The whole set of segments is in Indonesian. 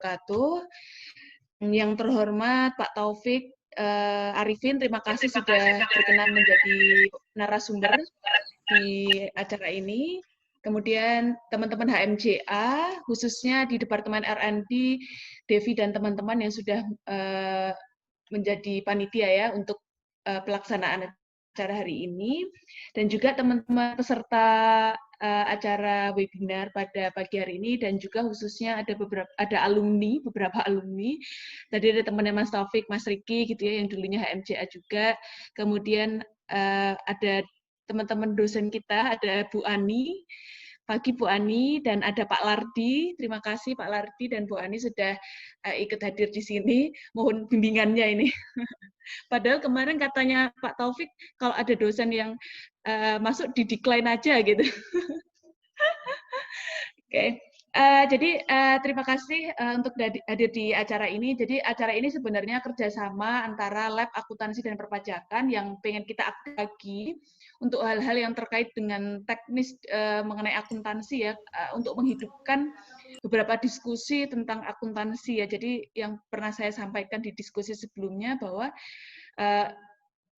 wabarakatuh. Yang terhormat Pak Taufik Arifin, terima kasih sudah berkenan menjadi narasumber di acara ini. Kemudian teman-teman HMJA, khususnya di Departemen R&D, Devi dan teman-teman yang sudah menjadi panitia ya untuk pelaksanaan acara hari ini, dan juga teman-teman peserta acara webinar pada pagi hari ini, dan juga khususnya ada beberapa alumni. Tadi ada temannya Mas Taufik, Mas Riki gitu ya, yang dulunya HMJA juga. Kemudian ada teman-teman dosen kita, ada Bu Ani, pagi Bu Ani, dan ada Pak Lardi. Terima kasih Pak Lardi dan Bu Ani sudah ikut hadir di sini. Mohon bimbingannya ini. Padahal kemarin katanya Pak Taufik kalau ada dosen yang masuk di decline aja gitu. Oke, jadi terima kasih untuk hadir di acara ini. Jadi acara ini sebenarnya kerjasama antara Lab Akuntansi dan Perpajakan yang pengen kita bagi untuk hal-hal yang terkait dengan teknis mengenai akuntansi ya, untuk menghidupkan beberapa diskusi tentang akuntansi ya. Jadi yang pernah saya sampaikan di diskusi sebelumnya bahwa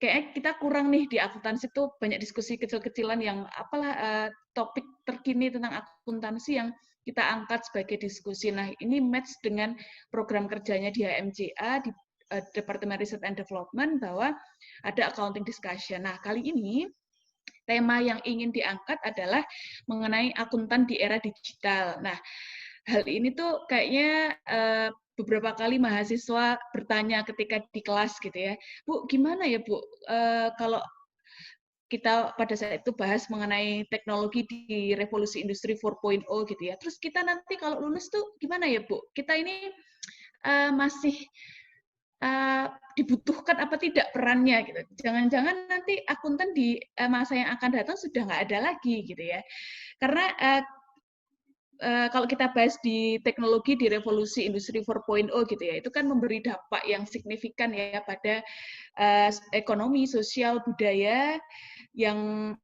kayaknya kita kurang nih di akuntansi tuh banyak diskusi kecil-kecilan yang apalah topik terkini tentang akuntansi yang kita angkat sebagai diskusi. Nah, ini match dengan program kerjanya di HMJA, di Departemen Research and Development, bahwa ada accounting discussion. Nah, kali ini tema yang ingin diangkat adalah mengenai akuntan di era digital. Nah, hal ini tuh kayaknya beberapa kali mahasiswa bertanya ketika di kelas gitu ya, Bu, gimana ya Bu, kalau kita pada saat itu bahas mengenai teknologi di revolusi industri 4.0 gitu ya, terus kita nanti kalau lulus tuh gimana ya Bu, kita ini masih dibutuhkan apa tidak perannya gitu. Jangan-jangan nanti akuntan di masa yang akan datang sudah nggak ada lagi gitu ya. Karena kalau kita bahas di teknologi di revolusi industri 4.0 gitu ya, itu kan memberi dampak yang signifikan ya pada ekonomi, sosial, budaya yang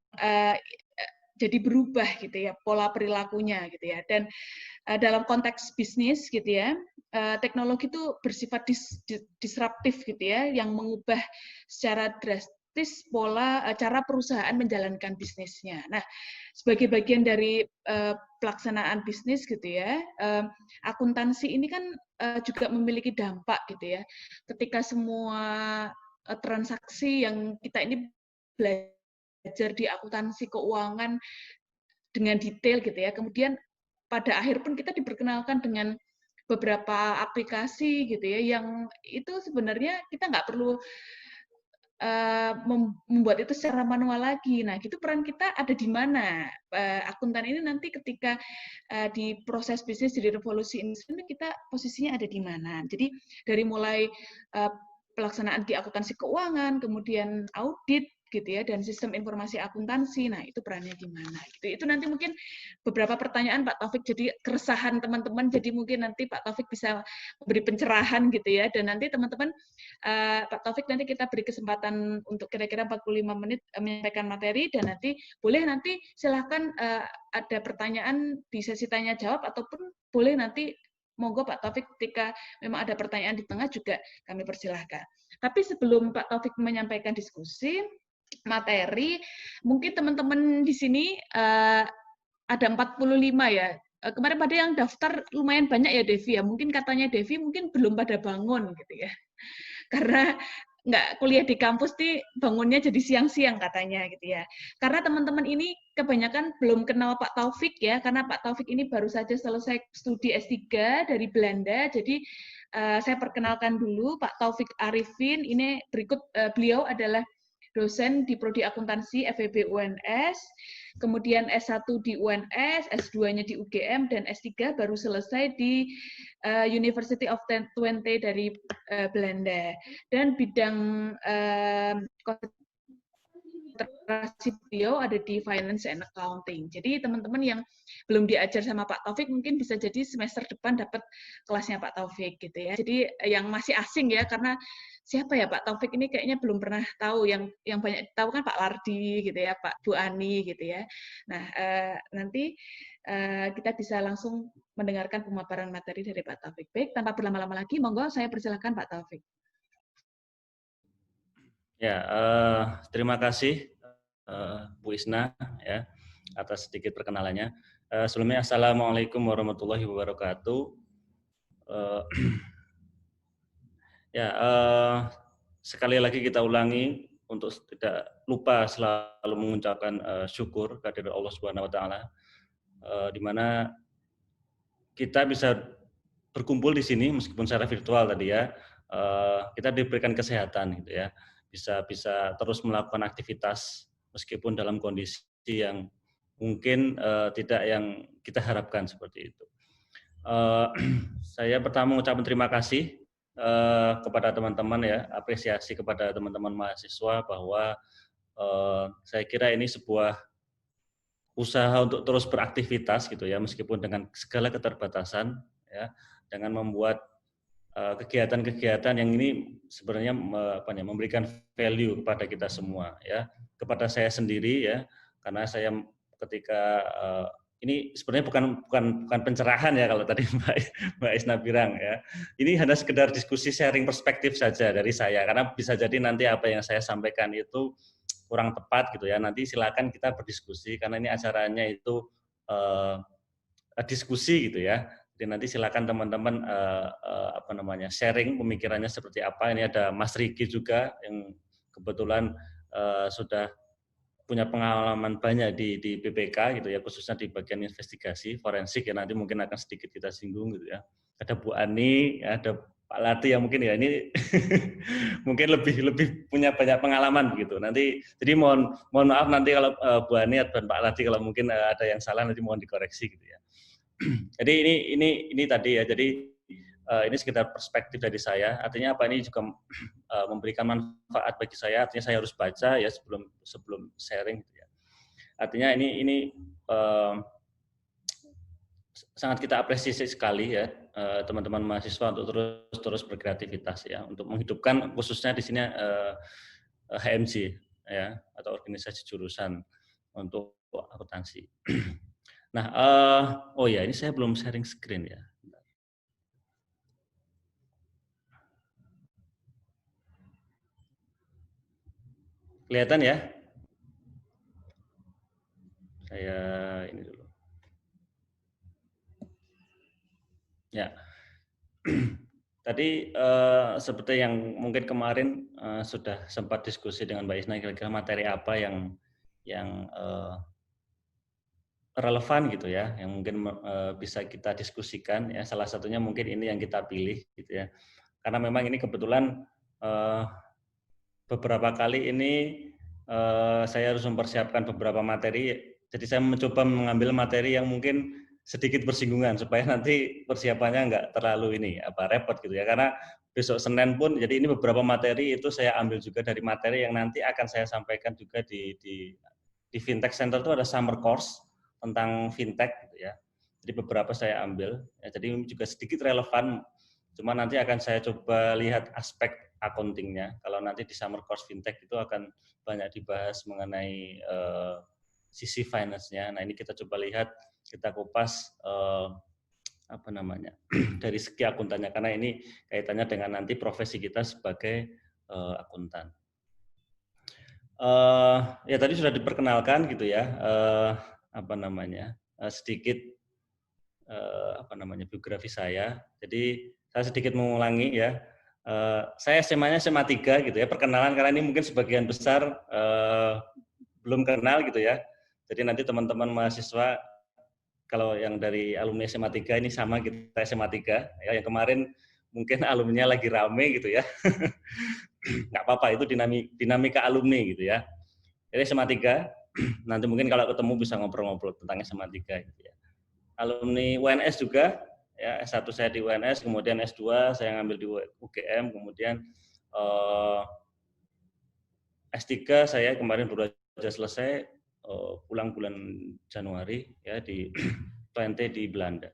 jadi berubah gitu ya, pola perilakunya gitu ya. Dan dalam konteks bisnis gitu ya, teknologi itu bersifat disruptif gitu ya, yang mengubah secara drastis pola cara perusahaan menjalankan bisnisnya. Nah, sebagai bagian dari pelaksanaan bisnis gitu ya, akuntansi ini kan juga memiliki dampak gitu ya. Ketika semua transaksi yang kita ini belajar di akuntansi keuangan dengan detail gitu ya, kemudian pada akhir pun kita diperkenalkan dengan beberapa aplikasi gitu ya, yang itu sebenarnya kita nggak perlu membuat itu secara manual lagi. Nah, gitu peran kita ada di mana? Akuntan ini nanti ketika di proses bisnis di revolusi industri kita posisinya ada di mana? Jadi dari mulai pelaksanaan di akuntansi keuangan, kemudian audit gitu ya, dan sistem informasi akuntansi. Nah, itu perannya gimana? Gitu. Itu nanti mungkin beberapa pertanyaan Pak Taufik, jadi keresahan teman-teman, jadi mungkin nanti Pak Taufik bisa memberi pencerahan gitu ya, dan nanti teman-teman Pak Taufik nanti kita beri kesempatan untuk kira-kira 45 menit menyampaikan materi, dan nanti boleh nanti silahkan ada pertanyaan di sesi tanya jawab, ataupun boleh nanti monggo Pak Taufik ketika memang ada pertanyaan di tengah juga kami persilahkan. Tapi sebelum Pak Taufik menyampaikan diskusi materi, mungkin teman-teman di sini ada 45 ya. Kemarin pada yang daftar lumayan banyak ya Devi ya. Mungkin katanya Devi mungkin belum pada bangun gitu ya. Karena nggak kuliah di kampus nih bangunnya jadi siang-siang katanya gitu ya. Karena teman-teman ini kebanyakan belum kenal Pak Taufik ya, karena Pak Taufik ini baru saja selesai studi S3 dari Belanda. Jadi saya perkenalkan dulu Pak Taufik Arifin. Ini berikut beliau adalah dosen di Prodi Akuntansi FEB UNS, kemudian S1 di UNS, S2-nya di UGM, dan S3 baru selesai di University of Twente dari Belanda. Dan bidang konsentrasi beliau ada di finance and accounting. Jadi teman-teman yang belum diajar sama Pak Taufik mungkin bisa jadi semester depan dapat kelasnya Pak Taufik gitu ya. Jadi yang masih asing ya, karena siapa ya Pak Taufik ini kayaknya belum pernah tahu, yang banyak tahu kan Pak Lardi gitu ya, Pak Bu Ani gitu ya. Nah, nanti kita bisa langsung mendengarkan pemaparan materi dari Pak Taufik. Baik, tanpa berlama-lama lagi, monggo saya persilakan Pak Taufik. Ya, terima kasih Bu Isna ya atas sedikit perkenalannya. Sebelumnya Assalamualaikum warahmatullahi wabarakatuh. Sekali lagi kita ulangi untuk tidak lupa selalu mengucapkan syukur kehadirat Allah Subhanahu Wa Taala, di mana kita bisa berkumpul di sini meskipun secara virtual tadi ya. Kita diberikan kesehatan gitu ya, bisa terus melakukan aktivitas meskipun dalam kondisi yang mungkin tidak yang kita harapkan seperti itu. Saya pertama mengucapkan terima kasih kepada teman-teman ya, apresiasi kepada teman-teman mahasiswa bahwa saya kira ini sebuah usaha untuk terus beraktivitas gitu ya, meskipun dengan segala keterbatasan ya, dengan membuat kegiatan-kegiatan yang ini sebenarnya memberikan value kepada kita semua ya, kepada saya sendiri ya, karena saya ketika ini sebenarnya bukan pencerahan ya kalau tadi Mbak Isna bilang ya, ini hanya sekedar diskusi sharing perspektif saja dari saya, karena bisa jadi nanti apa yang saya sampaikan itu kurang tepat gitu ya, nanti silakan kita berdiskusi karena ini acaranya itu diskusi gitu ya. Jadi nanti silakan teman-teman sharing pemikirannya seperti apa. Ini ada Mas Riki juga yang kebetulan sudah punya pengalaman banyak di PPK gitu ya, khususnya di bagian investigasi forensik ya, nanti mungkin akan sedikit kita singgung gitu ya. Ada Bu Ani, ada Pak Lati yang mungkin ya ini mungkin lebih punya banyak pengalaman begitu. Nanti jadi mohon maaf nanti kalau Bu Ani dan Pak Lati kalau mungkin ada yang salah nanti mohon dikoreksi gitu ya. Jadi ini tadi ya. Jadi ini sekedar perspektif dari saya. Artinya apa, ini juga memberikan manfaat bagi saya. Artinya saya harus baca ya sebelum sharing gitu ya. Artinya ini sangat kita apresiasi sekali ya teman-teman mahasiswa untuk terus berkreativitas ya, untuk menghidupkan khususnya di sini HMJ ya, atau organisasi jurusan untuk akuntansi. Nah, oh ya, ini saya belum sharing screen ya. Kelihatan ya? Saya ini dulu. Ya. Tadi seperti yang mungkin kemarin sudah sempat diskusi dengan Mbak Isna, kira-kira materi apa yang relevan gitu ya, yang mungkin bisa kita diskusikan ya. Salah satunya mungkin ini yang kita pilih gitu ya. Karena memang ini kebetulan beberapa kali ini saya harus mempersiapkan beberapa materi. Jadi saya mencoba mengambil materi yang mungkin sedikit bersinggungan supaya nanti persiapannya nggak terlalu repot gitu ya, karena besok Senin pun jadi ini beberapa materi itu saya ambil juga dari materi yang nanti akan saya sampaikan juga di Fintech Center. Itu ada summer course tentang fintech gitu ya, jadi beberapa saya ambil ya, jadi ini juga sedikit relevan, cuma nanti akan saya coba lihat aspek accountingnya. Kalau nanti di summer course fintech itu akan banyak dibahas mengenai sisi finance-nya. Nah ini kita coba lihat, kita kupas dari segi akuntannya, karena ini kaitannya dengan nanti profesi kita sebagai akuntan. Ya tadi sudah diperkenalkan gitu ya, sedikit biografi saya. Jadi saya sedikit mengulangi ya. Saya SMA-nya SMA 3 gitu ya, perkenalan karena ini mungkin sebagian besar belum kenal gitu ya. Jadi nanti teman-teman mahasiswa kalau yang dari alumni SMA 3 ini sama kita SMA 3 ya, yang kemarin mungkin alumninya lagi rame gitu ya. Nggak apa-apa, itu dinamika alumni gitu ya. Jadi SMA 3, nanti mungkin kalau ketemu bisa ngobrol-ngobrol tentang SMA 3 gitu ya. Alumni UNS juga ya, S1 saya di UNS, kemudian S2 saya ngambil di UGM, kemudian S3 saya kemarin baru aja selesai, pulang bulan Januari ya di 20 di Belanda.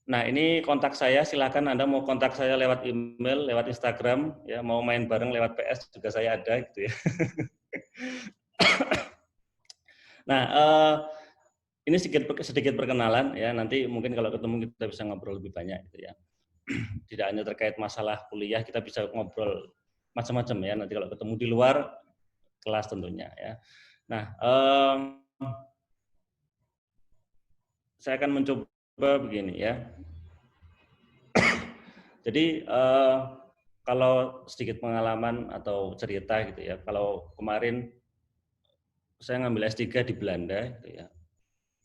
Nah, ini kontak saya, silakan Anda mau kontak saya lewat email, lewat Instagram, ya mau main bareng lewat PS juga saya ada gitu ya. Nah, ini sedikit perkenalan ya. Nanti mungkin kalau ketemu kita bisa ngobrol lebih banyak gitu ya. Tidak hanya terkait masalah kuliah, kita bisa ngobrol macam-macam ya. Nanti kalau ketemu di luar kelas tentunya ya. Nah, saya akan mencoba begini ya. Jadi kalau sedikit pengalaman atau cerita gitu ya, kalau kemarin saya ngambil S3 di Belanda gitu ya.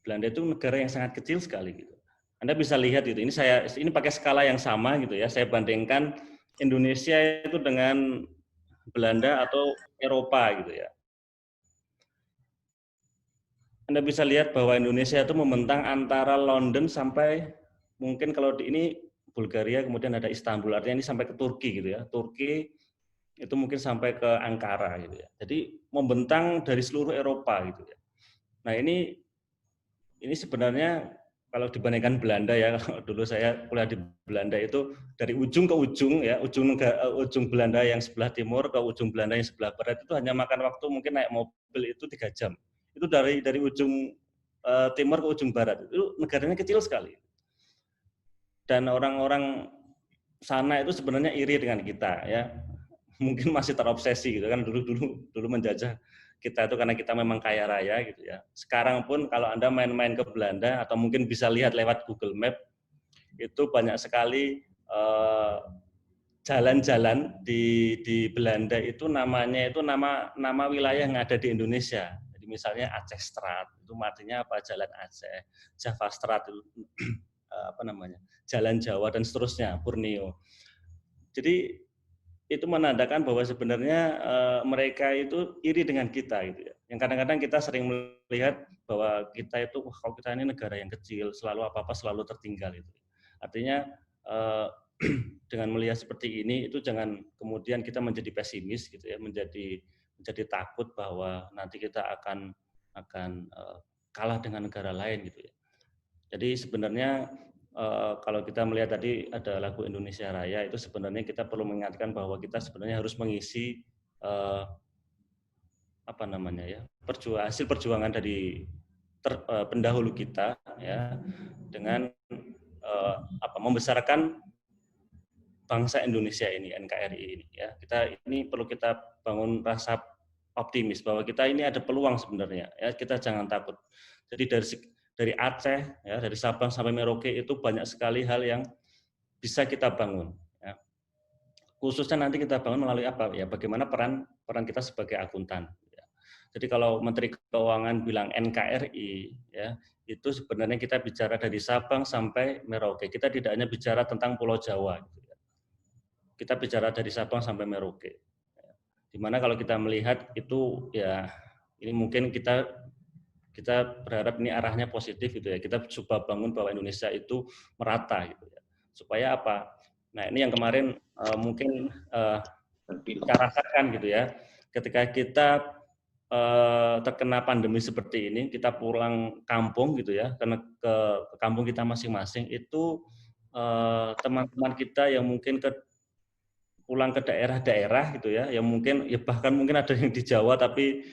Belanda itu negara yang sangat kecil sekali gitu. Anda bisa lihat gitu. Ini pakai skala yang sama gitu ya. Saya bandingkan Indonesia itu dengan Belanda atau Eropa gitu ya. Anda bisa lihat bahwa Indonesia itu membentang antara London sampai mungkin kalau di ini Bulgaria, kemudian ada Istanbul, artinya ini sampai ke Turki gitu ya. Turki itu mungkin sampai ke Ankara gitu ya. Jadi membentang dari seluruh Eropa gitu ya. Nah, ini sebenarnya kalau dibandingkan Belanda ya, kalau dulu saya kuliah di Belanda itu dari ujung ke ujung ya, ujung Belanda yang sebelah timur ke ujung Belanda yang sebelah barat itu hanya makan waktu mungkin naik mobil itu 3 jam. Itu dari ujung timur ke ujung barat. Itu negaranya kecil sekali. Dan orang-orang sana itu sebenarnya iri dengan kita ya. Mungkin masih terobsesi gitu kan, dulu menjajah kita itu karena kita memang kaya raya gitu ya. Sekarang pun kalau Anda main-main ke Belanda atau mungkin bisa lihat lewat Google Map, itu banyak sekali jalan-jalan di Belanda itu namanya itu nama wilayah yang ada di Indonesia. Jadi misalnya Aceh Strat, itu artinya apa? Jalan Aceh, Java Strat itu apa namanya? Jalan Jawa dan seterusnya, Borneo. Jadi itu menandakan bahwa sebenarnya mereka itu iri dengan kita gitu ya. Yang kadang-kadang kita sering melihat bahwa kita itu kalau kita ini negara yang kecil, selalu apa-apa selalu tertinggal itu. Artinya dengan melihat seperti ini itu jangan kemudian kita menjadi pesimis gitu ya, menjadi takut bahwa nanti kita akan kalah dengan negara lain gitu ya. Jadi sebenarnya kalau kita melihat tadi ada lagu Indonesia Raya, itu sebenarnya kita perlu mengingatkan bahwa kita sebenarnya harus mengisi apa namanya ya, hasil perjuangan dari pendahulu kita ya, dengan membesarkan bangsa Indonesia ini, NKRI ini ya. Perlu kita bangun rasa optimis bahwa kita ini ada peluang sebenarnya ya, kita jangan takut. Jadi dari Aceh ya, dari Sabang sampai Merauke itu banyak sekali hal yang bisa kita bangun ya. Khususnya nanti kita bangun melalui apa ya, bagaimana peran kita sebagai akuntan ya. Jadi kalau Menteri Keuangan bilang NKRI ya, itu sebenarnya kita bicara dari Sabang sampai Merauke. Kita tidak hanya bicara tentang Pulau Jawa gitu ya. Kita bicara dari Sabang sampai Merauke. Dimana kalau kita melihat itu ya, ini mungkin kita berharap ini arahnya positif gitu ya. Kita coba bangun bahwa Indonesia itu merata gitu ya. Supaya apa? Nah, ini yang kemarin mungkin kita rasakan gitu ya. Ketika kita terkena pandemi seperti ini, kita pulang kampung gitu ya, karena ke kampung kita masing-masing itu teman-teman kita yang mungkin pulang ke daerah-daerah gitu ya, yang mungkin ya bahkan mungkin ada yang di Jawa tapi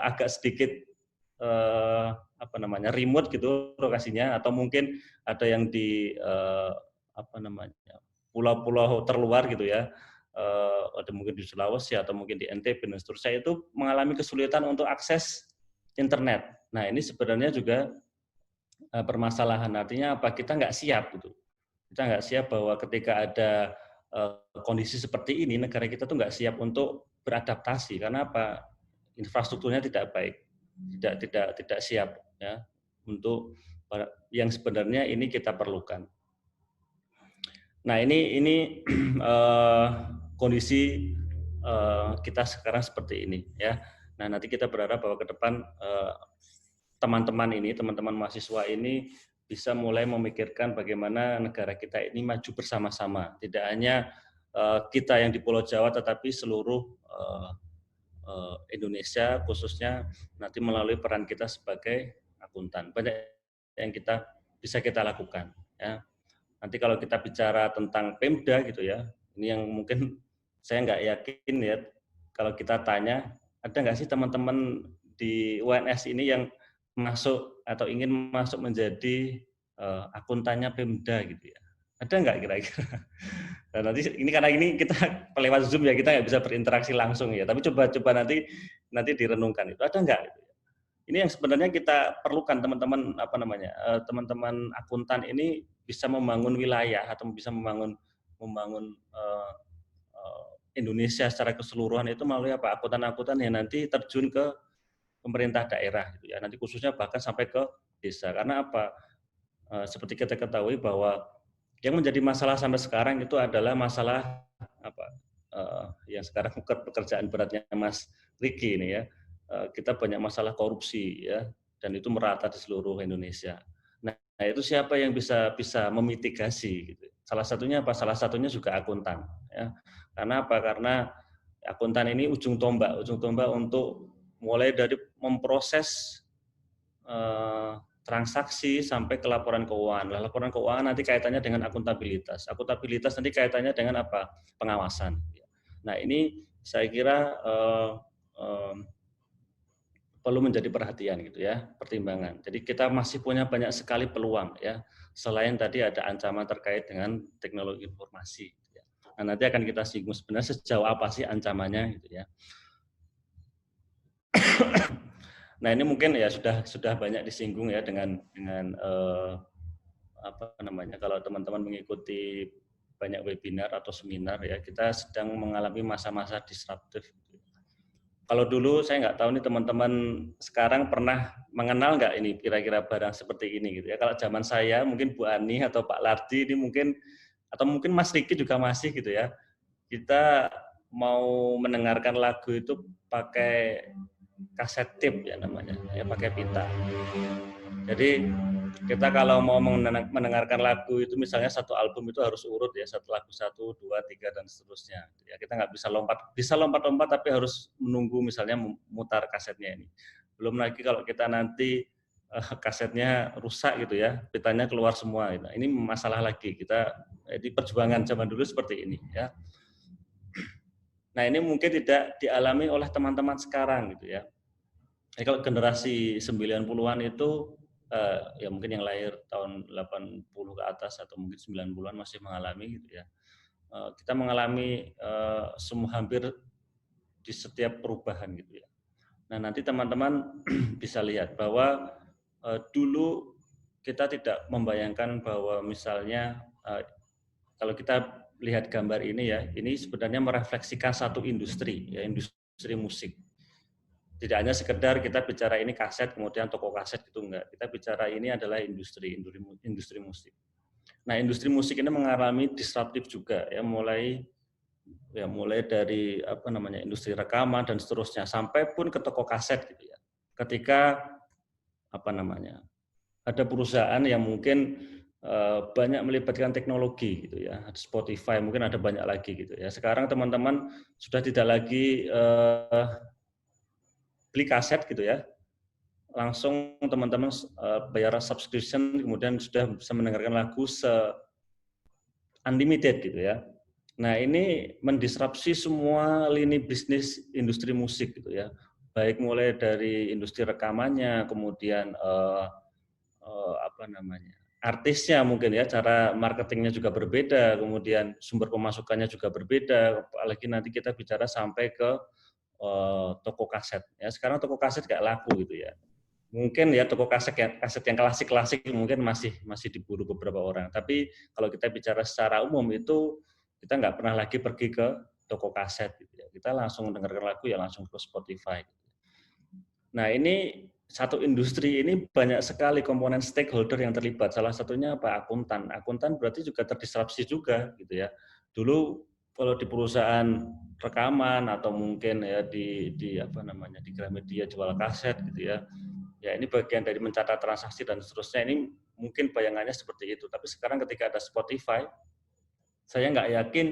agak sedikit apa namanya remote gitu lokasinya, atau mungkin ada yang di apa namanya pulau-pulau terluar gitu ya, ada mungkin di Sulawesi atau mungkin di NTB dan seterusnya, itu mengalami kesulitan untuk akses internet. Nah, ini sebenarnya juga permasalahan, artinya apa, kita nggak siap gitu. Kita nggak siap bahwa ketika ada kondisi seperti ini, negara kita tuh nggak siap untuk beradaptasi. Karena apa? Infrastrukturnya tidak baik, tidak siap ya untuk yang sebenarnya ini kita perlukan. Nah, ini kondisi kita sekarang seperti ini ya. Nah, nanti kita berharap bahwa ke depan teman-teman mahasiswa ini bisa mulai memikirkan bagaimana negara kita ini maju bersama-sama. Tidak hanya kita yang di Pulau Jawa, tetapi seluruh Indonesia, khususnya nanti melalui peran kita sebagai akuntan. Banyak yang bisa kita lakukan. Ya. Nanti kalau kita bicara tentang Pemda gitu ya, ini yang mungkin saya nggak yakin ya, kalau kita tanya, ada nggak sih teman-teman di UNS ini yang masuk atau ingin masuk menjadi akuntannya Pemda gitu ya? Ada nggak kira-kira? Nah, nanti ini karena ini kita lewat Zoom ya, kita nggak bisa berinteraksi langsung ya, tapi coba nanti direnungkan itu ada nggak? Ini yang sebenarnya kita perlukan teman-teman teman-teman akuntan ini bisa membangun wilayah atau bisa membangun Indonesia secara keseluruhan itu melalui apa? Akuntan-akuntan yang nanti terjun ke pemerintah daerah gitu ya. Nanti khususnya bahkan sampai ke desa. Karena apa? Seperti kita ketahui bahwa yang menjadi masalah sampai sekarang itu adalah masalah apa? Yang sekarang pekerjaan beratnya Mas Riki ini ya. Kita banyak masalah korupsi ya, dan itu merata di seluruh Indonesia. Nah, itu siapa yang bisa memitigasi gitu. Salah satunya apa? Salah satunya juga akuntan ya. Karena apa? Karena akuntan ini ujung tombak untuk mulai dari memproses transaksi sampai ke laporan keuangan. Laporan keuangan nanti kaitannya dengan akuntabilitas. Akuntabilitas nanti kaitannya dengan apa? Pengawasan. Nah, ini saya kira perlu menjadi perhatian gitu ya, pertimbangan. Jadi kita masih punya banyak sekali peluang ya, selain tadi ada ancaman terkait dengan teknologi informasi. Gitu ya. Nah, nanti akan kita singgung sebenarnya sejauh apa sih ancamannya gitu ya. Nah, ini mungkin ya sudah banyak disinggung ya dengan apa namanya, kalau teman-teman mengikuti banyak webinar atau seminar ya, kita sedang mengalami masa-masa disruptif. Kalau dulu saya nggak tahu nih teman-teman sekarang pernah mengenal nggak ini kira-kira barang seperti ini gitu ya. Kalau zaman saya mungkin Bu Ani atau Pak Lardi ini mungkin atau mungkin Mas Riki juga masih gitu ya. Kita mau mendengarkan lagu itu pakai kaset tape ya namanya, ya pakai pita. Jadi kita kalau mau mendengarkan lagu itu misalnya satu album itu harus urut ya, satu lagu 1, 2, 3 dan seterusnya. Ya kita nggak bisa lompat tapi harus menunggu misalnya mutar kasetnya ini. Belum lagi kalau kita nanti kasetnya rusak gitu ya, pitanya keluar semua. Nah, ini masalah lagi kita di perjuangan zaman dulu seperti ini ya. Nah ini mungkin tidak dialami oleh teman-teman sekarang gitu ya. Jadi kalau generasi 90-an itu ya mungkin yang lahir tahun 80 ke atas atau mungkin 90-an masih mengalami gitu ya. Kita mengalami semua hampir di setiap perubahan gitu ya. Nah, nanti teman-teman bisa lihat bahwa dulu kita tidak membayangkan bahwa misalnya kalau kita lihat gambar ini ya, ini sebenarnya merefleksikan satu industri, ya industri musik. Tidak hanya sekedar kita bicara ini kaset, kemudian toko kaset gitu enggak. Kita bicara ini adalah industri musik. Nah, industri musik ini mengalami disruptif juga ya, mulai dari apa namanya industri rekaman dan seterusnya sampai pun ke toko kaset gitu ya. Ketika apa namanya ada perusahaan yang mungkin banyak melibatkan teknologi gitu ya, Spotify mungkin ada banyak lagi gitu ya. Sekarang teman-teman sudah tidak lagi beli kaset gitu ya, langsung teman-teman bayar subscription kemudian sudah bisa mendengarkan lagu unlimited gitu ya. Nah, ini mendisrupsi semua lini bisnis industri musik gitu ya. Baik mulai dari industri rekamannya, kemudian apa namanya? Artisnya mungkin ya, cara marketingnya juga berbeda, kemudian sumber pemasukannya juga berbeda, apalagi nanti kita bicara sampai ke toko kaset. Ya, sekarang toko kaset nggak laku gitu ya. Mungkin ya toko kaset yang klasik-klasik mungkin masih diburu beberapa orang. Tapi kalau kita bicara secara umum itu kita nggak pernah lagi pergi ke toko kaset gitu ya. Kita langsung mendengarkan lagu ya langsung ke Spotify. Nah, ini satu industri ini banyak sekali komponen stakeholder yang terlibat. Salah satunya apa? Akuntan. Akuntan berarti juga terdisrupsi juga gitu ya. Dulu kalau di perusahaan rekaman atau mungkin ya di apa namanya di Gramedia jual kaset gitu ya. Ya ini bagian dari mencatat transaksi dan seterusnya, ini mungkin bayangannya seperti itu. Tapi sekarang ketika ada Spotify, saya nggak yakin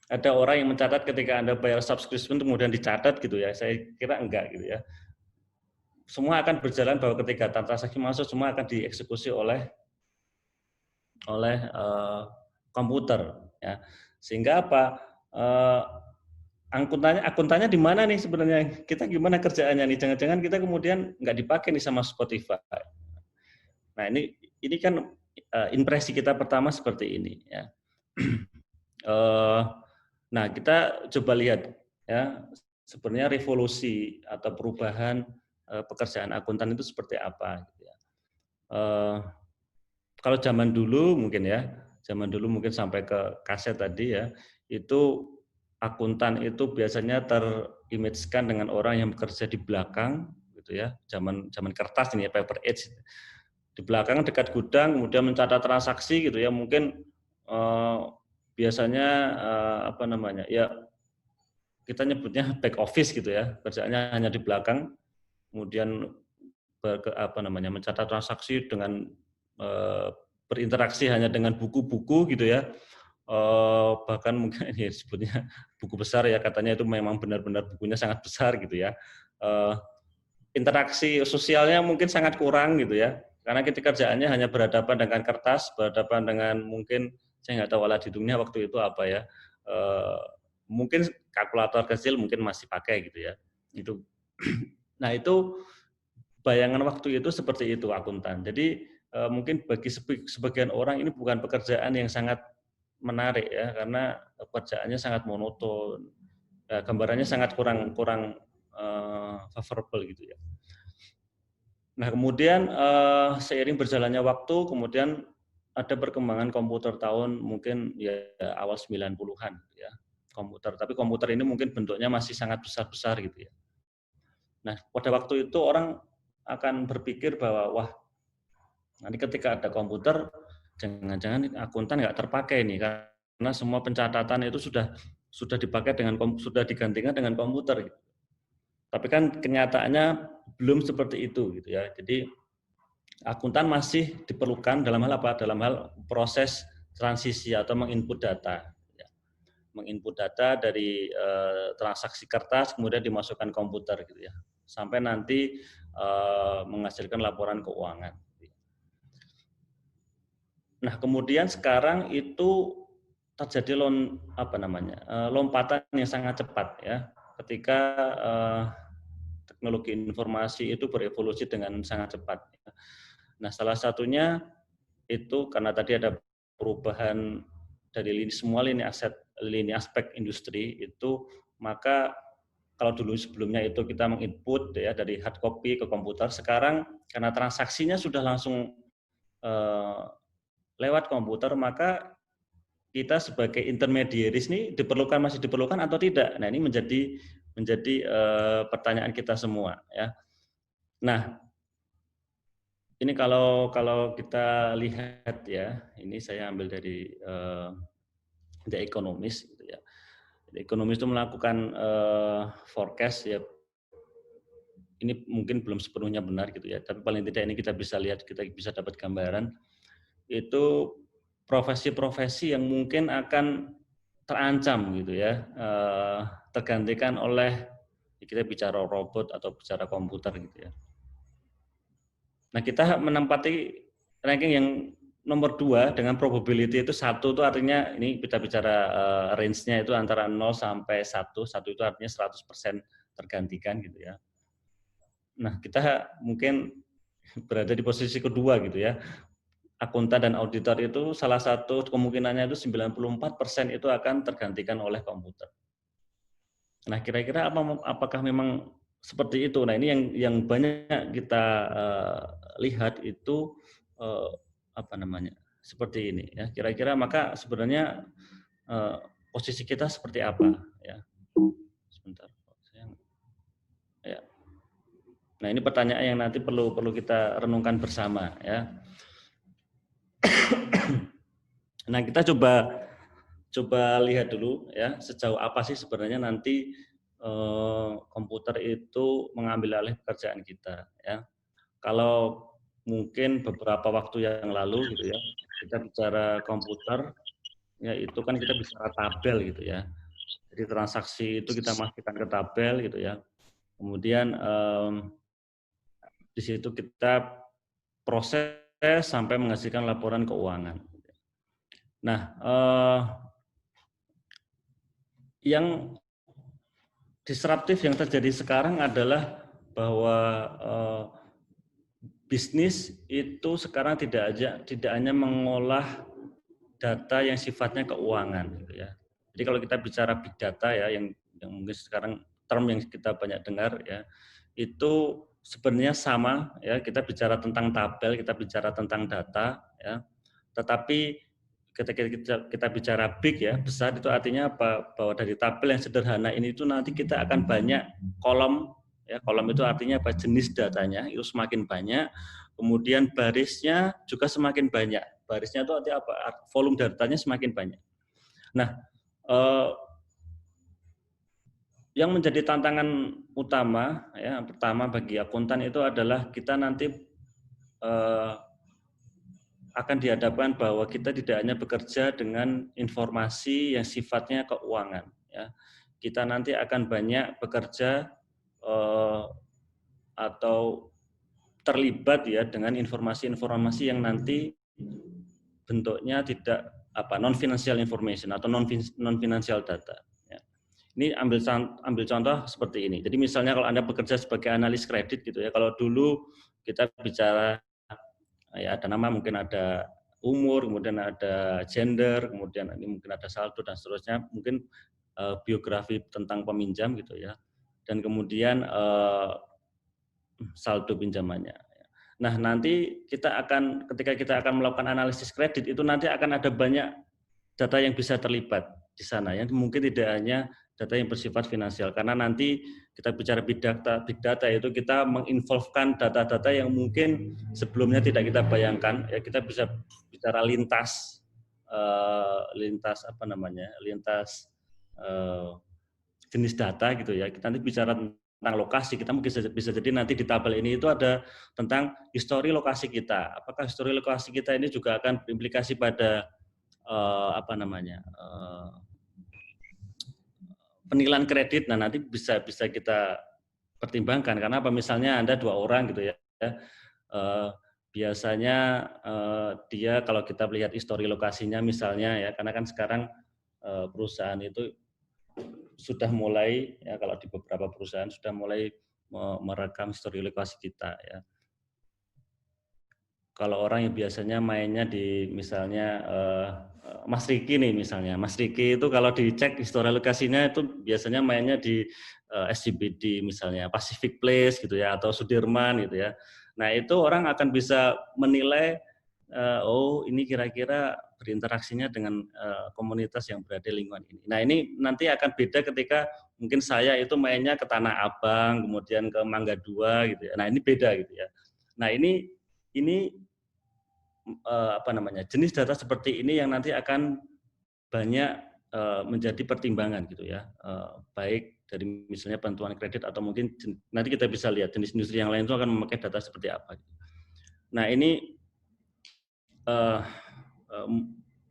ada orang yang mencatat ketika Anda bayar subscription kemudian dicatat gitu ya. Saya kira enggak gitu ya. Semua akan berjalan bahwa ketika transaksi masuk semua akan dieksekusi oleh komputer ya. Sehingga apa? Akuntannya di mana nih sebenarnya? Kita gimana kerjaannya nih? Jangan-jangan kita kemudian nggak dipakai nih sama Spotify. Nah, ini kan impresi kita pertama seperti ini ya. Nah, kita coba lihat ya, sebenarnya revolusi atau perubahan pekerjaan akuntan itu seperti apa gitu ya. Kalau zaman dulu mungkin sampai ke kaset tadi ya, itu akuntan itu biasanya terimage-kan dengan orang yang bekerja di belakang gitu ya, zaman kertas ini ya, paper age. Di belakang dekat gudang kemudian mencatat transaksi gitu ya, mungkin biasanya ya kita nyebutnya back office gitu ya, kerjaannya hanya di belakang, kemudian mencatat transaksi dengan berinteraksi hanya dengan buku-buku gitu ya, bahkan mungkin ya sebutnya buku besar ya, katanya itu memang benar-benar bukunya sangat besar gitu ya. Interaksi sosialnya mungkin sangat kurang gitu ya, karena kita kerjaannya hanya berhadapan dengan kertas, berhadapan dengan mungkin saya nggak tahu alat hitungnya waktu itu apa ya, mungkin kalkulator kecil mungkin masih pakai gitu ya. Itu. Nah itu bayangan waktu itu seperti itu akuntan. Jadi mungkin bagi sebagian orang ini bukan pekerjaan yang sangat menarik ya, karena pekerjaannya sangat monoton, gambarannya sangat kurang favorable gitu ya. Nah kemudian seiring berjalannya waktu, kemudian ada perkembangan komputer tahun mungkin ya awal 90-an ya, komputer. Tapi komputer ini mungkin bentuknya masih sangat besar-besar gitu ya. Nah pada waktu itu orang akan berpikir bahwa wah, nanti ketika ada komputer jangan-jangan akuntan nggak terpakai nih, karena semua pencatatan itu sudah dipakai sudah digantikan dengan komputer. Tapi kan kenyataannya belum seperti itu gitu ya. Jadi akuntan masih diperlukan dalam hal apa? Dalam hal proses transisi atau menginput data. Menginput data dari transaksi kertas kemudian dimasukkan komputer gitu ya. Sampai nanti menghasilkan laporan keuangan. Nah, kemudian sekarang itu terjadi lompatan yang sangat cepat ya, ketika teknologi informasi itu berevolusi dengan sangat cepat. Nah, salah satunya itu karena tadi ada perubahan dari semua lini aspek industri itu, maka kalau dulu sebelumnya itu kita menginput ya dari hard copy ke komputer, sekarang karena transaksinya sudah langsung lewat komputer, maka kita sebagai intermediaries ini masih diperlukan atau tidak? Nah, ini menjadi pertanyaan kita semua ya. Nah, ini kalau kita lihat ya, ini saya ambil dari The Economist gitu ya. The Economist itu melakukan forecast ya. Ini mungkin belum sepenuhnya benar gitu ya, tapi paling tidak ini kita bisa lihat, kita bisa dapat gambaran itu profesi-profesi yang mungkin akan terancam gitu ya, tergantikan oleh, kita bicara robot atau bicara komputer gitu ya. Nah kita menempati ranking yang nomor 2 dengan probability itu 1, itu artinya ini kita bicara range-nya itu antara 0 sampai 1, 1 itu artinya 100% tergantikan gitu ya. Nah kita mungkin berada di posisi kedua gitu ya. Akuntan dan auditor itu salah satu kemungkinannya itu 94% itu akan tergantikan oleh komputer. Nah, kira-kira apakah memang seperti itu? Nah, ini yang banyak kita lihat itu seperti ini ya. Kira-kira maka sebenarnya posisi kita seperti apa ya? Sebentar. Ya. Nah, ini pertanyaan yang nanti perlu kita renungkan bersama ya. Nah, kita coba lihat dulu ya, sejauh apa sih sebenarnya nanti komputer itu mengambil alih pekerjaan kita ya. Kalau mungkin beberapa waktu yang lalu gitu ya, kita bicara komputer, ya itu kan kita bicara tabel gitu ya. Jadi transaksi itu kita masukkan ke tabel gitu ya. Kemudian di situ kita proses sampai menghasilkan laporan keuangan. Nah, yang disruptif yang terjadi sekarang adalah bahwa bisnis itu sekarang tidak hanya mengolah data yang sifatnya keuangan gitu ya. Jadi kalau kita bicara big data ya yang mungkin sekarang term yang kita banyak dengar ya, itu sebenarnya sama ya, kita bicara tentang tabel, kita bicara tentang data ya. Tetapi ketika kita bicara big ya, besar itu artinya apa? Bahwa dari tabel yang sederhana ini itu nanti kita akan banyak kolom ya, kolom itu artinya apa? Jenis datanya itu semakin banyak, kemudian barisnya juga semakin banyak. Barisnya itu artinya apa? Volume datanya semakin banyak. Nah, yang menjadi tantangan utama ya, pertama bagi akuntan itu adalah kita nanti akan dihadapkan bahwa kita tidak hanya bekerja dengan informasi yang sifatnya keuangan ya. Kita nanti akan banyak bekerja atau terlibat ya dengan informasi-informasi yang nanti bentuknya tidak non financial information atau non financial data ya. Ini ambil contoh seperti ini. Jadi misalnya kalau Anda bekerja sebagai analis kredit gitu ya, kalau dulu kita bicara ya ada nama, mungkin ada umur, kemudian ada gender, kemudian ini mungkin ada saldo dan seterusnya, mungkin biografi tentang peminjam gitu ya, dan kemudian saldo pinjamannya. Nah nanti ketika kita akan melakukan analisis kredit itu nanti akan ada banyak data yang bisa terlibat di sana ya, mungkin tidak hanya data yang bersifat finansial, karena nanti kita bicara big data itu kita menginvolvekan data-data yang mungkin sebelumnya tidak kita bayangkan ya. Kita bisa bicara lintas jenis data gitu ya. Kita nanti bicara tentang lokasi, kita mungkin bisa jadi nanti di tabel ini itu ada tentang histori lokasi kita. Apakah histori lokasi kita ini juga akan berimplikasi pada penilaian kredit. Nah nanti bisa kita pertimbangkan, karena apa, misalnya Anda 2 orang gitu ya, biasanya dia kalau kita melihat histori lokasinya misalnya ya, karena kan sekarang perusahaan itu sudah mulai ya, kalau di beberapa perusahaan sudah mulai merekam histori lokasi kita ya. Kalau orang yang biasanya mainnya di misalnya Mas Riki nih misalnya, Mas Riki itu kalau dicek histori lokasinya itu biasanya mainnya di SCBD misalnya, Pacific Place gitu ya, atau Sudirman gitu ya. Nah itu orang akan bisa menilai oh ini kira-kira berinteraksinya dengan komunitas yang berada di lingkungan ini. Nah ini nanti akan beda ketika mungkin saya itu mainnya ke Tanah Abang, kemudian ke Mangga 2 gitu ya. Nah ini beda gitu ya. Nah ini jenis data seperti ini yang nanti akan banyak menjadi pertimbangan gitu ya, baik dari misalnya bantuan kredit atau mungkin nanti kita bisa lihat jenis industri yang lain itu akan memakai data seperti apa. Nah ini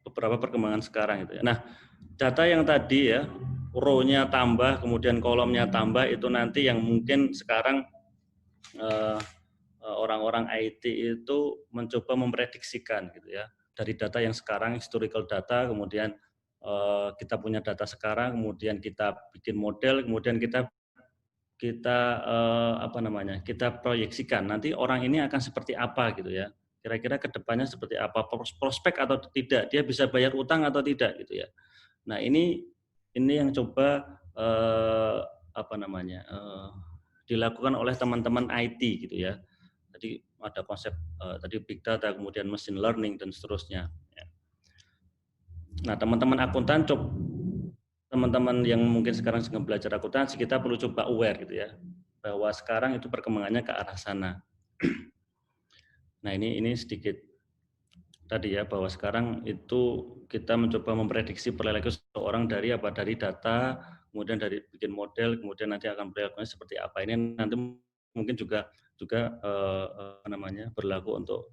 beberapa perkembangan sekarang gitu ya. Nah data yang tadi ya, row-nya tambah kemudian kolomnya tambah, itu nanti yang mungkin sekarang orang-orang IT itu mencoba memprediksikan gitu ya, dari data yang sekarang historical data, kemudian kita punya data sekarang, kemudian kita bikin model, kemudian kita kita proyeksikan nanti orang ini akan seperti apa gitu ya, kira-kira kedepannya seperti apa, prospek atau tidak, dia bisa bayar utang atau tidak gitu ya. Nah ini yang coba dilakukan oleh teman-teman IT gitu ya. Tadi ada konsep tadi big data, kemudian machine learning dan seterusnya. Nah teman-teman akuntan, teman-teman yang mungkin sekarang sedang belajar akuntansi, kita perlu coba aware gitu ya, bahwa sekarang itu perkembangannya ke arah sana. Nah ini sedikit tadi ya, bahwa sekarang itu kita mencoba memprediksi perilaku seseorang dari data, kemudian dari bikin model, kemudian nanti akan perilakunya seperti apa. Ini nanti mungkin juga berlaku untuk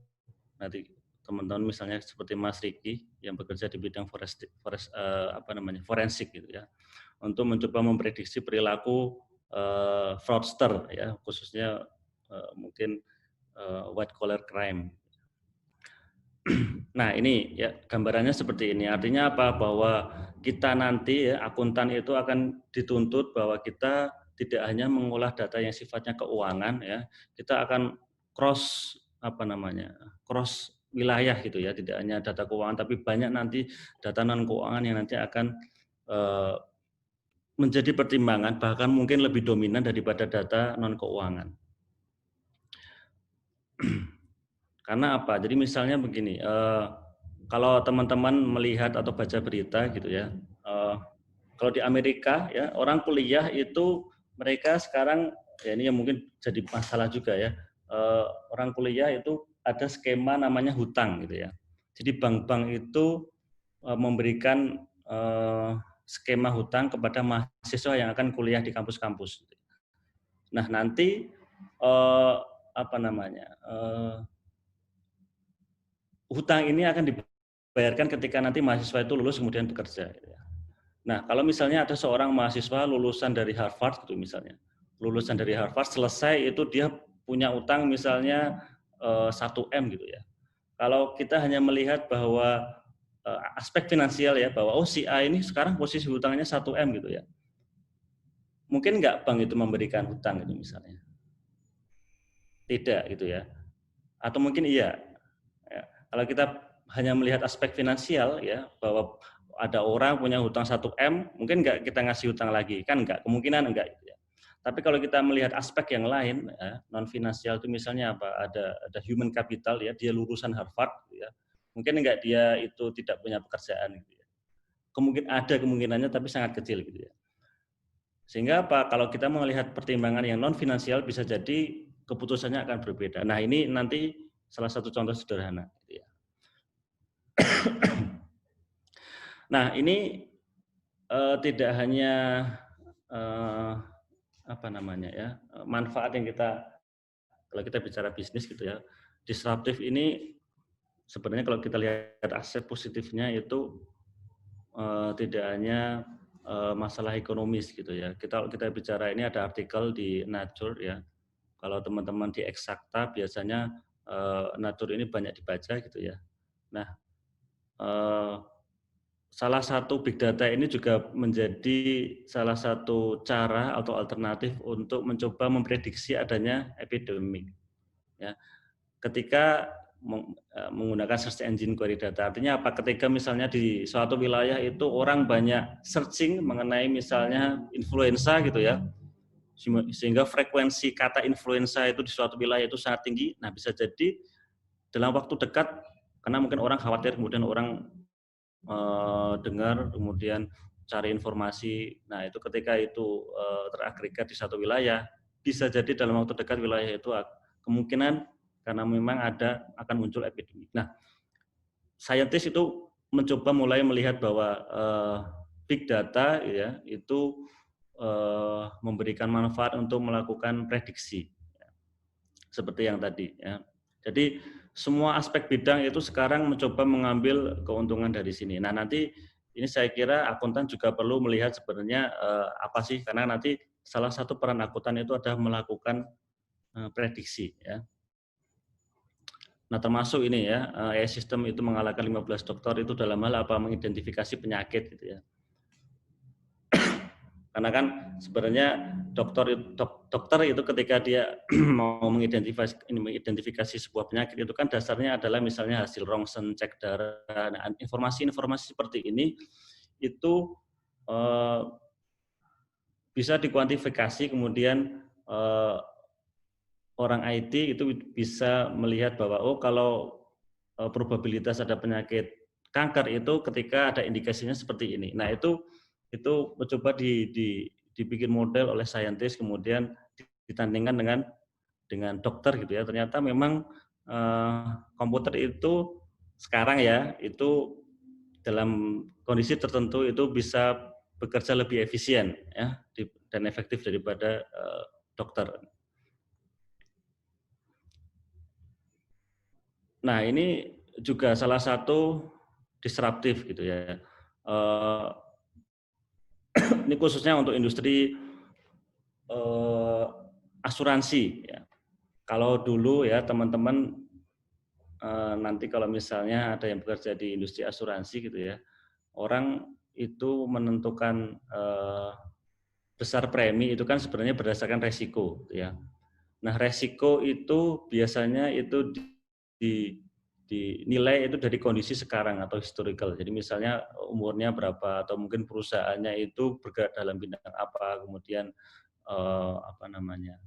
nanti teman-teman misalnya seperti Mas Riki yang bekerja di bidang forensik gitu ya, untuk mencoba memprediksi perilaku fraudster ya, khususnya mungkin white collar crime. Nah ini ya gambarannya seperti ini. Artinya apa? Bahwa kita nanti ya akuntan itu akan dituntut bahwa kita tidak hanya mengolah data yang sifatnya keuangan ya, kita akan cross cross wilayah gitu ya, tidak hanya data keuangan tapi banyak nanti data non keuangan yang nanti akan menjadi pertimbangan, bahkan mungkin lebih dominan daripada data non keuangan. Karena apa? Jadi misalnya begini, kalau teman-teman melihat atau baca berita gitu ya, kalau di Amerika ya orang kuliah itu mereka sekarang ya ini yang mungkin jadi masalah juga ya, orang kuliah itu ada skema namanya hutang gitu ya. Jadi bank-bank itu memberikan skema hutang kepada mahasiswa yang akan kuliah di kampus-kampus. Nah nanti hutang ini akan dibayarkan ketika nanti mahasiswa itu lulus kemudian bekerja. Nah, kalau misalnya ada seorang mahasiswa lulusan dari Harvard gitu misalnya, lulusan dari Harvard selesai itu dia punya utang misalnya 1M gitu ya. Kalau kita hanya melihat bahwa aspek finansial ya, bahwa oh si A ini sekarang posisi hutangnya 1M gitu ya. Mungkin nggak bank itu memberikan hutang itu misalnya. Tidak gitu ya. Atau mungkin iya. Ya. Kalau kita hanya melihat aspek finansial ya, bahwa ada orang punya hutang 1M, mungkin nggak kita ngasih hutang lagi, kan nggak, kemungkinan enggak. Gitu ya. Tapi kalau kita melihat aspek yang lain, ya, non finansial itu misalnya apa? Ada human capital ya, dia lulusan Harvard, gitu ya. Mungkin enggak dia itu tidak punya pekerjaan, gitu ya. Ada kemungkinannya, tapi sangat kecil, gitu ya. Sehingga apa? Kalau kita melihat pertimbangan yang non finansial, bisa jadi keputusannya akan berbeda. Nah ini nanti salah satu contoh sederhana. Gitu ya. Nah ini tidak hanya manfaat yang kalau kita bicara bisnis gitu ya, disruptif ini sebenarnya kalau kita lihat aspek positifnya itu tidak hanya masalah ekonomis gitu ya. Kalau kita bicara ini ada artikel di Nature ya. Kalau teman-teman di Eksakta biasanya Nature ini banyak dibaca gitu ya. Nah, salah satu big data ini juga menjadi salah satu cara atau alternatif untuk mencoba memprediksi adanya epidemi. Ya, ketika menggunakan search engine query data, artinya apa? Ketika misalnya di suatu wilayah itu orang banyak searching mengenai misalnya influenza gitu ya, sehingga frekuensi kata influenza itu di suatu wilayah itu sangat tinggi. Nah, bisa jadi dalam waktu dekat, karena mungkin orang khawatir, kemudian orang dengar, kemudian cari informasi. Nah, itu ketika itu teragregat di satu wilayah, bisa jadi dalam waktu dekat wilayah itu kemungkinan karena memang akan muncul epidemi. Nah, saintis itu mencoba mulai melihat bahwa big data ya itu memberikan manfaat untuk melakukan prediksi, seperti yang tadi. Ya. Jadi semua aspek bidang itu sekarang mencoba mengambil keuntungan dari sini. Nah nanti ini saya kira akuntan juga perlu melihat sebenarnya apa sih, karena nanti salah satu peran akuntan itu adalah melakukan prediksi. Ya. Nah termasuk ini ya, AI system itu mengalahkan 15 dokter itu dalam hal apa? Mengidentifikasi penyakit gitu ya. Karena kan sebenarnya dokter itu ketika dia mau mengidentifikasi sebuah penyakit itu kan dasarnya adalah misalnya hasil rongsen, cek darah. Nah, informasi seperti ini itu bisa dikuantifikasi, kemudian orang IT itu bisa melihat bahwa oh kalau probabilitas ada penyakit kanker itu ketika ada indikasinya seperti ini. Nah itu mencoba dibikin model oleh saintis, kemudian ditandingkan dengan dokter gitu ya. Ternyata memang komputer itu sekarang ya itu dalam kondisi tertentu itu bisa bekerja lebih efisien ya dan efektif daripada dokter. Nah ini juga salah satu disruptif gitu ya. Ini khususnya untuk industri asuransi ya. Kalau dulu ya teman-teman nanti kalau misalnya ada yang bekerja di industri asuransi gitu ya, orang itu menentukan besar premi itu kan sebenarnya berdasarkan resiko gitu ya. Nah, resiko itu biasanya itu dinilai itu dari kondisi sekarang atau historical. Jadi misalnya umurnya berapa atau mungkin perusahaannya itu bergerak dalam bidang apa, kemudian apa namanya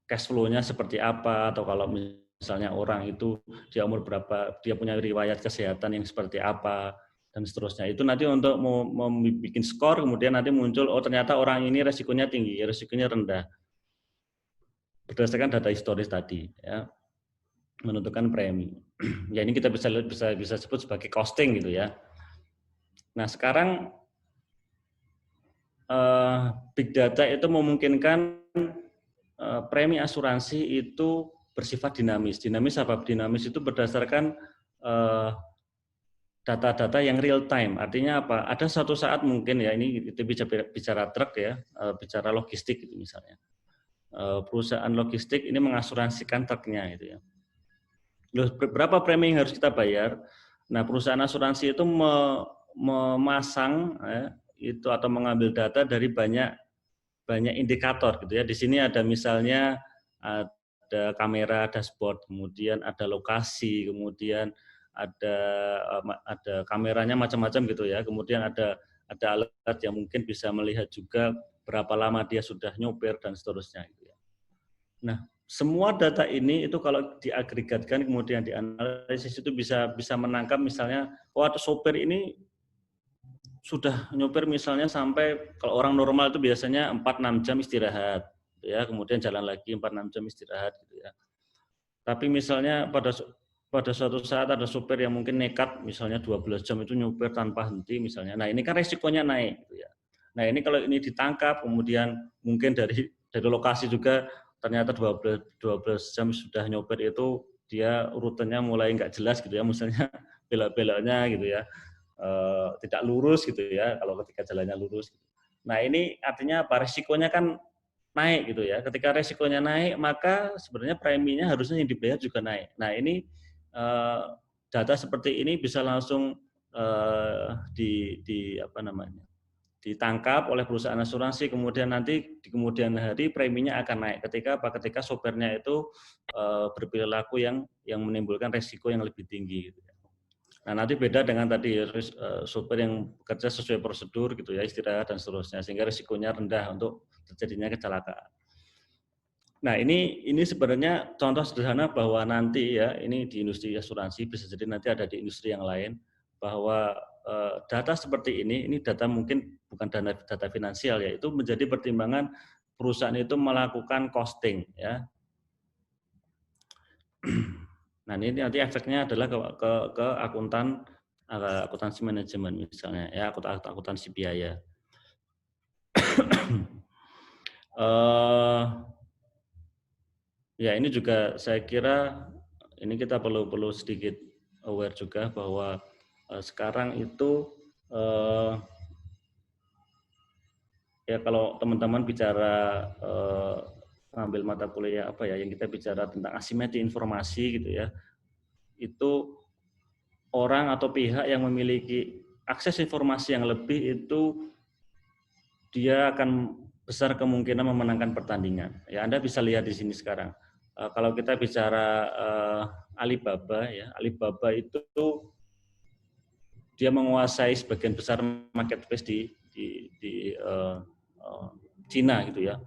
cash flow-nya seperti apa, atau kalau misalnya orang itu dia umur berapa, dia punya riwayat kesehatan yang seperti apa, dan seterusnya. Itu nanti untuk membuat skor, kemudian nanti muncul, oh ternyata orang ini resikonya tinggi, resikonya rendah. Berdasarkan data historis tadi, ya, menentukan premi. Ya ini kita bisa sebut sebagai costing gitu ya. Nah sekarang big data itu memungkinkan premi asuransi itu bersifat dinamis. Dinamis apa? Dinamis itu berdasarkan data-data yang real time. Artinya apa? Ada suatu saat mungkin ya, ini kita bicara truk ya, bicara logistik gitu misalnya. Perusahaan logistik ini mengasuransikan truknya gitu ya. Loh, berapa premi yang harus kita bayar? Nah, perusahaan asuransi itu memasang itu atau mengambil data dari banyak indikator gitu ya. Di sini ada misalnya ada kamera dashboard, kemudian ada lokasi, kemudian ada kameranya macam-macam gitu ya. Kemudian ada alat yang mungkin bisa melihat juga berapa lama dia sudah nyopir dan seterusnya gitu ya. Nah, semua data ini itu kalau diagregatkan kemudian dianalisis itu bisa menangkap misalnya, oh sopir ini sudah nyopir misalnya sampai kalau orang normal itu biasanya 4-6 jam istirahat, ya kemudian jalan lagi 4-6 jam istirahat gitu ya. Tapi misalnya pada suatu saat ada sopir yang mungkin nekat misalnya 12 jam itu nyopir tanpa henti misalnya. Nah, ini kan resikonya naik gitu ya. Nah, ini kalau ini ditangkap kemudian mungkin dari lokasi juga ternyata 12 jam sudah nyopir itu dia rutenya mulai nggak jelas gitu ya, misalnya belok-beloknya gitu ya. Tidak lurus gitu ya kalau ketika jalannya lurus. Nah ini artinya apa? Resikonya kan naik gitu ya. Ketika resikonya naik maka sebenarnya preminya harusnya yang dibayar juga naik. Nah ini data seperti ini bisa langsung di apa namanya ditangkap oleh perusahaan asuransi, kemudian nanti di kemudian hari preminya akan naik ketika sopirnya itu berperilaku yang menimbulkan resiko yang lebih tinggi gitu ya. Nah, nanti beda dengan tadi sopir yang bekerja sesuai prosedur gitu ya, istirahat dan seterusnya, sehingga risikonya rendah untuk terjadinya kecelakaan. Nah, ini sebenarnya contoh sederhana bahwa nanti ya, ini di industri asuransi, bisa jadi nanti ada di industri yang lain, bahwa data seperti ini data mungkin bukan data finansial ya, itu menjadi pertimbangan perusahaan itu melakukan costing ya. Nah, ini nanti efeknya adalah ke akuntansi manajemen misalnya, ya akuntansi biaya. Ya ini juga saya kira ini kita perlu sedikit aware juga bahwa sekarang itu ya kalau teman-teman bicara ngambil mata kuliah apa ya yang kita bicara tentang asimetri informasi gitu ya, itu orang atau pihak yang memiliki akses informasi yang lebih itu dia akan besar kemungkinan memenangkan pertandingan. Ya Anda bisa lihat di sini sekarang. Kalau kita bicara Alibaba ya, Alibaba itu dia menguasai sebagian besar marketplace di Cina gitu ya.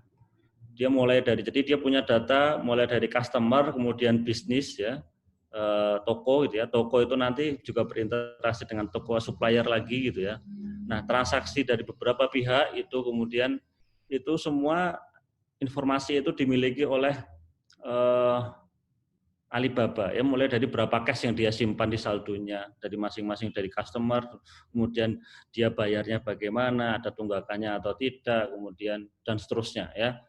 Dia jadi dia punya data mulai dari customer kemudian bisnis ya, toko gitu ya. Toko itu nanti juga berinteraksi dengan toko supplier lagi gitu ya. Nah, transaksi dari beberapa pihak itu kemudian itu semua informasi itu dimiliki oleh Alibaba ya, mulai dari berapa cash yang dia simpan di saldonya dari masing-masing dari customer, kemudian dia bayarnya bagaimana, ada tunggakannya atau tidak, kemudian dan seterusnya ya.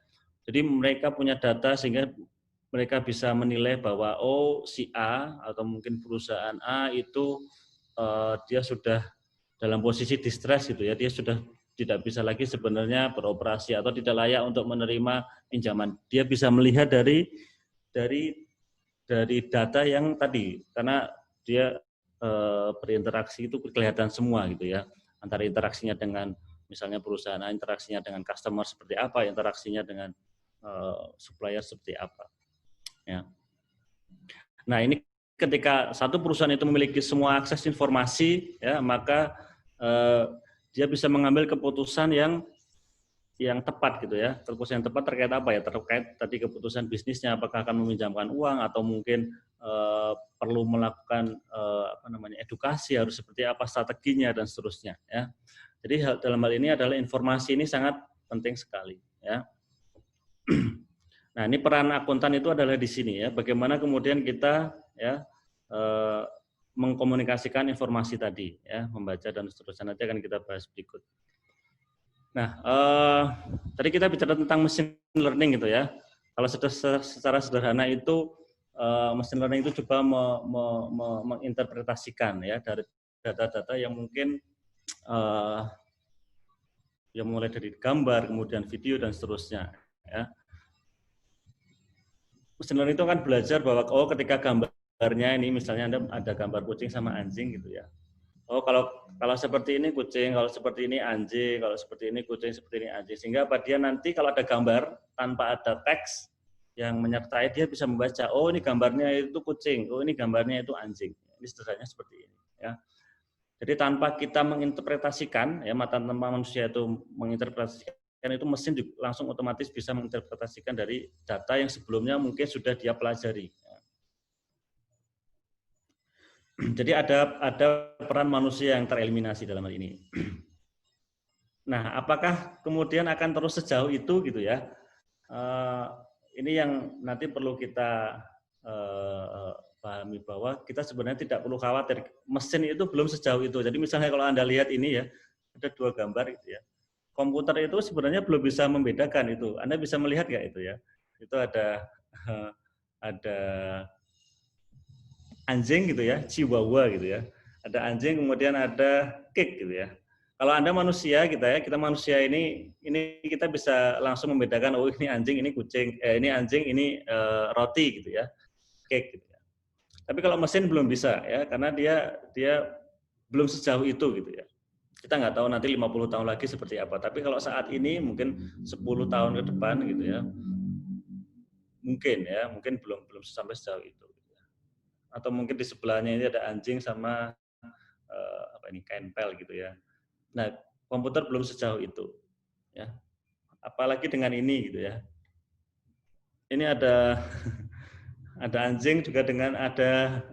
Jadi mereka punya data sehingga mereka bisa menilai bahwa oh si A atau mungkin perusahaan A itu dia sudah dalam posisi distress gitu ya, dia sudah tidak bisa lagi sebenarnya beroperasi atau tidak layak untuk menerima pinjaman. Dia bisa melihat dari data yang tadi, karena dia berinteraksi itu kelihatan semua gitu ya, antara interaksinya dengan misalnya perusahaan, interaksinya dengan customer seperti apa, interaksinya dengan supplier seperti apa. Ya. Nah ini ketika satu perusahaan itu memiliki semua akses informasi, ya maka dia bisa mengambil keputusan yang tepat gitu ya. Keputusan yang tepat terkait apa ya? Terkait tadi keputusan bisnisnya, apakah akan meminjamkan uang atau mungkin perlu melakukan edukasi, harus seperti apa strateginya dan seterusnya. Ya. Jadi dalam hal ini adalah informasi ini sangat penting sekali. Ya. Nah ini peran akuntan itu adalah di sini ya. Bagaimana kemudian kita ya mengkomunikasikan informasi tadi, ya, membaca dan seterusnya. Nanti akan kita bahas berikut. Nah, tadi kita bicara tentang machine learning gitu ya. Kalau secara sederhana itu machine learning itu coba menginterpretasikan ya dari data-data yang mungkin yang mulai dari gambar, kemudian video dan seterusnya. Ya. Machine learning itu kan belajar bahwa oh ketika gambarnya ini misalnya ada gambar kucing sama anjing gitu ya. Oh kalau seperti ini kucing, kalau seperti ini anjing, kalau seperti ini kucing, seperti ini anjing. Sehingga apa dia nanti kalau ada gambar tanpa ada teks yang menyertai, dia bisa membaca, oh ini gambarnya itu kucing, oh ini gambarnya itu anjing. Ini sederhananya seperti ini. Ya. Jadi tanpa kita menginterpretasikan, ya mata manusia itu menginterpretasikan, itu mesin langsung otomatis bisa menginterpretasikan dari data yang sebelumnya mungkin sudah dia pelajari. Jadi ada peran manusia yang tereliminasi dalam hal ini. Nah, apakah kemudian akan terus sejauh itu gitu ya? Ini yang nanti perlu kita pahami bahwa kita sebenarnya tidak perlu khawatir. Mesin itu belum sejauh itu. Jadi misalnya kalau Anda lihat ini ya, ada 2 gambar gitu ya. Komputer itu sebenarnya belum bisa membedakan itu. Anda bisa melihat nggak itu ya? Itu ada anjing gitu ya, chihuahua gitu ya. Ada anjing kemudian ada cake gitu ya. Kalau Anda manusia kita manusia ini kita bisa langsung membedakan oh ini anjing, ini kucing, ini anjing, ini roti gitu ya. Cake gitu ya. Tapi kalau mesin belum bisa ya karena dia belum sejauh itu gitu ya. Kita nggak tahu nanti 50 tahun lagi seperti apa. Tapi kalau saat ini mungkin 10 tahun ke depan gitu ya. Mungkin belum sampai sejauh itu. Atau mungkin di sebelahnya ini ada anjing sama kain pel gitu ya. Nah, komputer belum sejauh itu, ya. Apalagi dengan ini gitu ya. Ini ada anjing juga dengan ada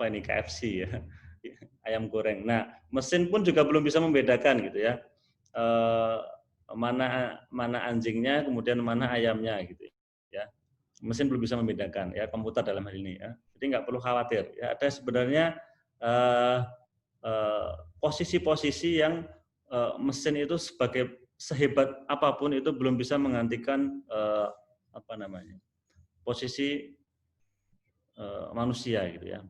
KFC ya, ayam goreng. Nah, mesin pun juga belum bisa membedakan gitu ya. Mana anjingnya, kemudian mana ayamnya gitu ya. Mesin belum bisa membedakan ya, komputer dalam hal ini ya. Jadi nggak perlu khawatir ya. Ada sebenarnya posisi-posisi yang mesin itu sehebat apapun itu belum bisa menggantikan posisi manusia gitu ya.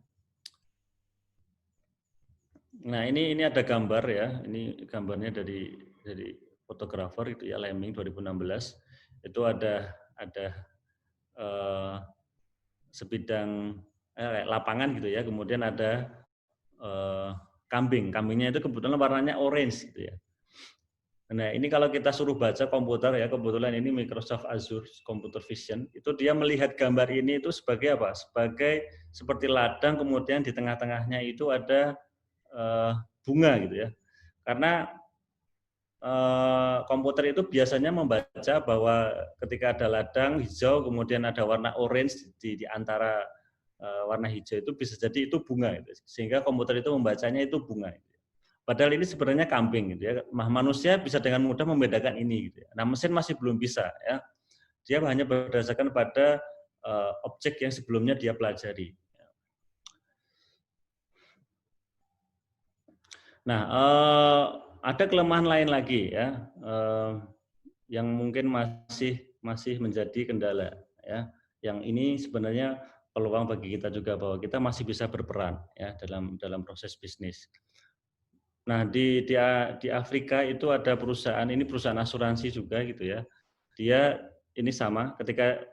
Nah ini ada gambar ya, ini gambarnya dari fotografer itu ya, Lemming 2016. Itu ada sebidang lapangan gitu ya, kemudian ada kambingnya itu kebetulan warnanya orange gitu ya. Nah ini kalau kita suruh baca komputer ya, kebetulan ini Microsoft Azure Computer Vision, itu dia melihat gambar ini itu sebagai apa? Sebagai seperti ladang, kemudian di tengah-tengahnya itu ada bunga gitu ya. Karena komputer itu biasanya membaca bahwa ketika ada ladang hijau, kemudian ada warna orange di antara warna hijau itu bisa jadi itu bunga gitu. Sehingga komputer itu membacanya itu bunga gitu. Padahal ini sebenarnya kambing gitu ya. Manusia bisa dengan mudah membedakan ini gitu ya. Nah, mesin masih belum bisa ya. Dia hanya berdasarkan pada objek yang sebelumnya dia pelajari. Nah, ada kelemahan lain lagi ya. Yang mungkin masih menjadi kendala ya. yang ini sebenarnya peluang bagi kita juga bahwa kita masih bisa berperan ya dalam proses bisnis. Nah, di Afrika itu ada perusahaan, ini perusahaan asuransi juga gitu ya. Dia ini sama ketika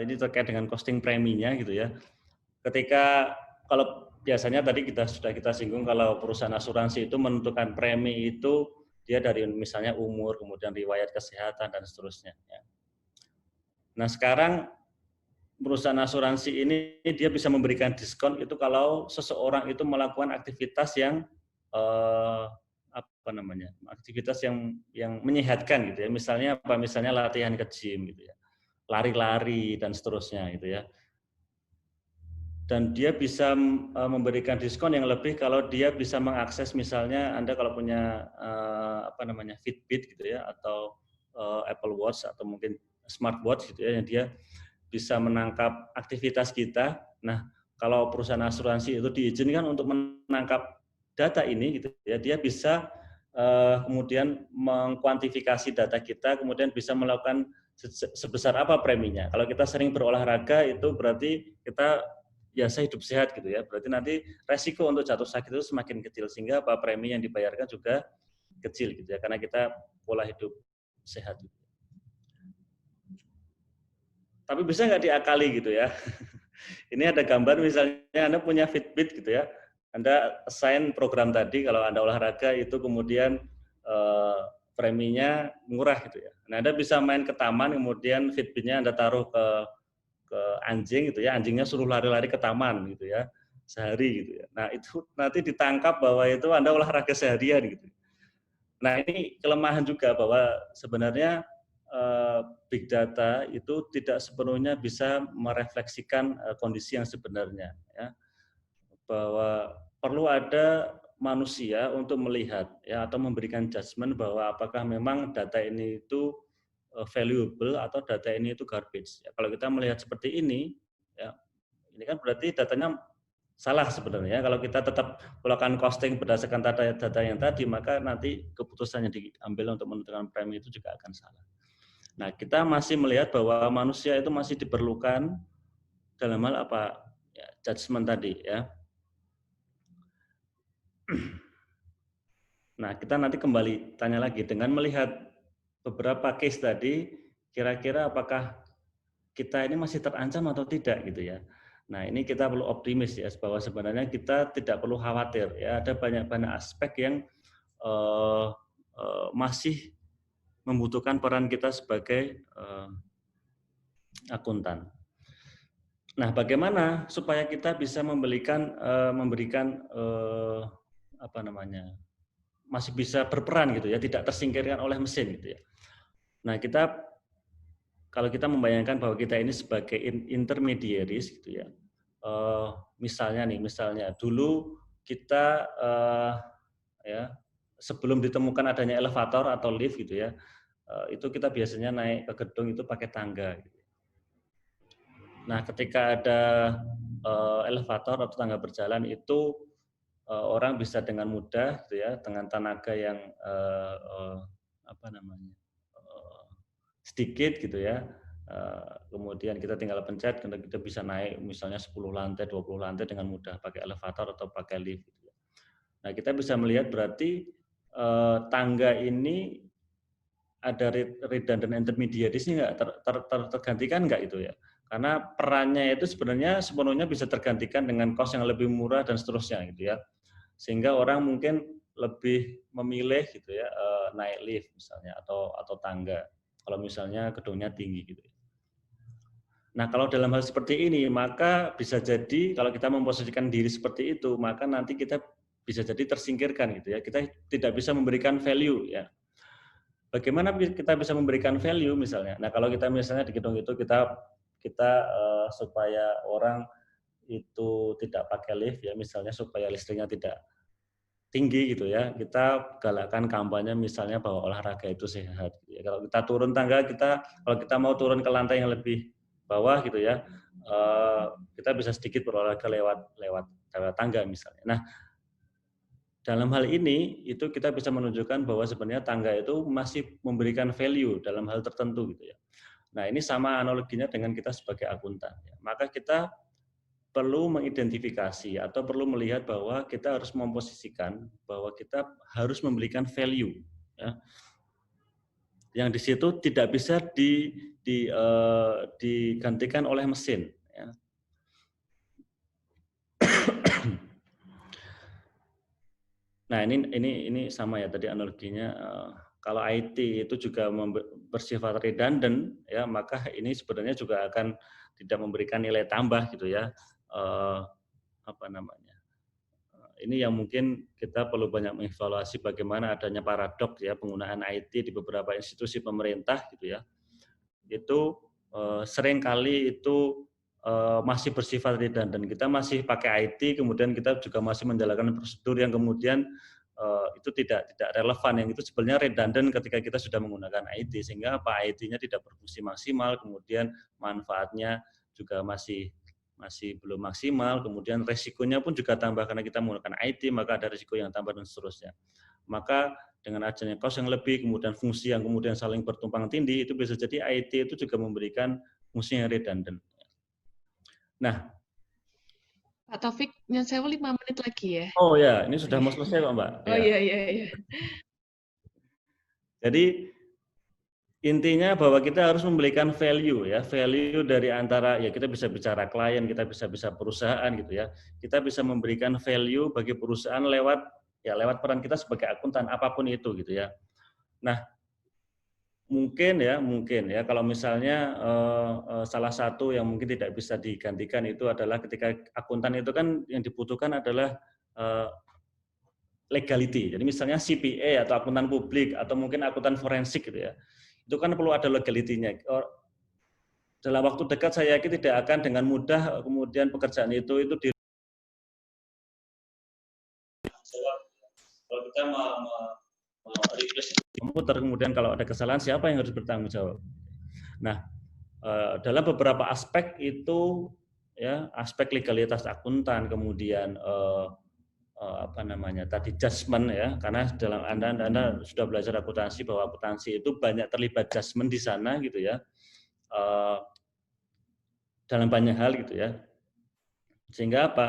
ini terkait dengan costing preminya gitu ya. Ketika kalau biasanya tadi sudah kita singgung kalau perusahaan asuransi itu menentukan premi itu dia dari misalnya umur, kemudian riwayat kesehatan dan seterusnya ya. Nah, sekarang perusahaan asuransi ini dia bisa memberikan diskon itu kalau seseorang itu melakukan aktivitas yang aktivitas yang menyehatkan gitu ya. Misalnya apa? Misalnya latihan ke gym gitu ya, lari-lari dan seterusnya gitu ya. Dan dia bisa memberikan diskon yang lebih kalau dia bisa mengakses misalnya Anda kalau punya Fitbit gitu ya atau Apple Watch atau mungkin smartwatch gitu ya yang dia bisa menangkap aktivitas kita. Nah, kalau perusahaan asuransi itu diizinkan untuk menangkap data ini gitu ya, dia bisa kemudian mengkuantifikasi data kita, kemudian bisa melakukan sebesar apa preminya. Kalau kita sering berolahraga itu berarti kita biasa hidup sehat gitu ya. Berarti nanti resiko untuk jatuh sakit itu semakin kecil sehingga premi yang dibayarkan juga kecil gitu ya karena kita pola hidup sehat. Tapi bisa nggak diakali gitu ya? Ini ada gambar misalnya Anda punya Fitbit gitu ya. Anda assign program tadi kalau Anda olahraga itu kemudian preminya murah gitu ya. Nah, Anda bisa main ke taman kemudian Fitbitnya Anda taruh ke anjing gitu ya, anjingnya suruh lari-lari ke taman gitu ya, sehari gitu ya. Nah, itu nanti ditangkap bahwa itu Anda olahraga seharian gitu. Nah, ini kelemahan juga bahwa sebenarnya big data itu tidak sepenuhnya bisa merefleksikan kondisi yang sebenarnya ya. Bahwa perlu ada manusia untuk melihat ya atau memberikan judgement bahwa apakah memang data ini itu valuable atau data ini itu garbage. Ya, kalau kita melihat seperti ini ya ini kan berarti datanya salah sebenarnya. Kalau kita tetap melakukan costing berdasarkan data yang tadi, maka nanti keputusan yang diambil untuk menentukan premi itu juga akan salah. Nah, kita masih melihat bahwa manusia itu masih diperlukan dalam hal apa? Ya, judgement tadi ya. Nah, kita nanti kembali tanya lagi dengan melihat beberapa case tadi, kira-kira apakah kita ini masih terancam atau tidak gitu ya. Nah, ini kita perlu optimis ya bahwa sebenarnya kita tidak perlu khawatir ya, ada banyak aspek yang masih membutuhkan peran kita sebagai akuntan. Nah, bagaimana supaya kita bisa memberikan masih bisa berperan gitu ya, tidak tersingkirkan oleh mesin gitu ya. Nah, kalau kita membayangkan bahwa kita ini sebagai intermediaries gitu ya, misalnya dulu kita ya sebelum ditemukan adanya elevator atau lift gitu ya, itu kita biasanya naik ke gedung itu pakai tangga. Gitu. Nah, ketika ada elevator atau tangga berjalan itu orang bisa dengan mudah, gitu ya, dengan tenaga yang sedikit gitu ya. Kemudian kita tinggal pencet, kita bisa naik misalnya 10 lantai, 20 lantai dengan mudah pakai elevator atau pakai lift. Gitu ya. Nah, kita bisa melihat berarti tangga ini ada redundant intermediaries ini nggak tergantikan nggak itu ya? Karena perannya itu sebenarnya sepenuhnya bisa tergantikan dengan cost yang lebih murah dan seterusnya gitu ya. Sehingga orang mungkin lebih memilih gitu ya naik lift misalnya atau tangga kalau misalnya gedungnya tinggi gitu. Nah, kalau dalam hal seperti ini maka bisa jadi kalau kita memposisikan diri seperti itu maka nanti kita bisa jadi tersingkirkan gitu ya. Kita tidak bisa memberikan value ya. Bagaimana kita bisa memberikan value misalnya? Nah, kalau kita misalnya di gedung itu kita supaya orang itu tidak pakai lift ya, misalnya supaya listriknya tidak tinggi gitu ya, kita galakkan kampanye misalnya bahwa olahraga itu sehat. Gitu ya. Kalau kita turun tangga, kalau kita mau turun ke lantai yang lebih bawah gitu ya, kita bisa sedikit berolahraga lewat tangga misalnya. Nah, dalam hal ini itu kita bisa menunjukkan bahwa sebenarnya tangga itu masih memberikan value dalam hal tertentu gitu ya. Nah, ini sama analoginya dengan kita sebagai akuntan. Maka kita perlu mengidentifikasi atau perlu melihat bahwa kita harus memposisikan bahwa kita harus memberikan value, ya, yang di situ tidak bisa digantikan oleh mesin. Ya. Nah, ini sama ya tadi analoginya. Kalau IT itu juga bersifat redundant, ya maka ini sebenarnya juga akan tidak memberikan nilai tambah gitu ya. Apa namanya? Ini yang mungkin kita perlu banyak mengevaluasi bagaimana adanya paradok ya penggunaan IT di beberapa institusi pemerintah gitu ya. Itu seringkali itu masih bersifat redundant. Kita masih pakai IT, kemudian kita juga masih menjalankan prosedur yang kemudian itu tidak relevan, yang itu sebenarnya redundant ketika kita sudah menggunakan IT, sehingga apa IT-nya tidak berfungsi maksimal, kemudian manfaatnya juga masih belum maksimal, kemudian resikonya pun juga tambah karena kita menggunakan IT, maka ada risiko yang tambah dan seterusnya. Maka dengan adanya cost yang lebih, kemudian fungsi yang kemudian saling bertumpang tindih, itu bisa jadi IT itu juga memberikan fungsi yang redundant. Nah, Pak Taufik, saya 5 menit lagi ya. oh ya, ini sudah mau selesai kok Mbak. Oh Ya. iya. Jadi intinya bahwa kita harus memberikan value ya, value dari antara ya kita bisa bicara klien, kita bisa perusahaan gitu ya. Kita bisa memberikan value bagi perusahaan lewat peran kita sebagai akuntan apapun itu gitu ya. Nah, mungkin ya kalau misalnya salah satu yang mungkin tidak bisa digantikan itu adalah ketika akuntan itu kan yang dibutuhkan adalah legality. Jadi misalnya CPA atau akuntan publik atau mungkin akuntan forensik gitu ya. Itu kan perlu ada legality-nya. Dalam waktu dekat saya yakin tidak akan dengan mudah kemudian pekerjaan itu di kalau kita replace komputer, kemudian kalau ada kesalahan siapa yang harus bertanggung jawab. Nah, dalam beberapa aspek itu ya aspek legalitas akuntan, kemudian apa namanya tadi judgement ya, karena dalam anda sudah belajar akuntansi bahwa akuntansi itu banyak terlibat judgement di sana gitu ya, dalam banyak hal gitu ya, sehingga apa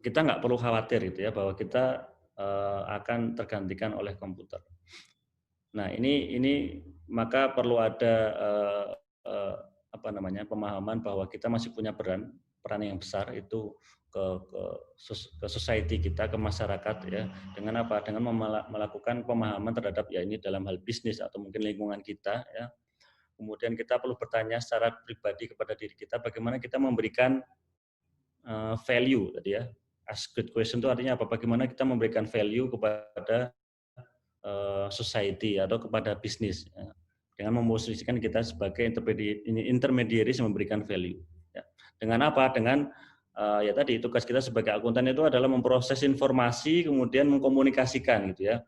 kita nggak perlu khawatir gitu ya bahwa kita akan tergantikan oleh komputer. Nah ini maka perlu ada apa namanya pemahaman bahwa kita masih punya peran yang besar itu ke society kita, ke masyarakat ya, dengan apa? Dengan melakukan pemahaman terhadap ya ini dalam hal bisnis atau mungkin lingkungan kita ya. Kemudian kita perlu bertanya secara pribadi kepada diri kita bagaimana kita memberikan value tadi ya. Ask good question itu artinya apa? Bagaimana kita memberikan value kepada society atau kepada bisnis ya, dengan memposisikan kita sebagai intermediary yang memberikan value. Ya. Dengan apa? Dengan ya tadi tugas kita sebagai akuntan itu adalah memproses informasi kemudian mengkomunikasikan gitu ya.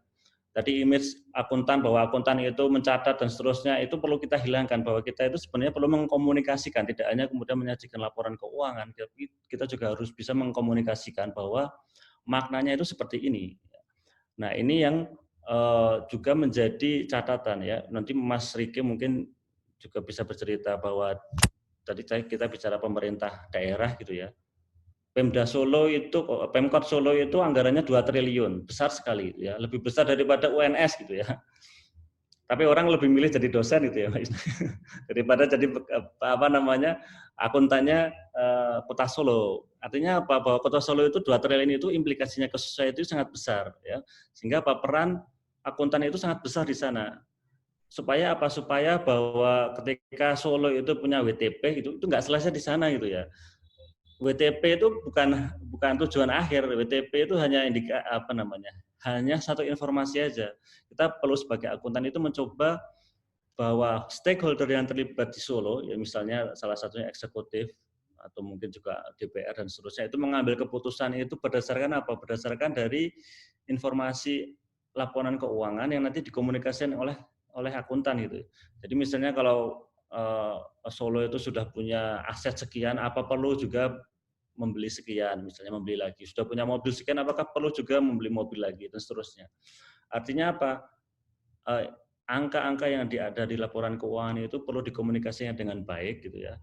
Tadi image akuntan bahwa akuntan itu mencatat dan seterusnya itu perlu kita hilangkan bahwa kita itu sebenarnya perlu mengkomunikasikan, tidak hanya kemudian menyajikan laporan keuangan, tapi kita juga harus bisa mengkomunikasikan bahwa maknanya itu seperti ini. Nah ini yang juga menjadi catatan ya. Nanti Mas Riki mungkin juga bisa bercerita bahwa tadi kita bicara pemerintah daerah gitu ya. Pemda Solo itu, Pemkot Solo itu anggarannya 2 triliun, besar sekali ya, lebih besar daripada UNS gitu ya. Tapi orang lebih milih jadi dosen gitu ya, daripada jadi apa namanya akuntannya Kota Solo. Artinya apa? Bahwa Kota Solo itu 2 triliun itu implikasinya ke society itu sangat besar ya. Sehingga apa peran akuntan itu sangat besar di sana. Supaya apa? Supaya bahwa ketika Solo itu punya WTP itu nggak selesai di sana gitu ya. WTP itu bukan tujuan akhir. WTP itu hanya hanya satu informasi aja. Kita perlu sebagai akuntan itu mencoba bahwa stakeholder yang terlibat di Solo, ya misalnya salah satunya eksekutif atau mungkin juga DPR dan seterusnya, itu mengambil keputusan itu berdasarkan apa? Berdasarkan dari informasi laporan keuangan yang nanti dikomunikasikan oleh akuntan gitu. Jadi misalnya kalau Solo itu sudah punya aset sekian, apa perlu juga membeli sekian, misalnya membeli lagi. Sudah punya mobil sekian, apakah perlu juga membeli mobil lagi, dan seterusnya. Artinya apa? angka-angka yang ada di laporan keuangan itu perlu dikomunikasikan dengan baik gitu ya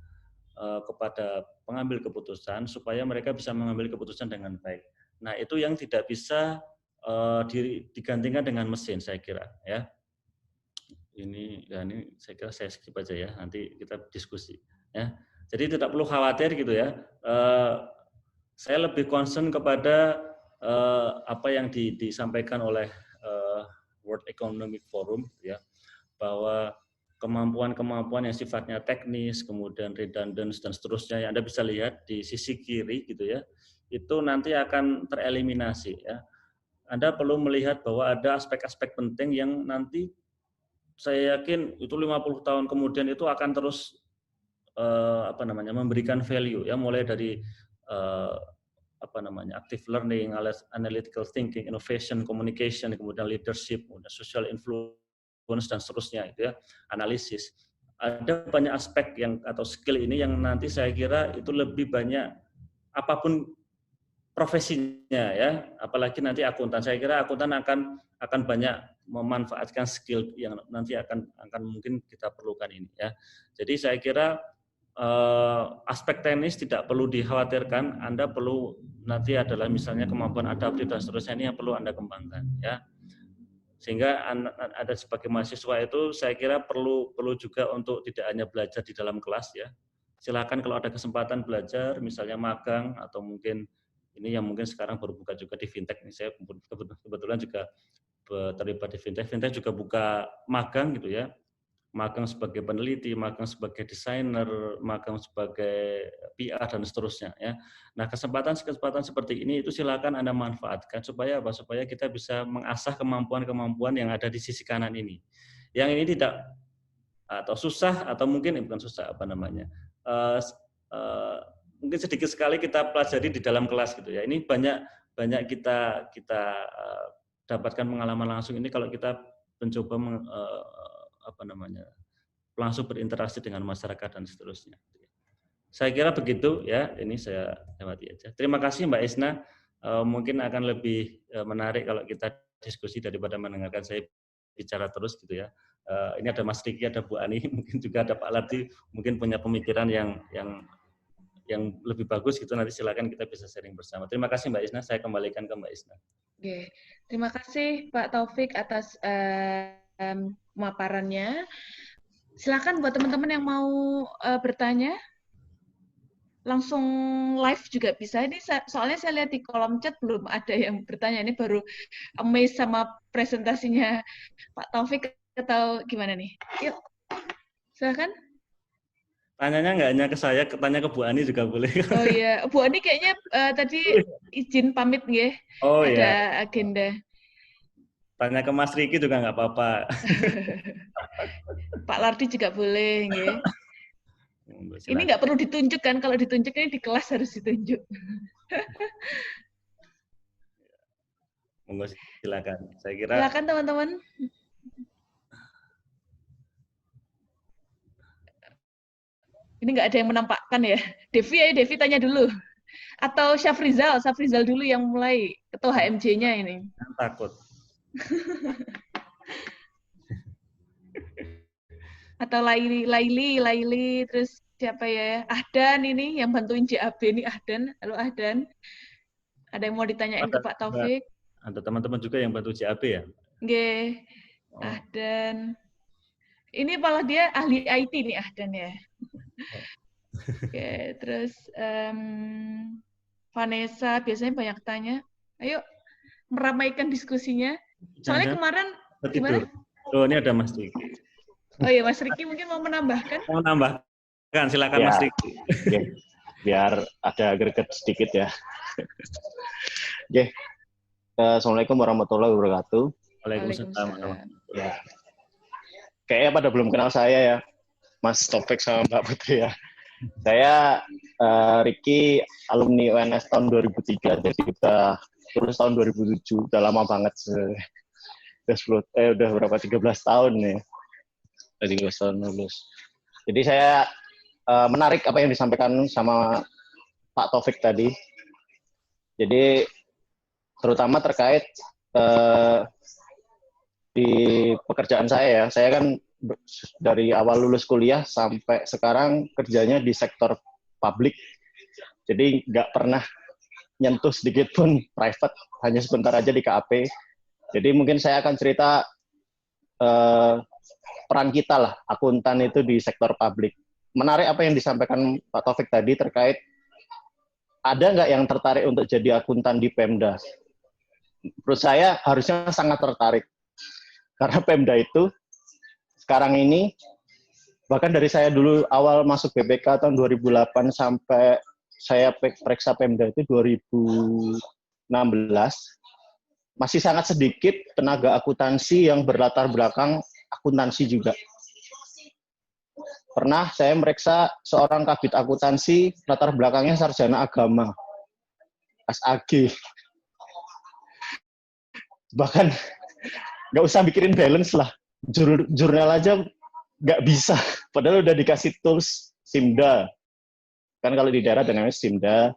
kepada pengambil keputusan supaya mereka bisa mengambil keputusan dengan baik. Nah, itu yang tidak bisa digantikan dengan mesin saya kira ya. Ini saya kira saya skip aja ya, nanti kita diskusi ya. Jadi tidak perlu khawatir gitu ya. Saya lebih concern kepada apa yang disampaikan oleh World Economic Forum ya, bahwa kemampuan-kemampuan yang sifatnya teknis, kemudian redundant dan seterusnya yang Anda bisa lihat di sisi kiri gitu ya, itu nanti akan tereliminasi ya. Anda perlu melihat bahwa ada aspek-aspek penting yang nanti saya yakin itu 50 tahun kemudian itu akan terus memberikan value ya, mulai dari active learning, analytical thinking, innovation, communication, kemudian leadership, kemudian social influence dan seterusnya itu ya, analisis. Ada banyak aspek yang atau skill ini yang nanti saya kira itu lebih banyak apapun profesinya ya, apalagi nanti akuntan. Saya kira akuntan akan banyak memanfaatkan skill yang nanti akan mungkin kita perlukan ini ya. Jadi saya kira aspek teknis tidak perlu dikhawatirkan. Anda perlu nanti adalah misalnya kemampuan adaptif dan seterusnya, ini yang perlu Anda kembangkan ya. Sehingga ada sebagai mahasiswa itu saya kira perlu juga untuk tidak hanya belajar di dalam kelas ya. Silakan kalau ada kesempatan belajar, misalnya magang atau mungkin ini yang mungkin sekarang baru buka juga di fintech. Saya kebetulan juga terlibat di fintech. Fintech juga buka magang gitu ya. Magang sebagai peneliti, magang sebagai desainer, magang sebagai PR dan seterusnya ya. Nah, kesempatan seperti ini itu silakan Anda manfaatkan supaya apa? Supaya kita bisa mengasah kemampuan-kemampuan yang ada di sisi kanan ini. Yang ini tidak atau susah atau mungkin bukan susah mungkin sedikit sekali kita pelajari di dalam kelas gitu ya. Ini banyak kita dapatkan pengalaman langsung ini kalau kita mencoba langsung berinteraksi dengan masyarakat dan seterusnya. Saya kira begitu ya, ini saya lewati aja. Terima kasih Mbak Isna, mungkin akan lebih menarik kalau kita diskusi daripada mendengarkan saya bicara terus gitu ya. Ini ada Mas Riki, ada Bu Ani, mungkin juga ada Pak Lardi, mungkin punya pemikiran yang lebih bagus gitu, nanti silakan kita bisa sharing bersama. Terima kasih Mbak Isna, saya kembalikan ke Mbak Isna. Oke, terima kasih Pak Taufik atas pemaparannya. Silakan buat teman-teman yang mau bertanya, langsung live juga bisa. Ini soalnya saya lihat di kolom chat belum ada yang bertanya. Ini baru amazed sama presentasinya Pak Taufik atau gimana nih? Yuk, silakan. Tanyanya nggak hanya ke saya, tanya ke Bu Ani juga boleh. Oh iya, Bu Ani kayaknya tadi izin pamit ya. Oh ada ya. Agenda. Tanya ke Mas Riki juga nggak apa-apa. Pak Lardi juga boleh ya. Ini nggak perlu ditunjuk kan, kalau ditunjuk ini di kelas harus ditunjuk. Monggo silakan. Saya kira. Silakan teman-teman. Ini nggak ada yang menampakkan ya. Devi tanya dulu. Atau Syafrizal dulu yang mulai, ketua HMJ-nya ini. Takut. Atau Laili, terus siapa ya? Ahdan ini yang bantuin JAB ini, Ahdan. Halo Ahdan. Ada yang mau ditanyain ke Pak Taufik? Ada teman-teman juga yang bantu JAB ya? Nggih. Ahdan. Ini malah dia ahli IT nih Ahdan ya. Oke, terus Vanessa biasanya banyak tanya. Ayo meramaikan diskusinya. Soalnya kemarin gimana? Oh, ini ada Mas Riki. Oh iya, Mas Riki mungkin mau menambahkan? Mau menambahkan, silakan ya, Mas Riki. Ya, biar ada greget sedikit ya. Oke. Assalamualaikum warahmatullahi wabarakatuh. Waalaikumsalam. Ya. Kayaknya pada belum kenal saya ya, Mas Taufik sama Mbak Putri ya. Saya Riki, alumni UNS tahun 2003, jadi udah lulus tahun 2007, udah lama banget. Udah berapa, 13 tahun nih. 13 tahun lulus. Jadi saya menarik apa yang disampaikan sama Pak Taufik tadi. Jadi terutama terkait di pekerjaan saya ya, saya kan dari awal lulus kuliah sampai sekarang kerjanya di sektor publik. Jadi nggak pernah nyentuh sedikit pun private, hanya sebentar aja di KAP. Jadi mungkin saya akan cerita peran kita lah, akuntan itu di sektor publik. Menarik apa yang disampaikan Pak Taufik tadi terkait ada nggak yang tertarik untuk jadi akuntan di Pemda? Menurut saya harusnya sangat tertarik. Karena Pemda itu sekarang ini, bahkan dari saya dulu awal masuk BPK tahun 2008 sampai saya periksa Pemda itu 2016, masih sangat sedikit tenaga akuntansi yang berlatar belakang akuntansi juga. Pernah saya meriksa seorang kabid akuntansi, latar belakangnya sarjana agama, SAG. Bahkan nggak usah mikirin balance lah, jurnal aja nggak bisa, padahal udah dikasih tools Simda. Kan kalau di daerah ada namanya Simda,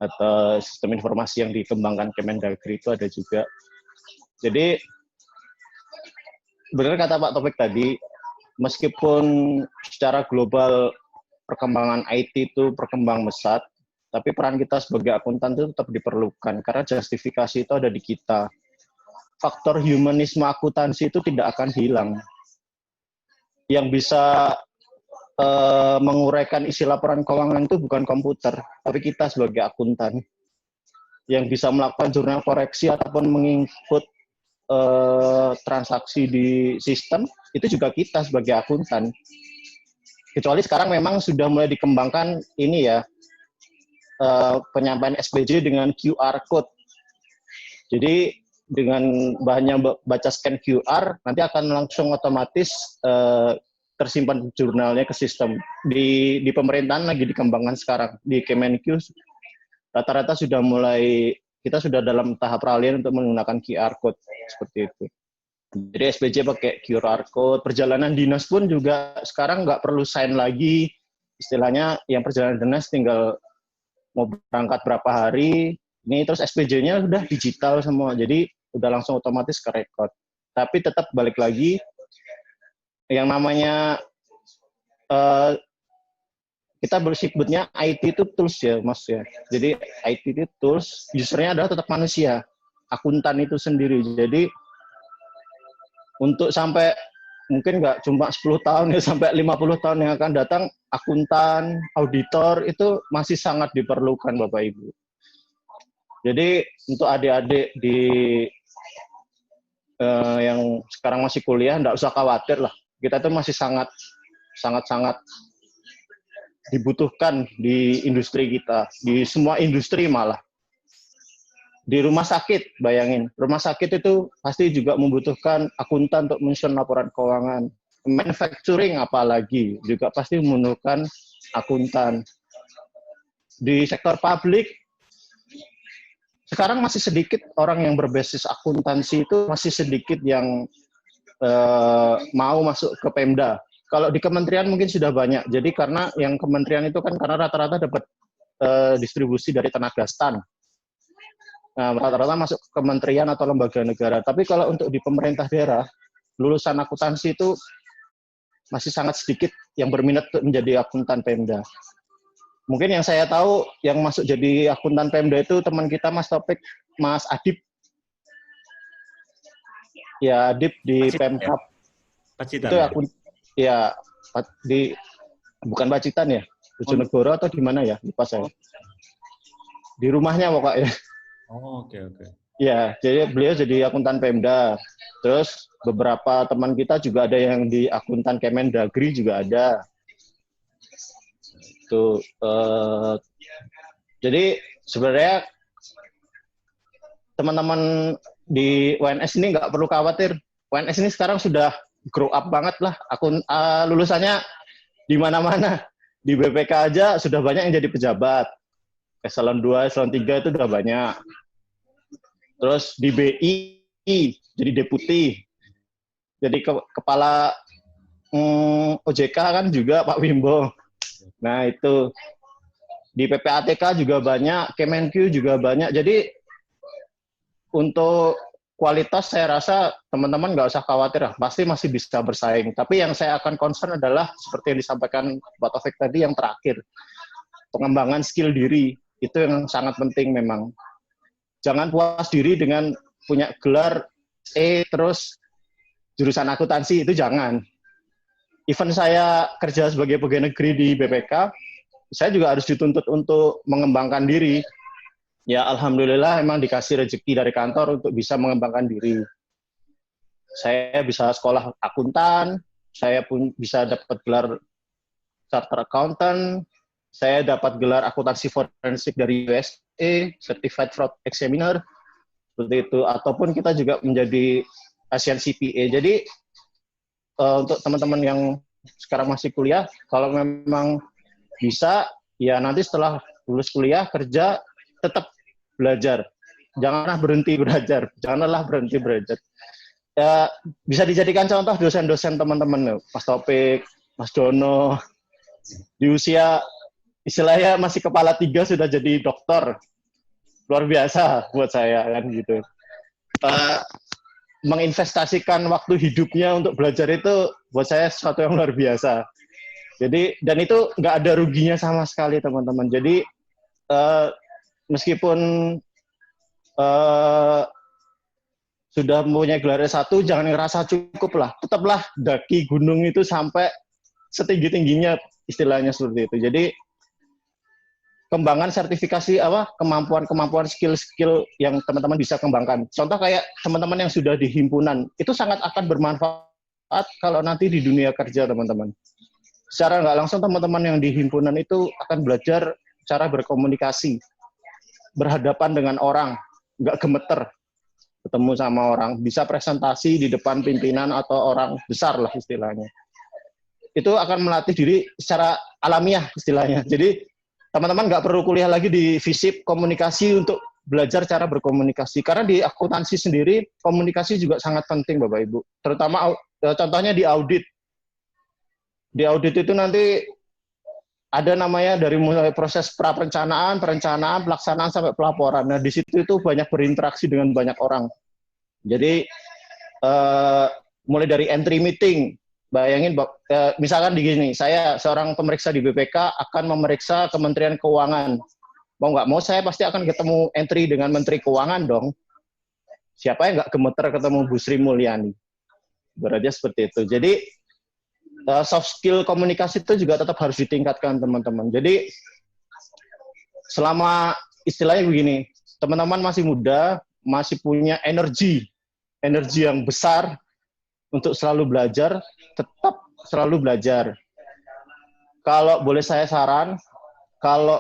atau sistem informasi yang dikembangkan Kemendagri itu ada juga. Jadi, benar kata Pak Taufik tadi, meskipun secara global perkembangan IT itu berkembang pesat, tapi peran kita sebagai akuntan itu tetap diperlukan, karena justifikasi itu ada di kita. Faktor humanisme akuntansi itu tidak akan hilang. Yang bisa menguraikan isi laporan keuangan itu bukan komputer, tapi kita sebagai akuntan. Yang bisa melakukan jurnal koreksi ataupun menginput transaksi di sistem, itu juga kita sebagai akuntan. Kecuali sekarang memang sudah mulai dikembangkan ini ya, penyampaian SPJ dengan QR Code. Jadi dengan bahannya baca scan QR, nanti akan langsung otomatis tersimpan jurnalnya ke sistem. Di pemerintahan lagi dikembangkan sekarang. Di Kemenkyu, rata-rata sudah mulai, kita sudah dalam tahap peralihan untuk menggunakan QR Code, seperti itu. Jadi SPJ pakai QR Code, perjalanan dinas pun juga sekarang nggak perlu sign lagi, istilahnya yang perjalanan dinas tinggal mau berangkat berapa hari, ini terus SPJ-nya udah digital semua, jadi udah langsung otomatis ke record. Tapi tetap balik lagi, yang namanya kita bersebutnya IT itu tools ya, Mas ya. Jadi IT itu tools, usernya adalah tetap manusia, akuntan itu sendiri. Jadi untuk sampai mungkin nggak cuma 10 tahun ya, sampai 50 tahun yang akan datang, akuntan, auditor itu masih sangat diperlukan Bapak Ibu. Jadi untuk adik-adik di yang sekarang masih kuliah, nggak usah khawatir lah. Kita tuh masih sangat dibutuhkan di industri kita, di semua industri malah. Di rumah sakit, bayangin, rumah sakit itu pasti juga membutuhkan akuntan untuk menyusun laporan keuangan. Manufacturing apalagi juga pasti membutuhkan akuntan. Di sektor publik, sekarang masih sedikit orang yang berbasis akuntansi, itu masih sedikit yang mau masuk ke Pemda. Kalau di kementerian mungkin sudah banyak. Jadi karena yang kementerian itu kan karena rata-rata dapat distribusi dari tenaga stan. Nah, rata-rata masuk ke kementerian atau lembaga negara. Tapi kalau untuk di pemerintah daerah, lulusan akuntansi itu masih sangat sedikit yang berminat untuk menjadi akuntan Pemda. Mungkin yang saya tahu yang masuk jadi akuntan Pemda itu teman kita Mas Taufik, Mas Adib. Ya, Adib di Pemkab. Pacitan. Itu akun ya di bukan Pacitan ya, Bojonegoro atau di mana ya? Lupa saya. Di rumahnya pokoknya. Oh, oke. Ya, jadi beliau jadi akuntan Pemda. Terus beberapa teman kita juga ada yang di akuntan Kemendagri juga ada. Tuh, jadi sebenarnya teman-teman di UNS ini nggak perlu khawatir. UNS ini sekarang sudah grow up banget lah. Lulusannya di mana-mana. Di BPK aja sudah banyak yang jadi pejabat. Eselon 2, Eselon 3 itu udah banyak. Terus di BI jadi deputi. Jadi kepala OJK kan juga Pak Wimbo. Nah itu di PPATK juga banyak, Kemenkyu juga banyak. Jadi untuk kualitas saya rasa teman-teman nggak usah khawatir lah, pasti masih bisa bersaing. Tapi yang saya akan concern adalah seperti yang disampaikan Pak Taufik tadi yang terakhir, pengembangan skill diri, itu yang sangat penting memang. Jangan puas diri dengan punya gelar terus jurusan akuntansi, itu jangan. Even saya kerja sebagai pegawai negeri di BPK, saya juga harus dituntut untuk mengembangkan diri. Ya alhamdulillah emang dikasih rezeki dari kantor untuk bisa mengembangkan diri. Saya bisa sekolah akuntan, saya pun bisa dapat gelar charter accountant, saya dapat gelar akuntansi forensik dari USA, Certified Fraud Examiner, seperti itu. Ataupun kita juga menjadi Asian CPA. Jadi untuk teman-teman yang sekarang masih kuliah, kalau memang bisa, ya nanti setelah lulus kuliah, kerja, tetap belajar. Janganlah berhenti belajar. Janganlah berhenti belajar. Ya, bisa dijadikan contoh dosen-dosen teman-teman, Mas Topik, Mas Dono, di usia istilahnya masih kepala 3 sudah jadi dokter. Luar biasa buat saya kan gitu. Menginvestasikan waktu hidupnya untuk belajar itu buat saya sesuatu yang luar biasa. Jadi, dan itu nggak ada ruginya sama sekali teman-teman. Jadi meskipun sudah mempunyai gelar S1, jangan ngerasa cukup lah. Tetaplah daki gunung itu sampai setinggi-tingginya, istilahnya seperti itu. Jadi kembangan sertifikasi kemampuan skill-skill yang teman-teman bisa kembangkan. Contoh kayak teman-teman yang sudah di himpunan, itu sangat akan bermanfaat kalau nanti di dunia kerja teman-teman. Secara nggak langsung teman-teman yang di himpunan itu akan belajar cara berkomunikasi, berhadapan dengan orang, nggak gemeter ketemu sama orang, bisa presentasi di depan pimpinan atau orang besar lah istilahnya. Itu akan melatih diri secara alamiah istilahnya. Jadi teman-teman nggak perlu kuliah lagi di FISIP komunikasi untuk belajar cara berkomunikasi. Karena di akuntansi sendiri, komunikasi juga sangat penting Bapak Ibu. Terutama contohnya di audit. Di audit itu nanti ada namanya dari mulai proses praperencanaan, perencanaan, pelaksanaan sampai pelaporan. Nah, di situ itu banyak berinteraksi dengan banyak orang. Jadi mulai dari entry meeting, bayangin misalkan begini, saya seorang pemeriksa di BPK akan memeriksa Kementerian Keuangan. Mau nggak mau saya pasti akan ketemu entry dengan Menteri Keuangan dong. Siapa yang nggak gemeter ketemu Bu Sri Mulyani? Berarti seperti itu. Jadi soft skill komunikasi itu juga tetap harus ditingkatkan teman-teman. Jadi selama istilahnya begini, teman-teman masih muda, masih punya energi yang besar untuk selalu belajar, tetap selalu belajar. Kalau boleh saya saran, kalau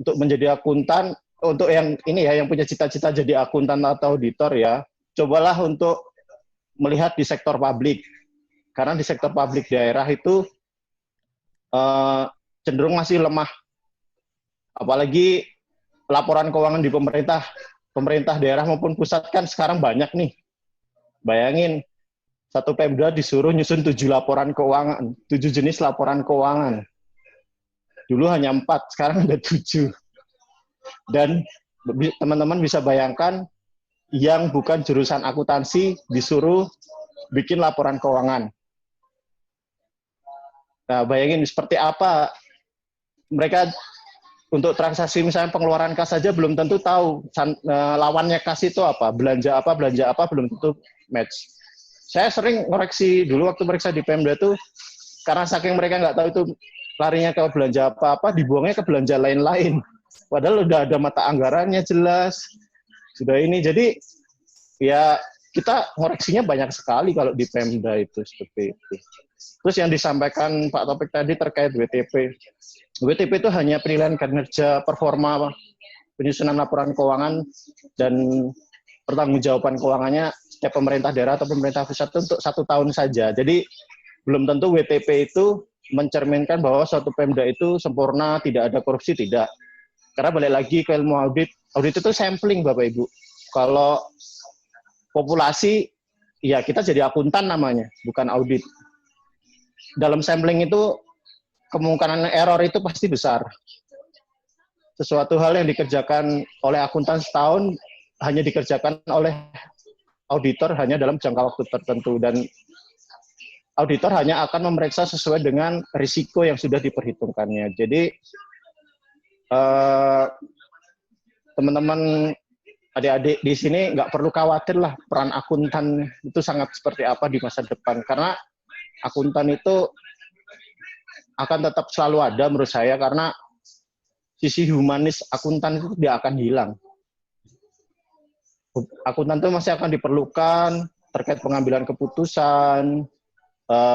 untuk menjadi akuntan, untuk yang ini ya, yang punya cita-cita jadi akuntan atau auditor ya, cobalah untuk melihat di sektor publik. Karena di sektor publik daerah itu cenderung masih lemah. Apalagi laporan keuangan di pemerintah daerah maupun pusat kan sekarang banyak nih. Bayangin, satu Pemda disuruh nyusun 7 laporan keuangan, 7 jenis laporan keuangan. Dulu hanya 4, sekarang ada 7. Dan teman-teman bisa bayangkan, yang bukan jurusan akuntansi disuruh bikin laporan keuangan. Nah, bayangin seperti apa mereka untuk transaksi misalnya pengeluaran kas saja belum tentu tahu lawannya kas itu apa, belanja apa belum tentu match. Saya sering ngoreksi dulu waktu meriksa di Pemda tuh, karena saking mereka nggak tahu itu larinya ke belanja apa-apa, dibuangnya ke belanja lain-lain. Padahal udah ada mata anggarannya jelas, sudah ini. Jadi ya kita ngoreksinya banyak sekali kalau di Pemda itu seperti itu. Terus yang disampaikan Pak Topik tadi terkait WTP. WTP itu hanya penilaian kinerja performa penyusunan laporan keuangan dan pertanggungjawaban keuangannya setiap pemerintah daerah atau pemerintah pusat itu untuk 1 tahun saja. Jadi belum tentu WTP itu mencerminkan bahwa suatu Pemda itu sempurna, tidak ada korupsi, tidak. Karena balik lagi ke ilmu audit, audit itu sampling Bapak Ibu. Kalau populasi, ya kita jadi akuntan namanya, bukan audit. Dalam sampling itu kemungkinan error itu pasti besar. Sesuatu hal yang dikerjakan oleh akuntan setahun hanya dikerjakan oleh auditor hanya dalam jangka waktu tertentu, dan auditor hanya akan memeriksa sesuai dengan risiko yang sudah diperhitungkannya. Jadi teman-teman adik-adik di sini nggak perlu khawatir lah peran akuntan itu sangat seperti apa di masa depan, karena akuntan itu akan tetap selalu ada menurut saya, karena sisi humanis akuntan itu tidak akan hilang. Akuntan itu masih akan diperlukan terkait pengambilan keputusan,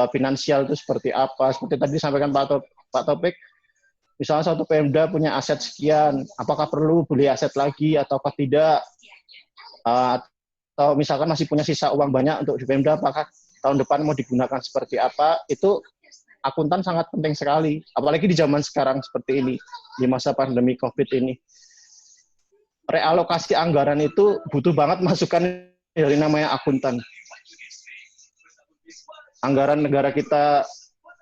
finansial itu seperti apa, seperti tadi disampaikan Pak Topik, misalnya suatu Pemda punya aset sekian, apakah perlu beli aset lagi ataukah tidak, atau misalkan masih punya sisa uang banyak untuk di Pemda, apakah tahun depan mau digunakan seperti apa, itu akuntan sangat penting sekali, apalagi di zaman sekarang seperti ini, di masa pandemi COVID ini. Realokasi anggaran itu butuh banget masukan dari namanya akuntan. Anggaran negara kita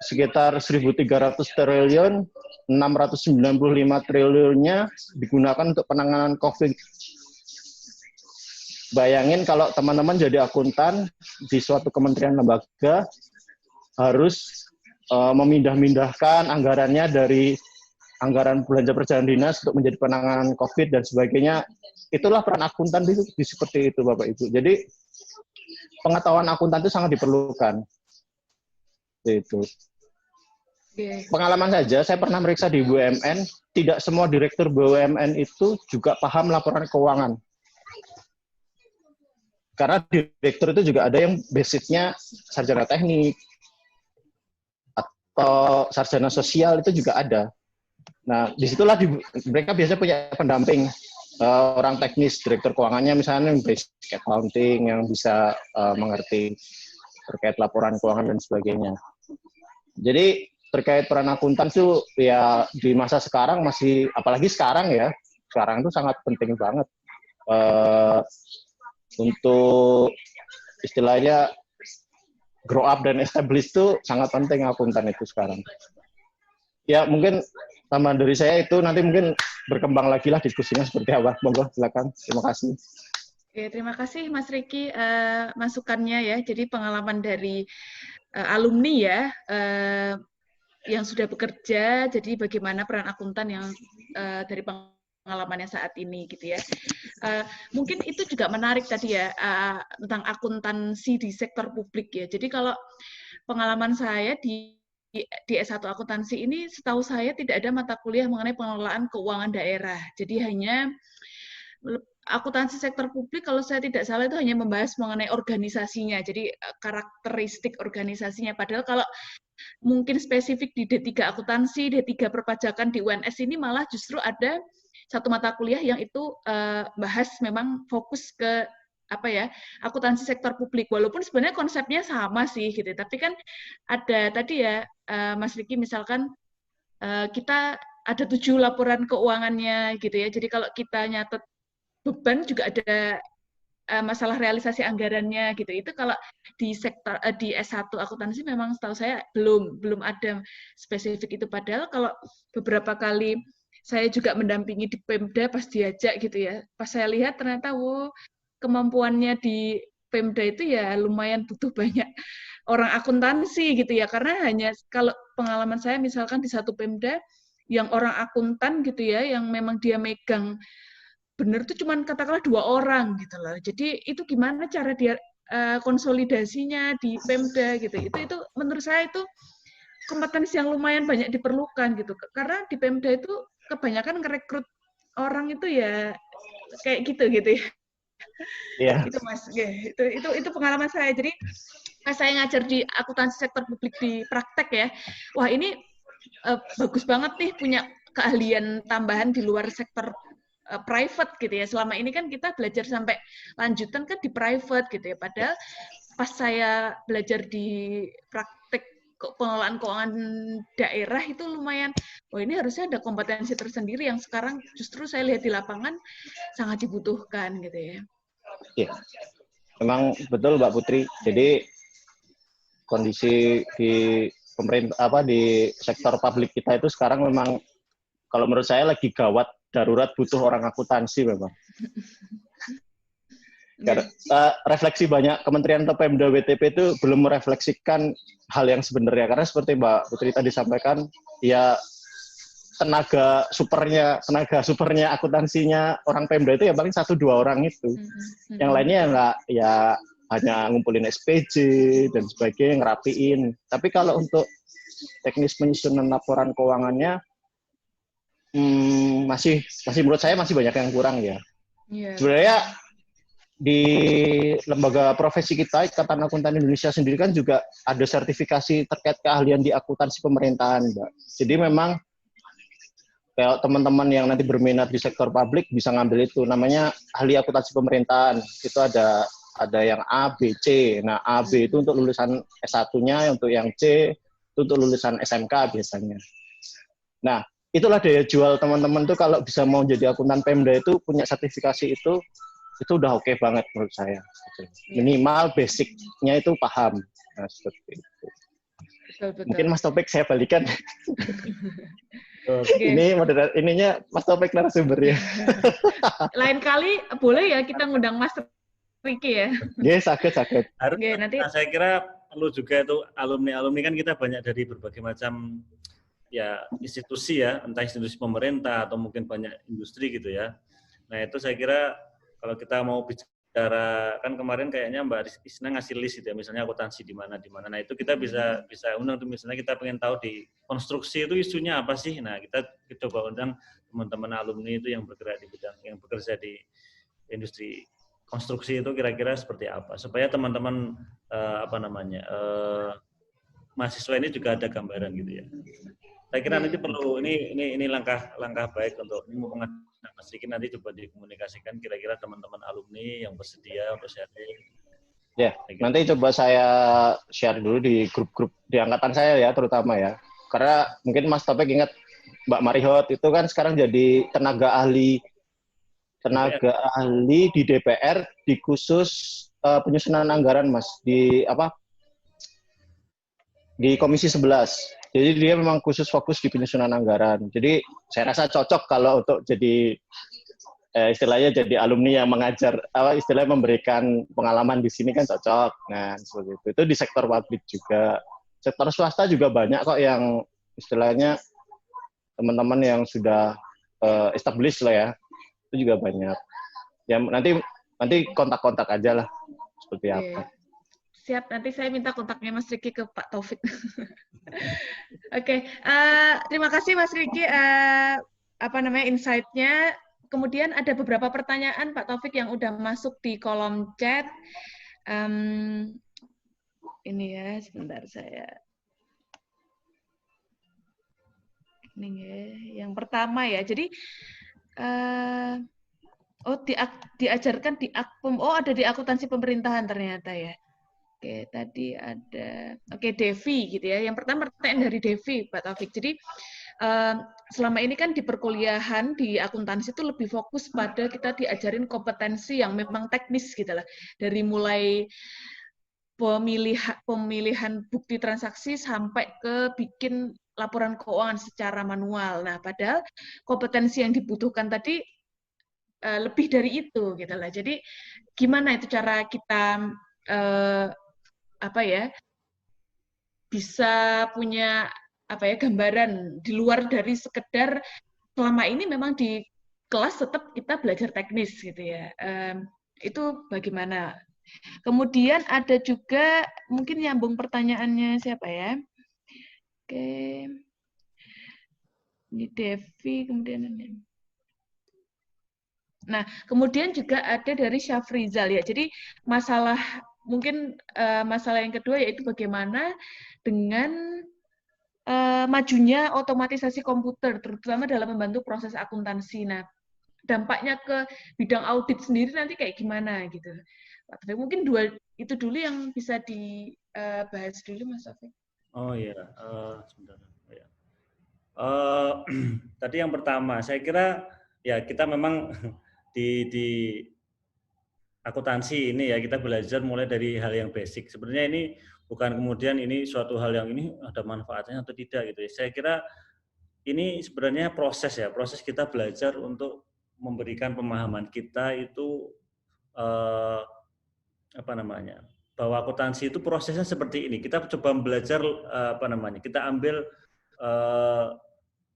sekitar 1.300 triliun, 695 triliunnya digunakan untuk penanganan COVID. Bayangin kalau teman-teman jadi akuntan di suatu kementerian lembaga, harus memindah-mindahkan anggarannya dari anggaran belanja perjalanan dinas untuk menjadi penanganan COVID dan sebagainya. Itulah peran akuntan di seperti itu, Bapak Ibu. Jadi pengetahuan akuntan itu sangat diperlukan. Itu. Pengalaman saja, saya pernah meriksa di BUMN, tidak semua direktur BUMN itu juga paham laporan keuangan. Karena direktur itu juga ada yang basicnya sarjana teknik, atau sarjana sosial, itu juga ada. Nah, disitulah mereka biasanya punya pendamping, orang teknis, direktur keuangannya misalnya yang basic accounting, yang bisa mengerti terkait laporan keuangan dan sebagainya. Jadi terkait peran akuntan itu ya di masa sekarang masih, apalagi sekarang ya, sekarang itu sangat penting banget untuk istilahnya grow up dan establish itu sangat penting akuntan itu sekarang. Ya mungkin tambahan dari saya itu, nanti mungkin berkembang lagi lah diskusinya seperti apa. Monggo silakan. Terima kasih. Oke, terima kasih Mas Riki masukannya ya. Jadi pengalaman dari alumni ya yang sudah bekerja. Jadi bagaimana peran akuntan yang dari pengalamannya saat ini gitu ya. Mungkin itu juga menarik tadi ya tentang akuntansi di sektor publik ya. Jadi kalau pengalaman saya di S1 akuntansi ini, setahu saya tidak ada mata kuliah mengenai pengelolaan keuangan daerah. Jadi hanya akuntansi sektor publik, kalau saya tidak salah itu hanya membahas mengenai organisasinya, jadi karakteristik organisasinya. Padahal kalau mungkin spesifik di D3 akuntansi, D3 perpajakan di UNS ini malah justru ada satu mata kuliah yang itu bahas memang fokus ke apa ya, akuntansi sektor publik, walaupun sebenarnya konsepnya sama sih gitu, tapi kan ada tadi ya Mas Riki misalkan kita ada 7 laporan keuangannya gitu ya, jadi kalau kita nyatet beban juga ada masalah realisasi anggarannya gitu. Itu kalau di sektor di S1 akuntansi memang setahu saya belum ada spesifik itu, padahal kalau beberapa kali saya juga mendampingi di Pemda pas diajak gitu ya. Pas saya lihat ternyata kemampuannya di Pemda itu ya lumayan butuh banyak orang akuntansi gitu ya. Karena hanya kalau pengalaman saya misalkan di satu Pemda yang orang akuntan gitu ya, yang memang dia megang benar tuh cuman katakanlah 2 orang gitu loh. Jadi itu gimana cara dia konsolidasinya di Pemda gitu. Itu menurut saya itu kompetensi yang lumayan banyak diperlukan gitu. Karena di Pemda itu kebanyakan ngerekrut orang itu ya kayak gitu ya. Yeah. Itu Mas. Itu pengalaman saya. Jadi pas saya ngajar di akuntansi sektor publik di praktek ya. Wah, ini bagus banget nih punya keahlian tambahan di luar sektor private gitu ya. Selama ini kan kita belajar sampai lanjutan kan di private gitu ya. Padahal pas saya belajar di praktek pengelolaan keuangan daerah itu lumayan, ini harusnya ada kompetensi tersendiri yang sekarang justru saya lihat di lapangan sangat dibutuhkan gitu ya. Iya, memang betul Mbak Putri. Jadi kondisi di pemerintah di sektor publik kita itu sekarang memang kalau menurut saya lagi gawat, darurat, butuh orang akuntansi memang. Karena refleksi banyak kementerian atau Pemda WTP itu belum merefleksikan hal yang sebenarnya. Karena seperti Mbak Putri tadi sampaikan, ya tenaga supernya akuntansinya orang Pemda itu ya paling 1-2 orang itu. Yang lainnya nggak, ya hanya ngumpulin SPJ dan sebagainya, ngerapiin. Tapi kalau untuk teknis penyusunan laporan keuangannya, masih menurut saya masih banyak yang kurang ya. Sebenarnya di lembaga profesi kita, Ikatan Akuntan Indonesia sendiri kan juga ada sertifikasi terkait keahlian di akuntansi pemerintahan, Mbak. Jadi memang kalau teman-teman yang nanti berminat di sektor publik bisa ngambil itu, namanya ahli akuntansi pemerintahan. Itu ada yang A, B, C. Nah, A, B itu untuk lulusan S1-nya, untuk yang C itu untuk lulusan SMK biasanya. Nah, itulah daya jual teman-teman tuh kalau bisa mau jadi akuntan Pemda itu punya sertifikasi itu udah oke banget menurut saya. Minimal basicnya itu paham. Nah, seperti itu. Betul. Mungkin Mas Topik saya balikan. Ini ininya Mas Topik narasumbernya. Lain kali boleh ya kita ngundang Mas Riki ya. Yes, sakit. Nanti saya kira perlu juga itu alumni kan kita banyak dari berbagai macam ya institusi ya, entah institusi pemerintah atau mungkin banyak industri gitu ya. Nah itu saya kira kalau kita mau bicara, kan kemarin kayaknya Mbak Isna ngasih list gitu ya, misalnya akuntansi di mana. Nah itu kita bisa undang tuh, misalnya kita pengen tahu di konstruksi itu isunya apa sih. Nah kita coba undang teman-teman alumni itu yang bergerak di bidang, yang bekerja di industri konstruksi itu kira-kira seperti apa, supaya teman-teman mahasiswa ini juga ada gambaran gitu ya. Saya kira nanti perlu ini langkah baik untuk Mas Riki nanti coba dikomunikasikan kira-kira teman-teman alumni yang bersedia untuk sharing. Ya, nanti coba saya share dulu di grup-grup di angkatan saya ya, terutama ya. Karena mungkin Mas Topik ingat Mbak Marihot itu kan sekarang jadi tenaga ahli di DPR di khusus penyusunan anggaran, Mas, di Komisi 11. Jadi dia memang khusus fokus di penyusunan anggaran. Jadi saya rasa cocok kalau untuk jadi istilahnya jadi alumni yang mengajar, istilahnya memberikan pengalaman di sini kan cocok. Nah, seperti itu. Itu di sektor publik juga. Sektor swasta juga banyak kok yang istilahnya teman-teman yang sudah established lah ya. Itu juga banyak. Ya nanti kontak-kontak aja lah seperti apa. Siap, nanti saya minta kontaknya Mas Riki ke Pak Taufik. Oke, terima kasih Mas Riki insight-nya. Kemudian ada beberapa pertanyaan Pak Taufik yang udah masuk di kolom chat. Ini ya, sebentar saya. Ini ya, yang pertama ya. Jadi diajarkan di Akpom. Oh, ada di akuntansi pemerintahan ternyata ya. Oke, tadi ada Devi gitu ya. Yang pertama pertanyaan dari Devi, Pak Taufik. Jadi selama ini kan di perkuliahan di akuntansi itu lebih fokus pada kita diajarin kompetensi yang memang teknis gitu lah. Dari mulai pemilihan bukti transaksi sampai ke bikin laporan keuangan secara manual. Nah, padahal kompetensi yang dibutuhkan tadi lebih dari itu gitu lah. Jadi gimana itu cara kita bisa punya gambaran di luar dari sekedar selama ini memang di kelas tetap kita belajar teknis gitu ya. Itu bagaimana? Kemudian ada juga mungkin nyambung pertanyaannya siapa ya? Oke. Ini Devi, kemudian ini. Nah, kemudian juga ada dari Syafrizal ya. Jadi masalah yang kedua yaitu bagaimana dengan majunya otomatisasi komputer, terutama dalam membantu proses akuntansi. Nah, dampaknya ke bidang audit sendiri nanti kayak gimana gitu. Pak Taufik, mungkin itu dulu yang bisa dibahas dulu, Mas Taufik. Oh iya, sebentar. Ya. Tadi yang pertama, saya kira ya kita memang di akuntansi ini ya kita belajar mulai dari hal yang basic. Sebenarnya ini bukan kemudian ini suatu hal yang ini ada manfaatnya atau tidak gitu ya. Saya kira ini sebenarnya proses kita belajar untuk memberikan pemahaman kita itu bahwa akuntansi itu prosesnya seperti ini. Kita coba belajar kita ambil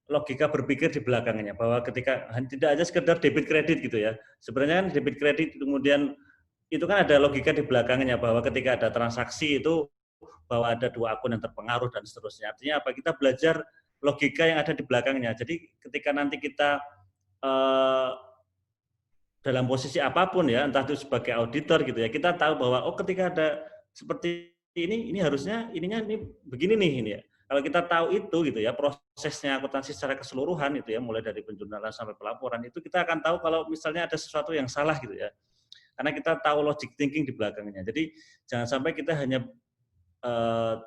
logika berpikir di belakangnya, bahwa ketika tidak hanya sekedar debit kredit gitu ya. Sebenarnya kan debit kredit kemudian itu kan ada logika di belakangnya, bahwa ketika ada transaksi itu bahwa ada dua akun yang terpengaruh dan seterusnya. Artinya apa? Kita belajar logika yang ada di belakangnya. Jadi ketika nanti kita dalam posisi apapun ya, entah itu sebagai auditor gitu ya, kita tahu bahwa ketika ada seperti ini harusnya ininya ini begini nih ini ya. Kalau kita tahu itu gitu ya, prosesnya akuntansi secara keseluruhan itu ya, mulai dari penjurnalan sampai pelaporan, itu kita akan tahu kalau misalnya ada sesuatu yang salah gitu ya. Karena kita tahu logic thinking di belakangnya. Jadi jangan sampai kita hanya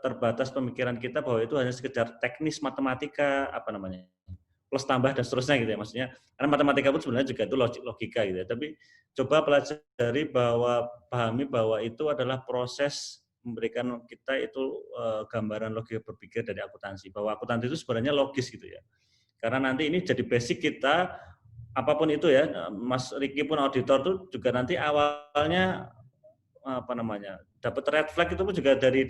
terbatas pemikiran kita bahwa itu hanya sekedar teknis matematika plus tambah dan seterusnya gitu ya, maksudnya karena matematika pun sebenarnya juga itu logika gitu ya, tapi coba pelajari pahami bahwa itu adalah proses memberikan kita itu gambaran logika berpikir dari akuntansi, bahwa akuntansi itu sebenarnya logis gitu ya, karena nanti ini jadi basic kita apapun itu ya. Mas Riki pun auditor tuh juga nanti awalnya dapat red flag itu pun juga dari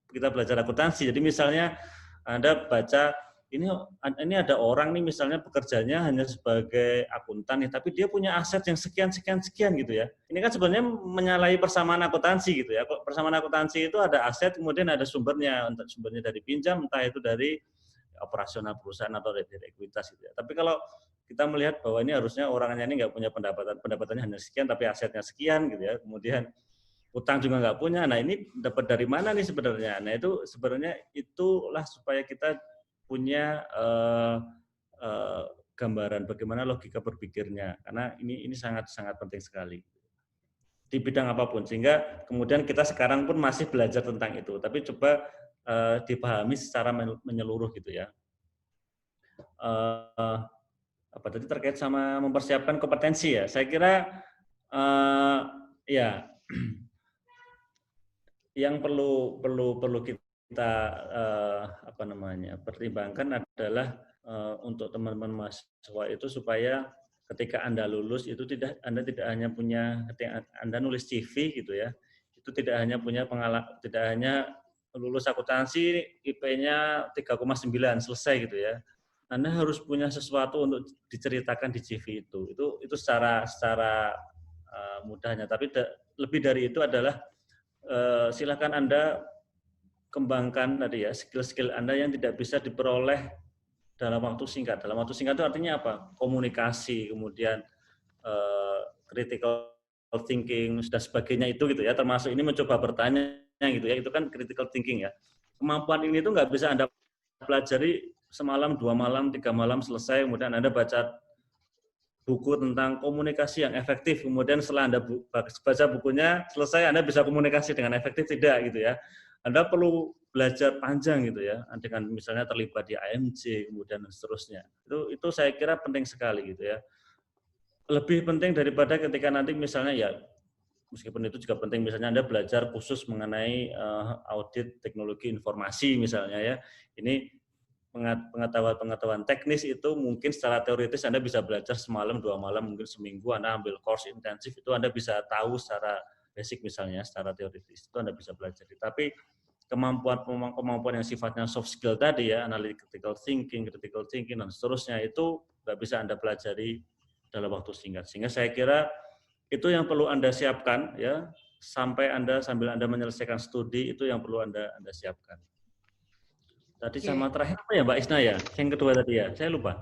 kita belajar akuntansi. Jadi misalnya Anda baca ini ada orang nih misalnya pekerjaannya hanya sebagai akuntan nih, tapi dia punya aset yang sekian gitu ya. Ini kan sebenarnya menyalahi persamaan akuntansi gitu ya. Persamaan akuntansi itu ada aset, kemudian ada sumbernya, entah sumbernya dari pinjam, entah itu dari operasional perusahaan atau dari ekuitas gitu ya. Tapi kalau kita melihat bahwa ini harusnya orangnya ini nggak punya pendapatannya hanya sekian, tapi asetnya sekian gitu ya. Kemudian utang juga nggak punya. Nah ini dapat dari mana nih sebenarnya? Nah itu sebenarnya itulah supaya kita punya gambaran bagaimana logika berpikirnya. Karena ini sangat penting sekali di bidang apapun. Sehingga kemudian kita sekarang pun masih belajar tentang itu. Tapi coba dipahami secara menyeluruh gitu ya. Apa tadi terkait sama mempersiapkan kompetensi ya, saya kira ya yang perlu kita pertimbangkan adalah untuk teman-teman mahasiswa itu supaya ketika Anda lulus itu Anda tidak hanya punya, ketika Anda nulis CV gitu ya, itu tidak hanya punya tidak hanya lulus akuntansi IP-nya 3,9 selesai gitu ya. Anda harus punya sesuatu untuk diceritakan di CV itu. Itu secara mudahnya. Tapi lebih dari itu adalah silakan Anda kembangkan tadi ya skill-skill Anda yang tidak bisa diperoleh dalam waktu singkat. Dalam waktu singkat itu artinya apa? Komunikasi, kemudian critical thinking dan sebagainya itu gitu ya. Termasuk ini mencoba bertanya gitu ya. Itu kan critical thinking ya. Kemampuan ini itu nggak bisa Anda pelajari semalam, 2 malam, 3 malam selesai, kemudian Anda baca buku tentang komunikasi yang efektif, kemudian setelah Anda baca bukunya selesai, Anda bisa komunikasi dengan efektif, tidak gitu ya. Anda perlu belajar panjang gitu ya, dengan misalnya terlibat di AMJ, kemudian dan seterusnya. Itu saya kira penting sekali gitu ya. Lebih penting daripada ketika nanti misalnya ya, meskipun itu juga penting, misalnya Anda belajar khusus mengenai audit teknologi informasi misalnya ya, ini pengetahuan teknis itu mungkin secara teoritis Anda bisa belajar semalam, 2 malam, mungkin seminggu Anda ambil course intensif, itu Anda bisa tahu secara basic misalnya, secara teoritis itu Anda bisa belajar. Tapi kemampuan yang sifatnya soft skill tadi ya, analytical thinking, critical thinking dan seterusnya, itu nggak bisa Anda pelajari dalam waktu singkat. Sehingga saya kira itu yang perlu Anda siapkan ya, sambil Anda menyelesaikan studi, itu yang perlu Anda siapkan. Tadi sama terakhir apa ya Mbak Isna ya? Yang kedua tadi ya, saya lupa.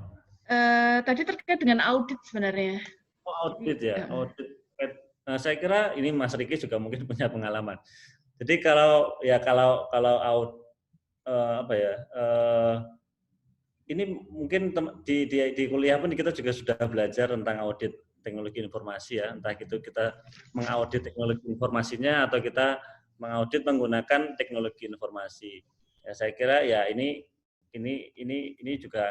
Tadi terkait dengan audit sebenarnya. Audit ya, audit. Saya kira ini Mas Riki juga mungkin punya pengalaman. Jadi kalau ini mungkin di kuliah pun kita juga sudah belajar tentang audit teknologi informasi ya, entah itu kita mengaudit teknologi informasinya atau kita mengaudit menggunakan teknologi informasi. Ya, saya kira ya ini juga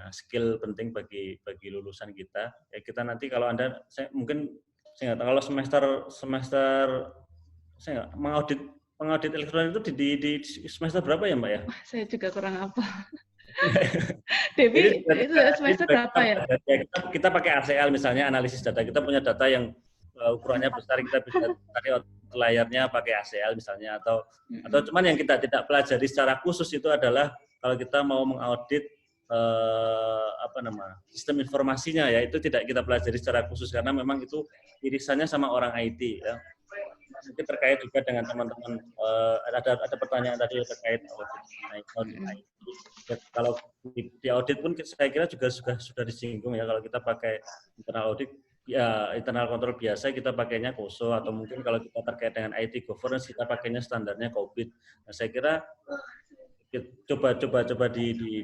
skill penting bagi lulusan kita. Ya, kita nanti kalau Anda kalau semester saya mengaudit elektronik itu di semester berapa ya Mbak ya? Saya juga kurang apa. Devi, itu semester berapa ya? Kita pakai ACL misalnya, analisis data. Kita punya data yang ukurannya besar, kita bisa tarik layarnya pakai ACL misalnya, atau cuman yang kita tidak pelajari secara khusus itu adalah kalau kita mau mengaudit sistem informasinya, ya itu tidak kita pelajari secara khusus karena memang itu irisannya sama orang IT, ya. Mungkin terkait juga dengan teman-teman, ada pertanyaan tadi terkait audit IT. Ya, kalau di audit pun saya kira juga sudah disinggung ya, kalau kita pakai internal audit, ya internal control biasa kita pakainya COSO, atau mungkin kalau kita terkait dengan IT governance kita pakainya standarnya COVID. Nah, saya kira coba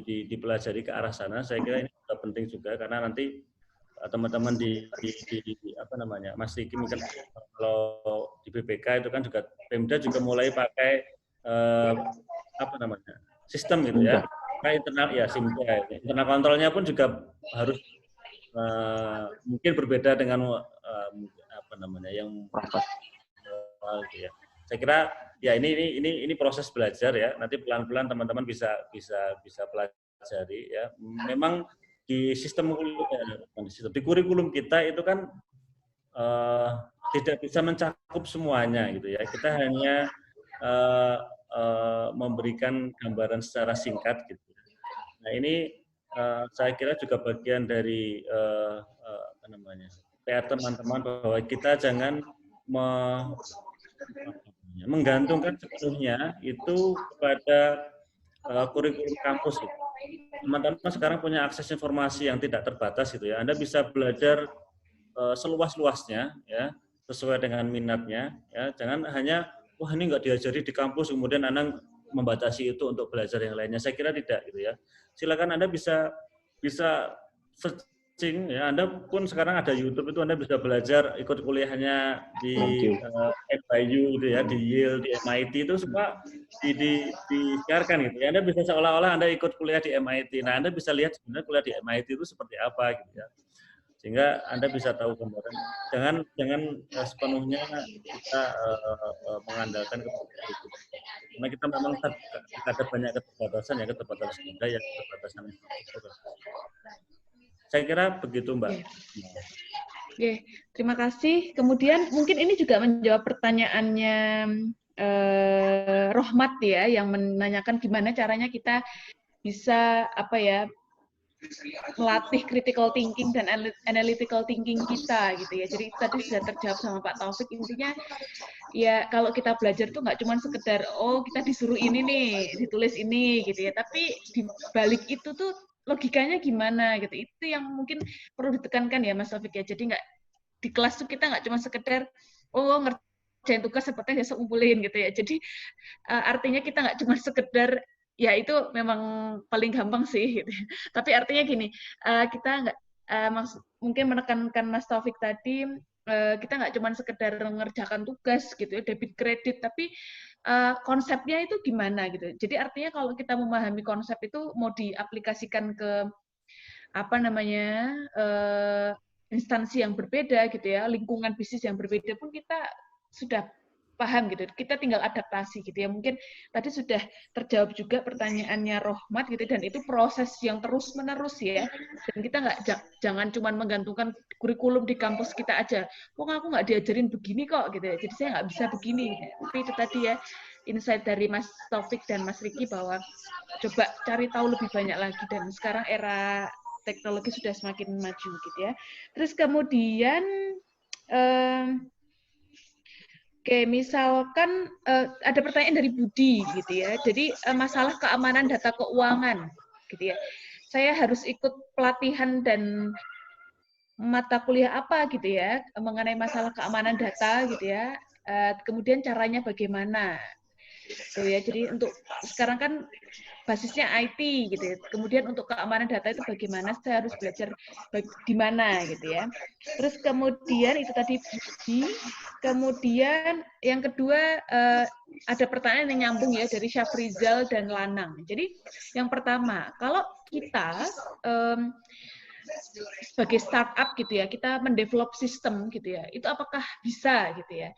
dipelajari ke arah sana. Saya kira ini juga penting juga karena nanti teman-teman di Mas Riki mungkin kalau di BPK itu kan juga Pemda juga mulai pakai sistem gitu ya. Nah, internal kontrolnya pun juga harus mungkin berbeda dengan yang gitu ya. Saya kira ya ini proses belajar ya. Nanti pelan-pelan teman-teman bisa pelajari ya. Memang di di kurikulum kita itu kan tidak bisa mencakup semuanya gitu ya. Kita hanya memberikan gambaran secara singkat gitu. Nah, ini saya kira juga bagian dari PR teman-teman bahwa kita jangan menggantungkan sepenuhnya itu kepada kurikulum kampus. Gitu. Teman-teman sekarang punya akses informasi yang tidak terbatas gitu ya. Anda bisa belajar seluas-luasnya ya, sesuai dengan minatnya ya. Jangan hanya wah ini nggak diajari di kampus kemudian Anda membatasi itu untuk belajar yang lainnya. Saya kira tidak gitu ya. Silakan Anda bisa searching ya. Anda pun sekarang ada YouTube itu Anda bisa belajar ikut kuliahnya di FIU gitu ya, di Yale, di MIT itu semua disiarkan gitu ya. Anda bisa seolah-olah Anda ikut kuliah di MIT. Nah, Anda bisa lihat sebenarnya kuliah di MIT itu seperti apa gitu ya. Sehingga Anda bisa tahu gambaran. Jangan sepenuhnya kita mengandalkan kepada itu. Karena kita memang ada banyak keterbatasan budaya, keterbatasan infrastruktur. Saya kira begitu, Mbak. Oke, terima kasih. Kemudian mungkin ini juga menjawab pertanyaannya Rohmat ya, yang menanyakan gimana caranya kita bisa melatih critical thinking dan analytical thinking kita gitu ya. Jadi tadi sudah terjawab sama Pak Taufik, intinya ya kalau kita belajar tuh nggak cuma sekedar kita disuruh ini nih, ditulis ini gitu ya, tapi di balik itu tuh logikanya gimana gitu. Itu yang mungkin perlu ditekankan ya Mas Taufik ya. Jadi nggak di kelas tuh kita nggak cuma sekedar ngerjain tugas seperti biasa ngumpulin gitu ya. Jadi artinya kita nggak cuma sekedar ya itu memang paling gampang sih gitu. Tapi artinya gini, kita nggak mungkin menekankan Mas Taufik tadi, kita nggak cuma sekedar mengerjakan tugas gitu ya, debit kredit, tapi konsepnya itu gimana gitu. Jadi artinya kalau kita memahami konsep itu mau diaplikasikan ke instansi yang berbeda gitu ya, lingkungan bisnis yang berbeda pun kita sudah paham gitu. Kita tinggal adaptasi gitu ya. Mungkin tadi sudah terjawab juga pertanyaannya Rohmat gitu, dan itu proses yang terus-menerus ya. Dan kita jangan cuma menggantungkan kurikulum di kampus kita aja. Aku nggak diajarin begini kok gitu ya. Jadi saya nggak bisa begini. Tapi itu tadi ya insight dari Mas Taufik dan Mas Riki bahwa coba cari tahu lebih banyak lagi, dan sekarang era teknologi sudah semakin maju gitu ya. Terus kemudian Oke, misalkan ada pertanyaan dari Budi gitu ya. Jadi masalah keamanan data keuangan gitu ya. Saya harus ikut pelatihan dan mata kuliah apa gitu ya mengenai masalah keamanan data gitu ya. Kemudian caranya bagaimana? Tuh ya. Jadi untuk sekarang kan basisnya IT gitu ya. Kemudian untuk keamanan data itu bagaimana? Saya harus belajar di mana gitu ya. Terus kemudian itu tadi Budi. Kemudian yang kedua ada pertanyaan yang nyambung ya dari Syafrizal dan Lanang. Jadi yang pertama, kalau kita sebagai startup gitu ya, kita mendevelop sistem gitu ya, itu apakah bisa gitu ya?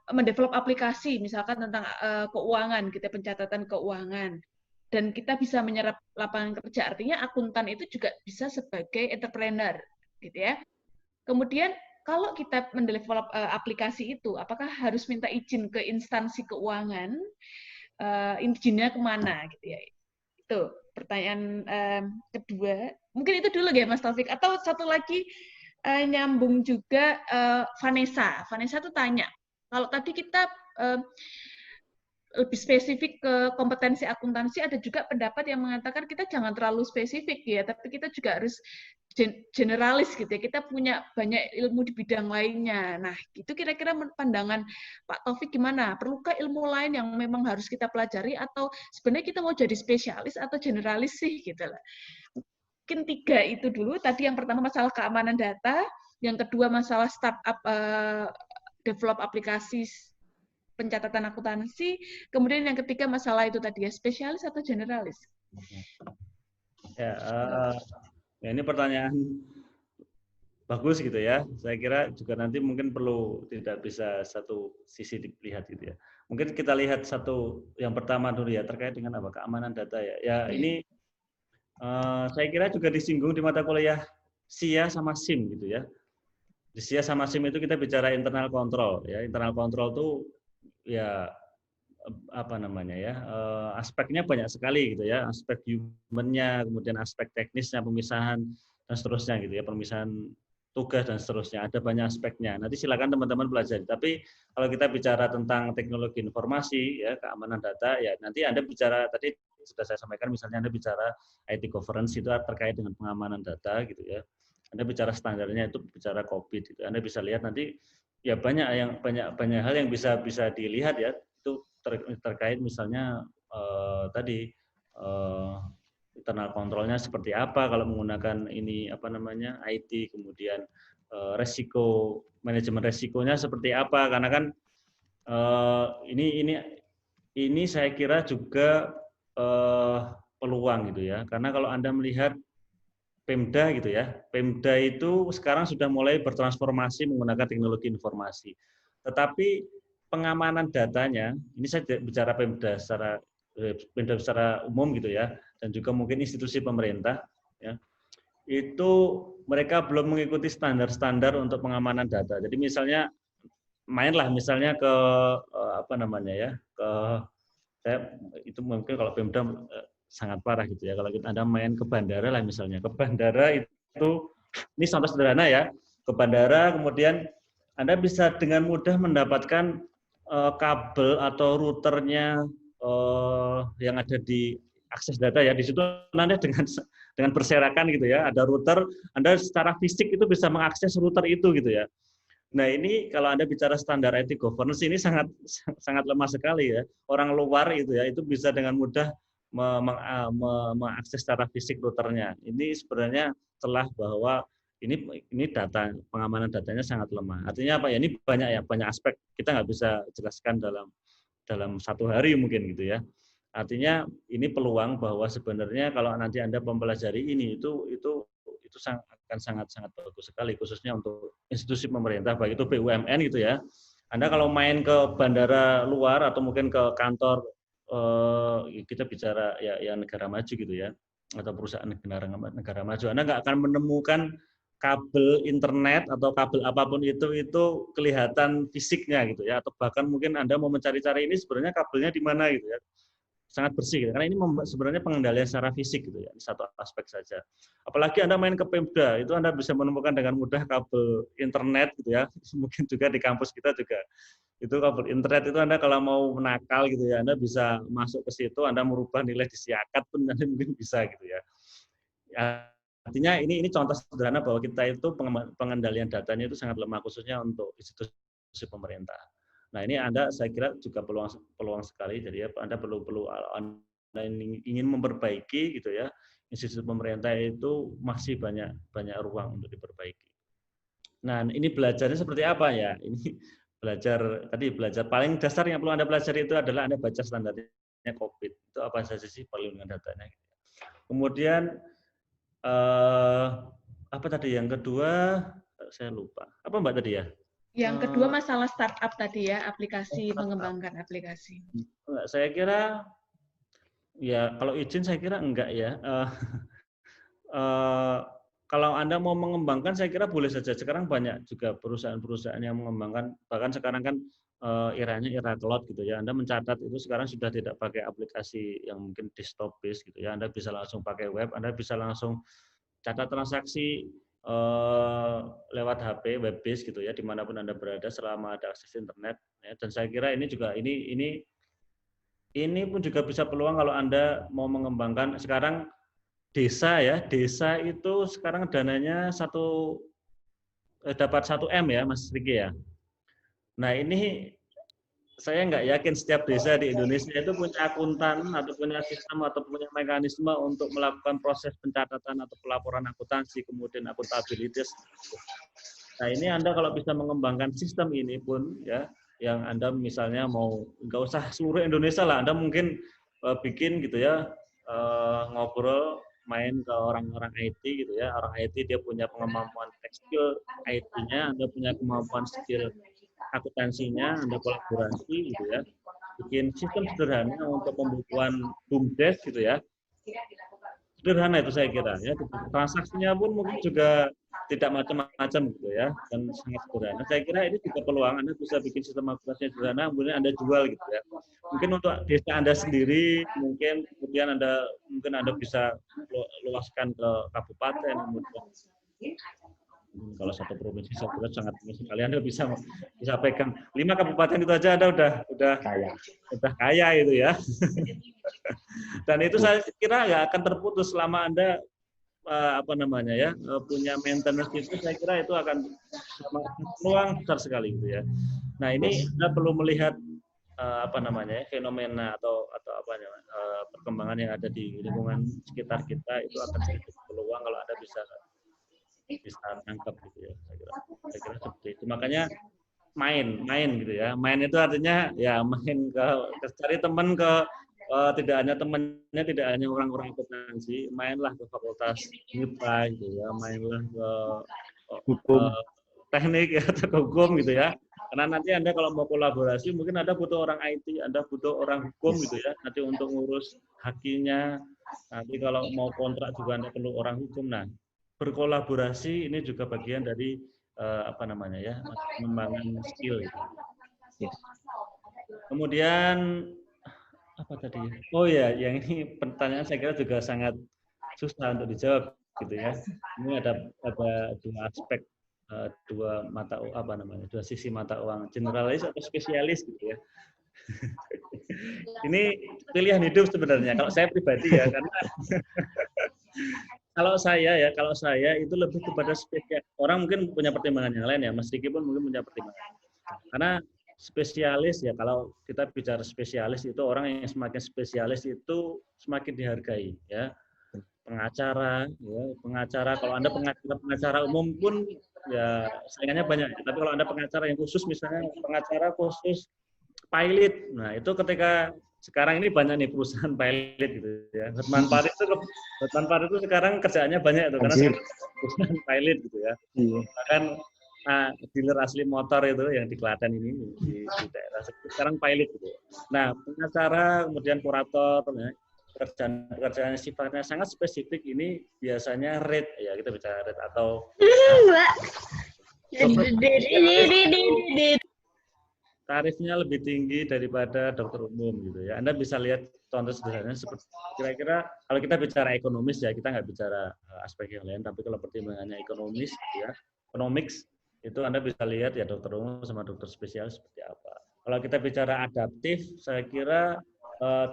Mendevelop aplikasi misalkan tentang keuangan gitu, pencatatan keuangan. dan kita bisa menyerap lapangan kerja. Artinya akuntan itu juga bisa sebagai entrepreneur, gitu ya. Kemudian kalau kita mendevelop aplikasi itu, apakah harus minta izin ke instansi keuangan? Izinnya kemana, gitu ya? Itu pertanyaan kedua. Mungkin itu dulu ya, Mas Taufik. Atau satu lagi nyambung juga Vanessa. Vanessa tuh tanya, kalau tadi kita lebih spesifik ke kompetensi akuntansi, ada juga pendapat yang mengatakan kita jangan terlalu spesifik ya, tapi kita juga harus generalis gitu ya. Kita punya banyak ilmu di bidang lainnya. Nah, itu kira-kira pandangan Pak Taufik gimana? Perlukah ilmu lain yang memang harus kita pelajari atau sebenarnya kita mau jadi spesialis atau generalis sih gitu lah. Mungkin 3 itu dulu. Tadi yang pertama masalah keamanan data, yang kedua masalah startup develop aplikasi pencatatan akuntansi, kemudian yang ketiga masalah itu tadi ya, spesialis atau generalis? Ya, ini pertanyaan bagus gitu ya. Saya kira juga nanti mungkin perlu tidak bisa satu sisi dilihat gitu ya. Mungkin kita lihat satu yang pertama dulu ya, terkait dengan apa, keamanan data ya. Ya ini saya kira juga disinggung di mata kuliah SIA sama SIM gitu ya. Di SIA sama SIM itu kita bicara internal control ya. Internal control tuh ya apa namanya ya, aspeknya banyak sekali gitu ya, aspek human-nya, kemudian aspek teknisnya, pemisahan dan seterusnya gitu ya, pemisahan tugas dan seterusnya, ada banyak aspeknya. Nanti silakan teman-teman pelajari. Tapi kalau kita bicara tentang teknologi informasi ya, keamanan data ya, nanti Anda bicara tadi sudah saya sampaikan, misalnya Anda bicara IT governance itu terkait dengan pengamanan data gitu ya. Anda bicara standarnya itu bicara COVID gitu. Anda bisa lihat nanti ya banyak hal yang bisa dilihat ya, itu terkait misalnya tadi internal kontrolnya seperti apa kalau menggunakan ini apa namanya IT, kemudian resiko, manajemen resikonya seperti apa, karena kan ini saya kira juga peluang gitu ya, karena kalau Anda melihat Pemda gitu ya, Pemda itu sekarang sudah mulai bertransformasi menggunakan teknologi informasi. Tetapi pengamanan datanya, ini saya bicara Pemda secara umum gitu ya, dan juga mungkin institusi pemerintah, ya, itu mereka belum mengikuti standar-standar untuk pengamanan data. Jadi misalnya mainlah misalnya ke apa namanya ya, ke saya itu mungkin kalau Pemda sangat parah gitu ya. Kalau Anda main ke bandara lah misalnya, ke bandara itu, ini contoh sederhana ya, ke bandara kemudian Anda bisa dengan mudah mendapatkan kabel atau routernya yang ada di akses data ya. Di situ Anda dengan berserakan gitu ya, ada router, Anda secara fisik itu bisa mengakses router itu gitu ya. Nah ini kalau Anda bicara standar IT governance ini sangat lemah sekali ya. Orang luar itu ya itu bisa dengan mudah mengakses secara fisik routernya. Ini sebenarnya celah bahwa ini data, pengamanan datanya sangat lemah. Artinya apa ya? Ini banyak aspek, kita nggak bisa jelaskan dalam satu hari mungkin gitu ya. Artinya ini peluang bahwa sebenarnya kalau nanti Anda mempelajari ini itu akan sangat bagus sekali, khususnya untuk institusi pemerintah, baik itu BUMN gitu ya. Anda kalau main ke bandara luar atau mungkin ke kantor kita bicara ya negara maju gitu ya, atau perusahaan negara maju, Anda nggak akan menemukan kabel internet atau kabel apapun itu kelihatan fisiknya gitu ya, atau bahkan mungkin Anda mau mencari-cari ini sebenarnya kabelnya di mana gitu ya, sangat bersih gitu. Karena ini sebenarnya pengendalian secara fisik gitu ya, satu aspek saja. Apalagi Anda main ke Pemda, itu Anda bisa menemukan dengan mudah kabel internet gitu ya, mungkin juga di kampus kita juga itu kabel internet itu Anda kalau mau menakal gitu ya, Anda bisa masuk ke situ, Anda merubah nilai di siakat pun nanti mungkin bisa gitu ya. Artinya ini contoh sederhana bahwa kita itu pengendalian datanya itu sangat lemah, khususnya untuk institusi pemerintah. Nah ini Anda saya kira juga peluang sekali, jadi Anda perlu Anda ingin memperbaiki gitu ya, institusi pemerintah itu masih banyak ruang untuk diperbaiki. Nah ini belajarnya seperti apa ya? Ini belajar paling dasar yang perlu Anda pelajari itu adalah Anda baca standarnya COVID, itu apa saja sih perlindungan datanya. Kemudian apa tadi yang kedua saya lupa, apa Mbak tadi ya? Yang kedua masalah startup tadi ya, aplikasi, mengembangkan aplikasi. Saya kira Ya, kalau izin saya kira enggak ya. Kalau Anda mau mengembangkan, saya kira boleh saja. Sekarang banyak juga perusahaan-perusahaan yang mengembangkan. Bahkan sekarang kan eranya era cloud gitu ya. Anda mencatat itu sekarang sudah tidak pakai aplikasi yang mungkin desktop based gitu ya. Anda bisa langsung pakai web. Anda bisa langsung catat transaksi lewat HP web based gitu ya, dimanapun Anda berada selama ada akses internet. Ya. Dan saya kira ini juga ini pun juga bisa peluang kalau Anda mau mengembangkan sekarang desa ya. Desa itu sekarang dananya dapat 1 M ya, Mas Riki ya. Nah, ini saya nggak yakin setiap desa di Indonesia itu punya akuntan atau punya sistem atau punya mekanisme untuk melakukan proses pencatatan atau pelaporan akuntansi, kemudian akuntabilitas. Nah, ini Anda kalau bisa mengembangkan sistem ini pun ya, yang Anda misalnya mau nggak usah seluruh Indonesia lah, Anda mungkin bikin gitu ya, ngobrol main ke orang-orang IT gitu ya, orang IT dia punya kemampuan skill IT-nya, Anda punya kemampuan skill akuntansinya, Anda kolaborasi gitu ya, bikin sistem sederhana untuk pembukuan BUMDes gitu ya, sederhana itu saya kira ya, transaksinya pun mungkin juga tidak macam-macam gitu ya, dan sangat sederhana. Saya kira ini juga peluang Anda bisa bikin sistem akuntansi sederhana, kemudian Anda jual gitu ya. Mungkin untuk desa Anda sendiri, kemudian Anda bisa luaskan ke kabupaten, kemudian kalau satu provinsi saya kira sangat sekali Anda bisa pegang 5 kabupaten itu aja Anda udah kaya itu ya. Dan itu saya kira nggak akan terputus selama Anda punya maintenance itu, saya kira itu akan peluang besar sekali gitu ya. Nah, ini Anda perlu melihat fenomena atau perkembangan yang ada di lingkungan sekitar kita, itu akan sedikit peluang kalau Anda bisa tangkap gitu ya. Saya kira seperti itu. Makanya main gitu ya. Main itu artinya ya main cari teman tidak hanya temannya, tidak hanya orang-orang akuntansi, mainlah ke fakultas MIPA gitu ya, mainlah ke hukum, teknik ya, atau ke hukum gitu ya. Karena nanti Anda kalau mau kolaborasi, mungkin Anda butuh orang IT, Anda butuh orang hukum gitu ya, nanti untuk ngurus hakinya. Nanti kalau mau kontrak juga Anda perlu orang hukum. Nah, berkolaborasi ini juga bagian dari pengembangan skill. Gitu. Kemudian apa tadi? Oh ya, yang ini pertanyaan saya kira juga sangat susah untuk dijawab gitu ya. Ini ada dua aspek, dua sisi mata uang, generalis atau spesialis gitu ya. Ini pilihan hidup sebenarnya. Kalau saya pribadi ya, karena kalau saya itu lebih kepada spesial. Orang mungkin punya pertimbangan yang lain ya, Mas Diki pun mungkin punya pertimbangan. Karena spesialis ya, kalau kita bicara spesialis itu orang yang semakin spesialis itu semakin dihargai ya. Pengacara kalau Anda pengacara umum pun ya saingannya banyak. Tapi kalau Anda pengacara yang khusus, misalnya pengacara khusus pilot, nah itu ketika sekarang ini banyak nih perusahaan pilot gitu ya. Hotman Paris itu sekarang kerjaannya banyak itu karena perusahaan pilot gitu ya. Bahkan dealer asli motor itu yang di Klaten ini di daerah sekarang pilot gitu. Nah, pengacara kemudian kurator ya, pekerjaan sifatnya sangat spesifik ini biasanya rate ya, kita bicara rate atau tarifnya lebih tinggi daripada dokter umum gitu ya. Anda bisa lihat contoh sederhananya seperti kira-kira kalau kita bicara ekonomis ya, kita nggak bicara aspek yang lain, tapi kalau pertimbangannya ekonomis ya, economics itu Anda bisa lihat ya dokter umum sama dokter spesialis seperti apa. Kalau kita bicara adaptif, saya kira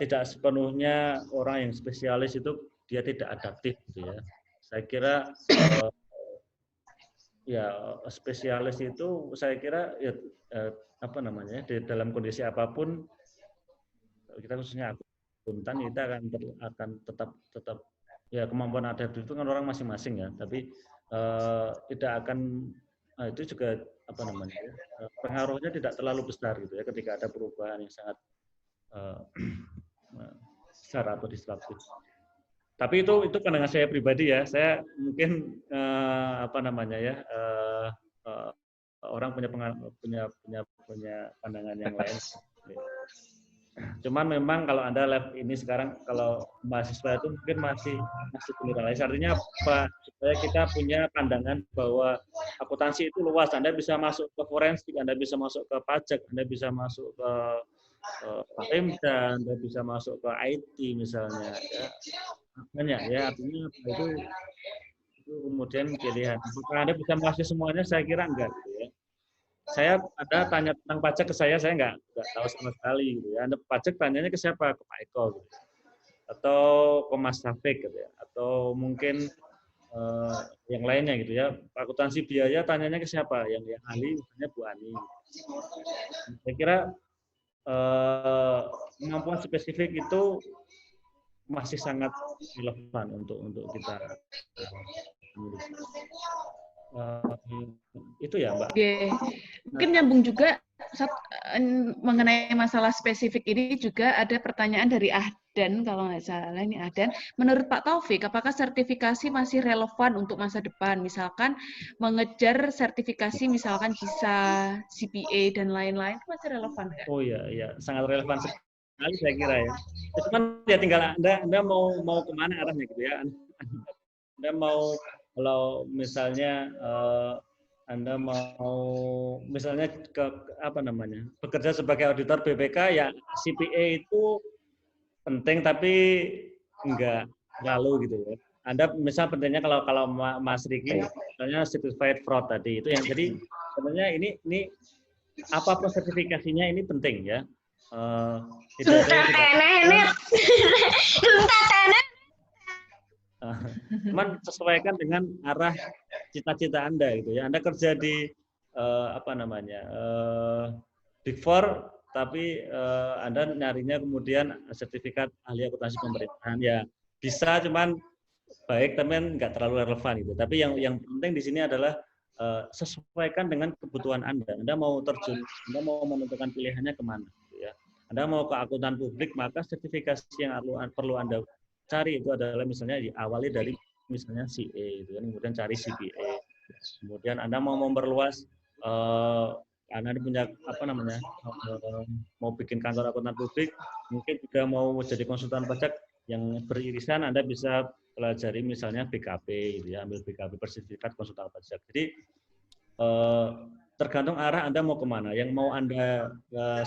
tidak sepenuhnya orang yang spesialis itu dia tidak adaptif gitu ya. Saya kira ya spesialis itu saya kira ya di dalam kondisi apapun kita khususnya akuntan kita akan tetap ya kemampuan adaptif itu kan orang masing-masing ya, tapi tidak akan itu juga pengaruhnya tidak terlalu besar gitu ya ketika ada perubahan yang sangat besar atau disruptif. Tapi itu pandangan saya pribadi ya. Saya mungkin orang punya pandangan yang lain. Cuman memang kalau Anda lab ini sekarang, kalau mahasiswa itu mungkin masih generalis. Artinya apa? Supaya kita punya pandangan bahwa akuntansi itu luas. Anda bisa masuk ke forensik, Anda bisa masuk ke pajak, Anda bisa masuk ke Pemda, Anda bisa masuk ke IT misalnya. Ya. Banyak ya, artinya itu kemudian pilihan. Apakah Anda bisa masuk semuanya? Saya kira enggak. Gitu ya. Ada tanya tentang pajak ke saya nggak tahu sama sekali gitu ya. Anda pajak tanyanya ke siapa? Ke Pak Eko gitu. Atau ke Mas Taufik gitu ya. Atau mungkin yang lainnya gitu ya. Akuntansi biaya tanyanya ke siapa? Yang ahli misalnya Bu Ani. Saya kira kemampuan spesifik itu masih sangat relevan untuk kita itu ya Mbak. Oke. Mungkin nyambung juga mengenai masalah spesifik ini juga ada pertanyaan dari Ahdan, kalau nggak salah ini Ahdan. Menurut Pak Taufik, apakah sertifikasi masih relevan untuk masa depan? Misalkan mengejar sertifikasi, misalkan JISA, CPA, dan lain-lain, itu masih relevan nggak? Oh iya, sangat relevan sekali saya kira ya. Cuman ya tinggal Anda mau kemana arahnya gitu ya. Anda mau, kalau misalnya Anda mau misalnya bekerja sebagai auditor BPK, ya CPA itu penting tapi enggak terlalu gitu ya. Anda misal pentingnya kalau Mas Riki misalnya certified fraud tadi itu yang jadi sebenarnya ini apapun sertifikasinya ini penting ya. Tidak ada cuman sesuaikan dengan arah cita-cita Anda gitu ya. Anda kerja di Big Four, tapi Anda nyarinya kemudian sertifikat ahli akuntansi pemerintahan, ya bisa, cuman baik tapi nggak terlalu relevan gitu. Tapi yang penting di sini adalah sesuaikan dengan kebutuhan Anda. Anda mau terjun, Anda mau menentukan pilihannya kemana gitu ya. Anda mau ke akuntan publik, maka sertifikasi yang perlu Anda cari itu adalah misalnya diawali dari misalnya CA itu kan, kemudian cari CPA, kemudian Anda mau memperluas Anda punya mau bikin kantor akuntan publik, mungkin juga mau jadi konsultan pajak yang beririsan, Anda bisa pelajari misalnya BKP gitu ya, ambil BKP sertifikat konsultan pajak. Jadi tergantung arah Anda mau kemana, yang mau Anda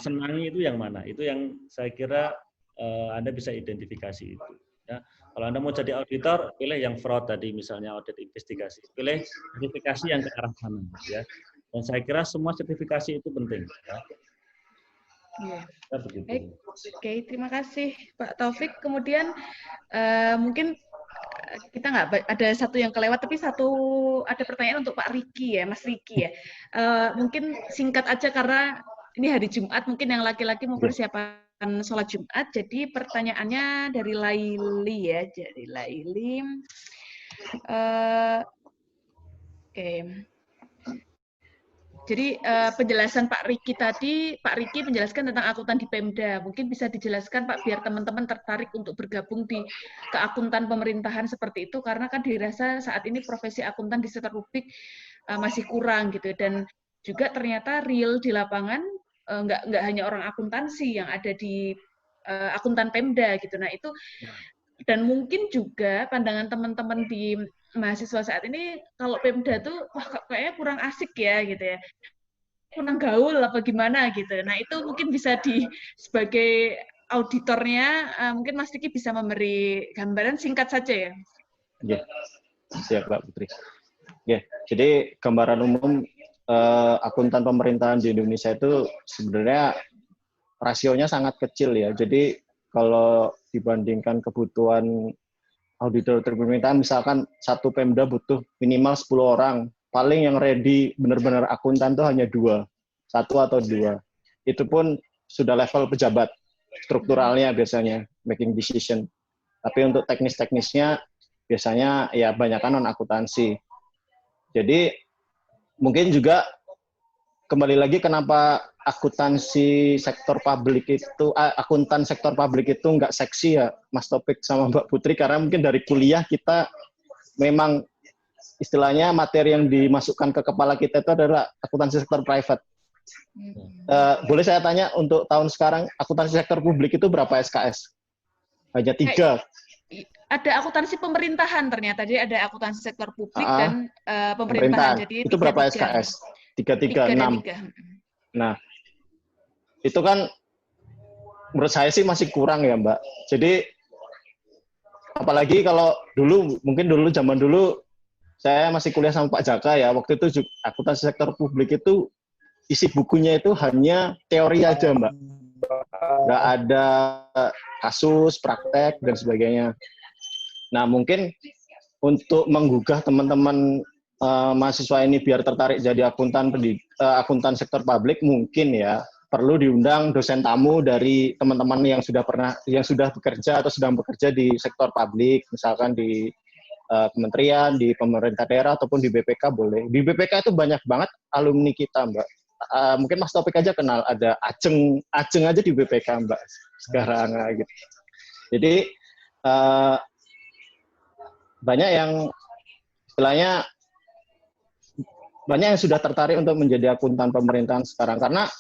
senangi itu yang mana, itu yang saya kira Anda bisa identifikasi itu. Ya, kalau Anda mau jadi auditor, pilih yang fraud tadi, misalnya audit investigasi. Pilih sertifikasi yang ke arah sana, ya. Dan saya kira semua sertifikasi itu penting. Ya. Ya. Baik, oke, terima kasih Pak Taufik. Kemudian mungkin kita nggak ada satu yang kelewat, tapi ada pertanyaan untuk Pak Riki ya, Mas Riki ya. Mungkin singkat aja karena ini hari Jumat, mungkin yang laki-laki mau persiapan sholat Jumat. Jadi pertanyaannya dari Laili ya, dari Laili. Oke. Jadi penjelasan Pak Riki tadi, Pak Riki menjelaskan tentang akuntan di Pemda. Mungkin bisa dijelaskan Pak, biar teman-teman tertarik untuk bergabung di keakuntan pemerintahan seperti itu, karena kan dirasa saat ini profesi akuntan di sektor publik masih kurang gitu. Dan juga ternyata real di lapangan nggak hanya orang akuntansi yang ada di akuntan Pemda gitu. Nah itu, dan mungkin juga pandangan teman-teman di mahasiswa saat ini kalau Pemda tuh wah kayaknya kurang asik ya gitu ya, kurang gaul apa gimana gitu. Nah itu mungkin bisa sebagai auditornya mungkin Mas Riki bisa memberi gambaran singkat saja ya. Ya, siap Mbak Putri. Ya, jadi gambaran umum akuntan pemerintahan di Indonesia itu sebenarnya rasionya sangat kecil ya. Jadi kalau dibandingkan kebutuhan auditor pemerintahan, misalkan satu Pemda butuh minimal 10 orang, paling yang ready benar-benar akuntan tuh hanya 2, 1 atau 2. Itu pun sudah level pejabat strukturalnya biasanya, making decision. Tapi untuk teknis-teknisnya biasanya ya banyakan non akuntansi. Jadi mungkin juga kembali lagi kenapa akuntansi sektor publik itu, akuntan sektor publik itu nggak seksi ya Mas Taufik sama Mbak Putri, karena mungkin dari kuliah kita memang istilahnya materi yang dimasukkan ke kepala kita itu adalah akuntansi sektor private. Boleh saya tanya untuk tahun sekarang akuntansi sektor publik itu berapa SKS? Hanya 3. Ada akuntansi pemerintahan ternyata, jadi ada akuntansi sektor publik dan pemerintahan. Jadi itu berapa SKS? 3, 6. Nah, itu kan menurut saya sih masih kurang ya Mbak. Jadi apalagi kalau mungkin zaman dulu saya masih kuliah sama Pak Jaka ya, waktu itu akuntansi sektor publik itu isi bukunya itu hanya teori aja Mbak. Nggak ada kasus, praktek, dan sebagainya. Nah, mungkin untuk menggugah teman-teman mahasiswa ini biar tertarik jadi akuntan sektor publik, mungkin ya perlu diundang dosen tamu dari teman-teman yang sudah bekerja atau sedang bekerja di sektor publik, misalkan di kementerian, di pemerintah daerah ataupun di BPK boleh. Di BPK itu banyak banget alumni kita, Mbak. Mungkin Mas Topik aja kenal, ada Ajeng aja di BPK, Mbak. Sekarang gitu. Jadi banyak yang istilahnya banyak yang sudah tertarik untuk menjadi akuntan pemerintahan sekarang, karena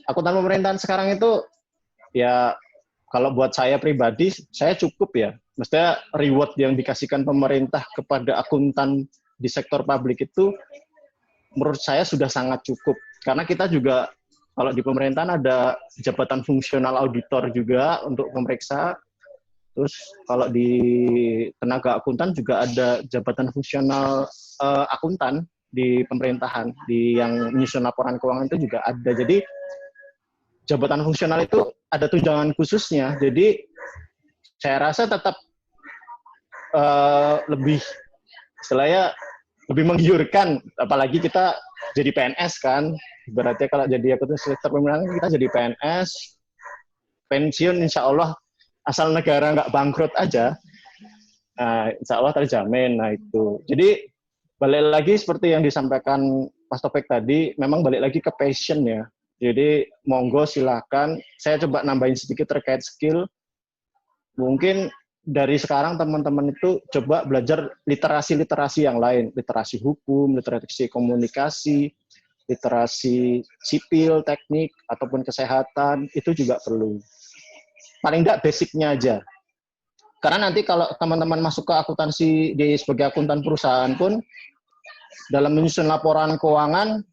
akuntan pemerintahan sekarang itu ya kalau buat saya pribadi saya cukup ya, maksudnya reward yang dikasihkan pemerintah kepada akuntan di sektor publik itu menurut saya sudah sangat cukup, karena kita juga kalau di pemerintahan ada jabatan fungsional auditor juga untuk memeriksa. Terus kalau di tenaga akuntan juga ada jabatan fungsional akuntan di pemerintahan, yang menyusun laporan keuangan itu juga ada. Jadi jabatan fungsional itu ada tunjangan khususnya. Jadi saya rasa tetap lebih menggiurkan, apalagi kita jadi PNS kan. Berarti kalau jadi akuntan sektor pemerintahan kita jadi PNS, pensiun insya Allah asal negara nggak bangkrut aja, insya Allah terjamin. Nah itu. Jadi balik lagi seperti yang disampaikan Mas Topik tadi, memang balik lagi ke passion ya. Jadi monggo silakan. Saya coba nambahin sedikit terkait skill. Mungkin dari sekarang teman-teman itu coba belajar literasi yang lain, literasi hukum, literasi komunikasi, literasi sipil, teknik ataupun kesehatan, itu juga perlu. Paling nggak basicnya aja. Karena nanti kalau teman-teman masuk ke akuntansi sebagai akuntan perusahaan pun, dalam menyusun laporan keuangan,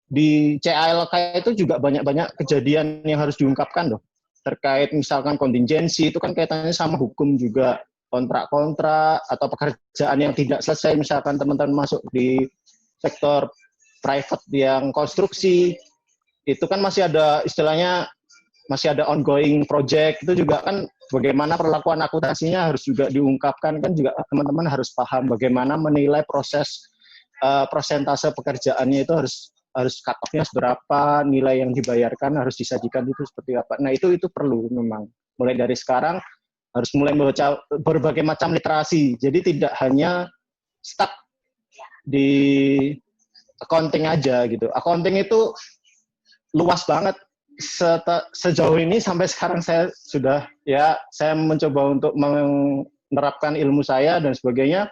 di CALK itu juga banyak-banyak kejadian yang harus diungkapkan loh. Terkait misalkan kontingensi, itu kan kaitannya sama hukum juga. Kontrak-kontrak atau pekerjaan yang tidak selesai, misalkan teman-teman masuk di sektor private yang konstruksi, itu kan masih ada istilahnya, masih ada ongoing project, itu juga kan bagaimana perlakuan akuntansinya harus juga diungkapkan, kan juga teman-teman harus paham bagaimana menilai persentase pekerjaannya itu harus cut-off-nya seberapa, nilai yang dibayarkan harus disajikan itu seperti apa. Nah itu perlu memang. Mulai dari sekarang harus mulai membaca berbagai macam literasi. Jadi tidak hanya stuck di accounting aja gitu. Accounting itu luas banget. Sejauh ini sampai sekarang saya mencoba untuk menerapkan ilmu saya dan sebagainya.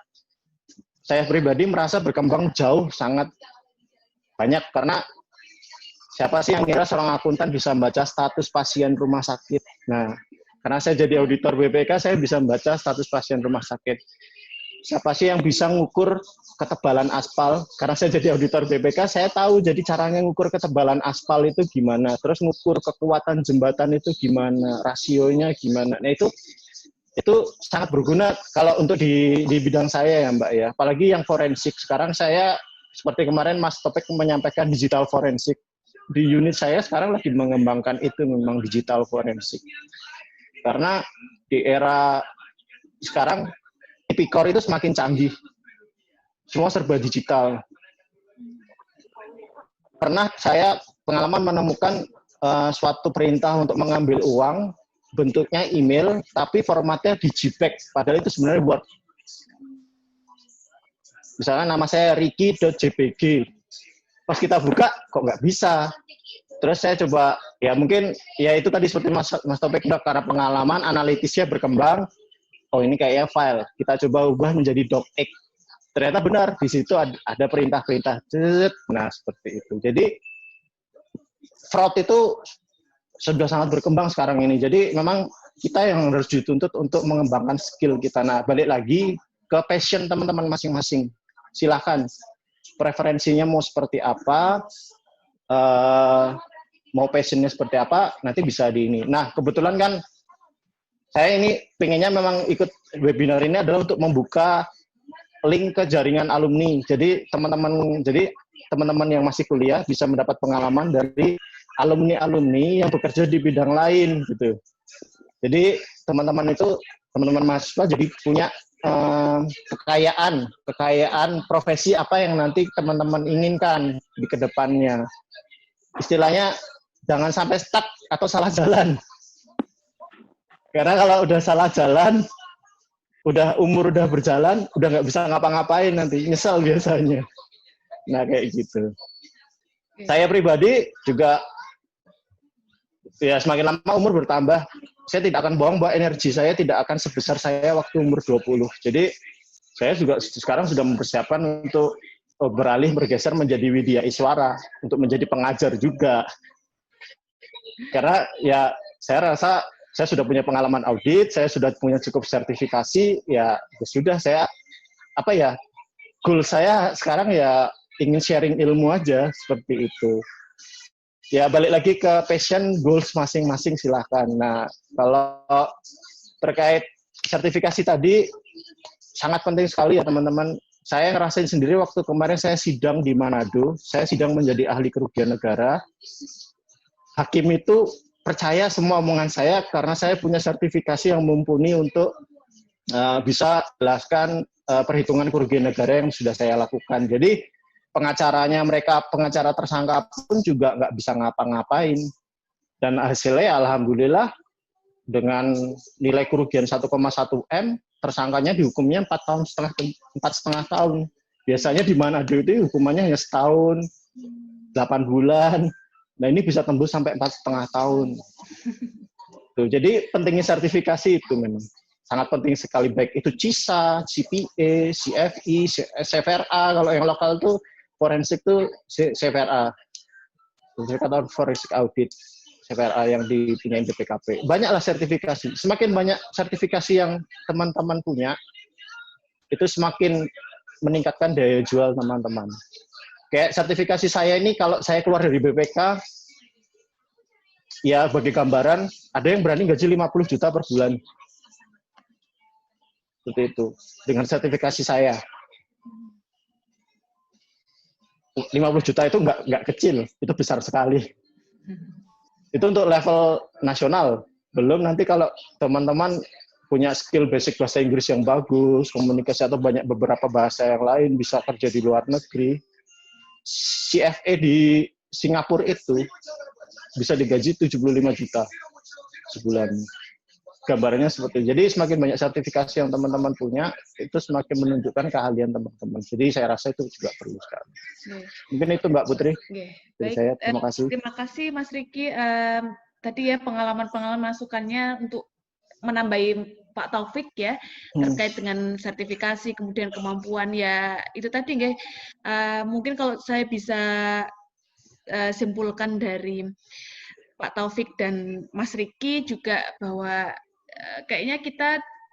Saya pribadi merasa berkembang jauh sangat banyak, karena siapa sih yang kira seorang akuntan bisa membaca status pasien rumah sakit. Nah, karena saya jadi auditor BPK, saya bisa membaca status pasien rumah sakit. Siapa sih yang bisa ngukur ketebalan aspal? Karena saya jadi auditor BPK, saya tahu jadi caranya ngukur ketebalan aspal itu gimana. Terus ngukur kekuatan jembatan itu gimana, rasionya gimana. Nah itu sangat berguna kalau untuk di bidang saya ya Mbak ya. Apalagi yang forensik. Sekarang saya, seperti kemarin Mas Topik menyampaikan digital forensik. Di unit saya sekarang lagi mengembangkan itu memang digital forensik. Karena di era sekarang tipikor itu semakin canggih. Semua serba digital. Pernah saya pengalaman menemukan suatu perintah untuk mengambil uang, bentuknya email, tapi formatnya di JPEG, padahal itu sebenarnya Word. Misalnya nama saya Ricky.jpg. Pas kita buka, kok nggak bisa. Terus saya coba, ya mungkin, ya itu tadi seperti Mas Topik, karena pengalaman, analitisnya berkembang, oh ini kayaknya file, kita coba ubah menjadi docx. Ternyata benar, di situ ada perintah-perintah. Nah, seperti itu. Jadi, fraud itu sudah sangat berkembang sekarang ini. Jadi memang kita yang harus dituntut untuk mengembangkan skill kita. Nah, balik lagi ke passion teman-teman masing-masing. Silakan preferensinya mau seperti apa, mau passionnya seperti apa, nanti bisa di ini. Nah, kebetulan kan saya ini pengennya memang ikut webinar ini adalah untuk membuka link ke jaringan alumni. Jadi teman-teman yang masih kuliah bisa mendapat pengalaman dari alumni-alumni yang bekerja di bidang lain gitu. Jadi teman-teman mahasiswa jadi punya kekayaan profesi apa yang nanti teman-teman inginkan di kedepannya. Istilahnya jangan sampai stuck atau salah jalan. Karena kalau udah salah jalan, umur udah berjalan, udah nggak bisa ngapa-ngapain nanti, nyesel biasanya. Nah kayak gitu. Saya pribadi juga, ya semakin lama umur bertambah, saya tidak akan bohong bahwa energi saya tidak akan sebesar saya waktu umur 20. Jadi saya juga sekarang sudah mempersiapkan untuk bergeser menjadi Widya Iswara, untuk menjadi pengajar juga. Karena ya saya rasa saya sudah punya pengalaman audit, saya sudah punya cukup sertifikasi, ya sudah saya goal saya sekarang ya ingin sharing ilmu aja seperti itu. Ya balik lagi ke passion, goals masing-masing silahkan. Nah kalau terkait sertifikasi tadi sangat penting sekali ya teman-teman. Saya ngerasain sendiri waktu kemarin saya sidang di Manado, saya sidang menjadi ahli kerugian negara. Hakim itu percaya semua omongan saya karena saya punya sertifikasi yang mumpuni untuk bisa jelaskan perhitungan kerugian negara yang sudah saya lakukan. Jadi pengacara tersangka pun juga nggak bisa ngapa-ngapain. Dan hasilnya alhamdulillah dengan nilai kerugian 1,1 M, tersangkanya dihukumnya 4,5 tahun. Biasanya di Manado itu hukumannya hanya setahun, 8 bulan. Nah ini bisa tembus sampai 4,5 tahun. Tuh, jadi pentingnya sertifikasi itu memang sangat penting sekali, baik itu CISA, CPA, CFI, CFRA. Kalau yang lokal tuh forensik tuh CFRA, Certificate Forensic Audit, CFRA yang dipunyai BPKP. Banyaklah sertifikasi. Semakin banyak sertifikasi yang teman-teman punya, itu semakin meningkatkan daya jual teman-teman. Kayak sertifikasi saya ini, kalau saya keluar dari BPK, ya bagi gambaran, ada yang berani gaji 50 juta per bulan. Seperti itu, dengan sertifikasi saya. 50 juta itu nggak kecil, itu besar sekali. Itu untuk level nasional. Belum nanti kalau teman-teman punya skill basic bahasa Inggris yang bagus, komunikasi atau beberapa bahasa yang lain, bisa kerja di luar negeri. CFA di Singapura itu bisa digaji 75 juta sebulan. Gambarnya seperti itu. Jadi semakin banyak sertifikasi yang teman-teman punya, itu semakin menunjukkan keahlian teman-teman. Jadi saya rasa itu juga perlu sekali. Mungkin itu Mbak Putri. Dari saya, terima kasih. Terima kasih Mas Riki. Tadi ya pengalaman-pengalaman masukannya untuk menambahi Pak Taufik ya terkait dengan sertifikasi, kemudian kemampuan ya itu tadi nggih. Mungkin kalau saya bisa simpulkan dari Pak Taufik dan Mas Riki juga bahwa kayaknya kita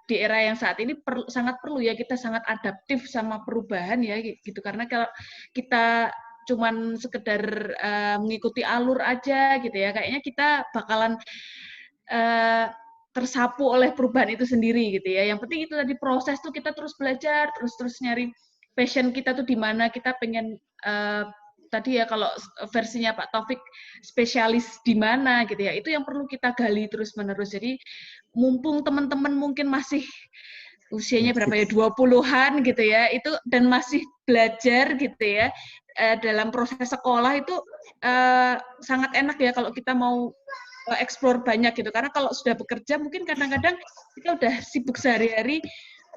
di era yang saat ini sangat perlu ya, kita sangat adaptif sama perubahan ya gitu, karena kalau kita cuman sekedar mengikuti alur aja gitu ya, kayaknya kita bakalan tersapu oleh perubahan itu sendiri gitu ya. Yang penting itu tadi proses tuh kita terus belajar, terus nyari passion kita tuh di mana, kita pengen tadi ya kalau versinya Pak Taufik spesialis di mana gitu ya, itu yang perlu kita gali terus-menerus. Jadi mumpung teman-teman mungkin masih usianya berapa ya, 20-an gitu ya, itu dan masih belajar gitu ya, dalam proses sekolah itu sangat enak ya kalau kita mau explore banyak gitu, karena kalau sudah bekerja mungkin kadang-kadang kita udah sibuk sehari-hari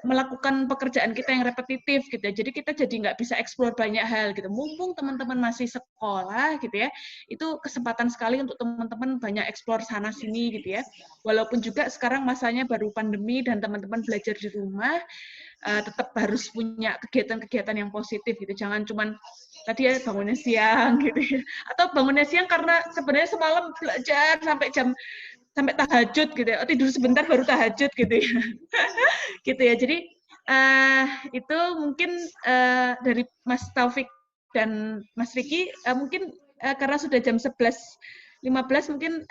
melakukan pekerjaan kita yang repetitif gitu ya, jadi kita jadi nggak bisa explore banyak hal gitu. Mumpung teman-teman masih sekolah gitu ya, itu kesempatan sekali untuk teman-teman banyak explore sana sini gitu ya, walaupun juga sekarang masanya baru pandemi dan teman-teman belajar di rumah, tetap harus punya kegiatan-kegiatan yang positif gitu, jangan cuman tadi ya bangunnya siang gitu ya. Atau bangunnya siang karena sebenarnya semalam belajar sampai tahajud gitu ya. Tidur sebentar baru tahajud gitu ya. Gitu ya. Jadi itu mungkin dari Mas Taufik dan Mas Riki mungkin karena sudah jam 11.15 mungkin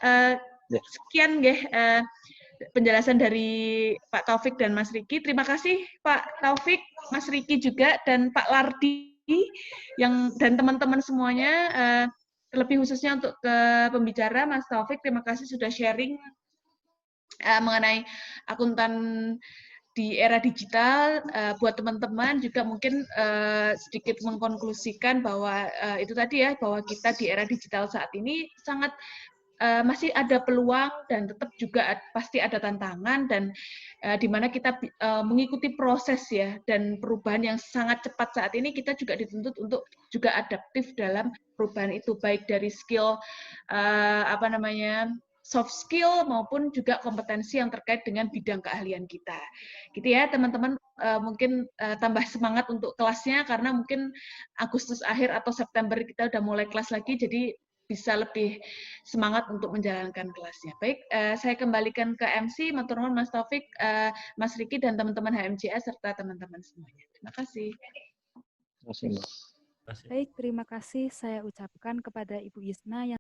sekian ya penjelasan dari Pak Taufik dan Mas Riki. Terima kasih Pak Taufik, Mas Riki juga, dan Pak Lardi dan teman-teman semuanya. Lebih khususnya untuk ke pembicara Mas Taufik, terima kasih sudah sharing mengenai akuntan di era digital. Buat teman-teman juga mungkin sedikit mengkonklusikan bahwa itu tadi ya, bahwa kita di era digital saat ini sangat masih ada peluang dan tetap juga pasti ada tantangan, dan di mana kita mengikuti proses ya, dan perubahan yang sangat cepat saat ini kita juga dituntut untuk juga adaptif dalam perubahan itu, baik dari skill soft skill maupun juga kompetensi yang terkait dengan bidang keahlian kita. Gitu ya teman-teman, mungkin tambah semangat untuk kelasnya karena mungkin Agustus akhir atau September kita udah mulai kelas lagi, jadi bisa lebih semangat untuk menjalankan kelasnya. Baik, saya kembalikan ke MC, matur nuwun Mas Taufik, Mas Riki, dan teman-teman HMJA serta teman-teman semuanya. Terima kasih. Terima kasih, Mbak. Baik, terima kasih saya ucapkan kepada Ibu Isna yang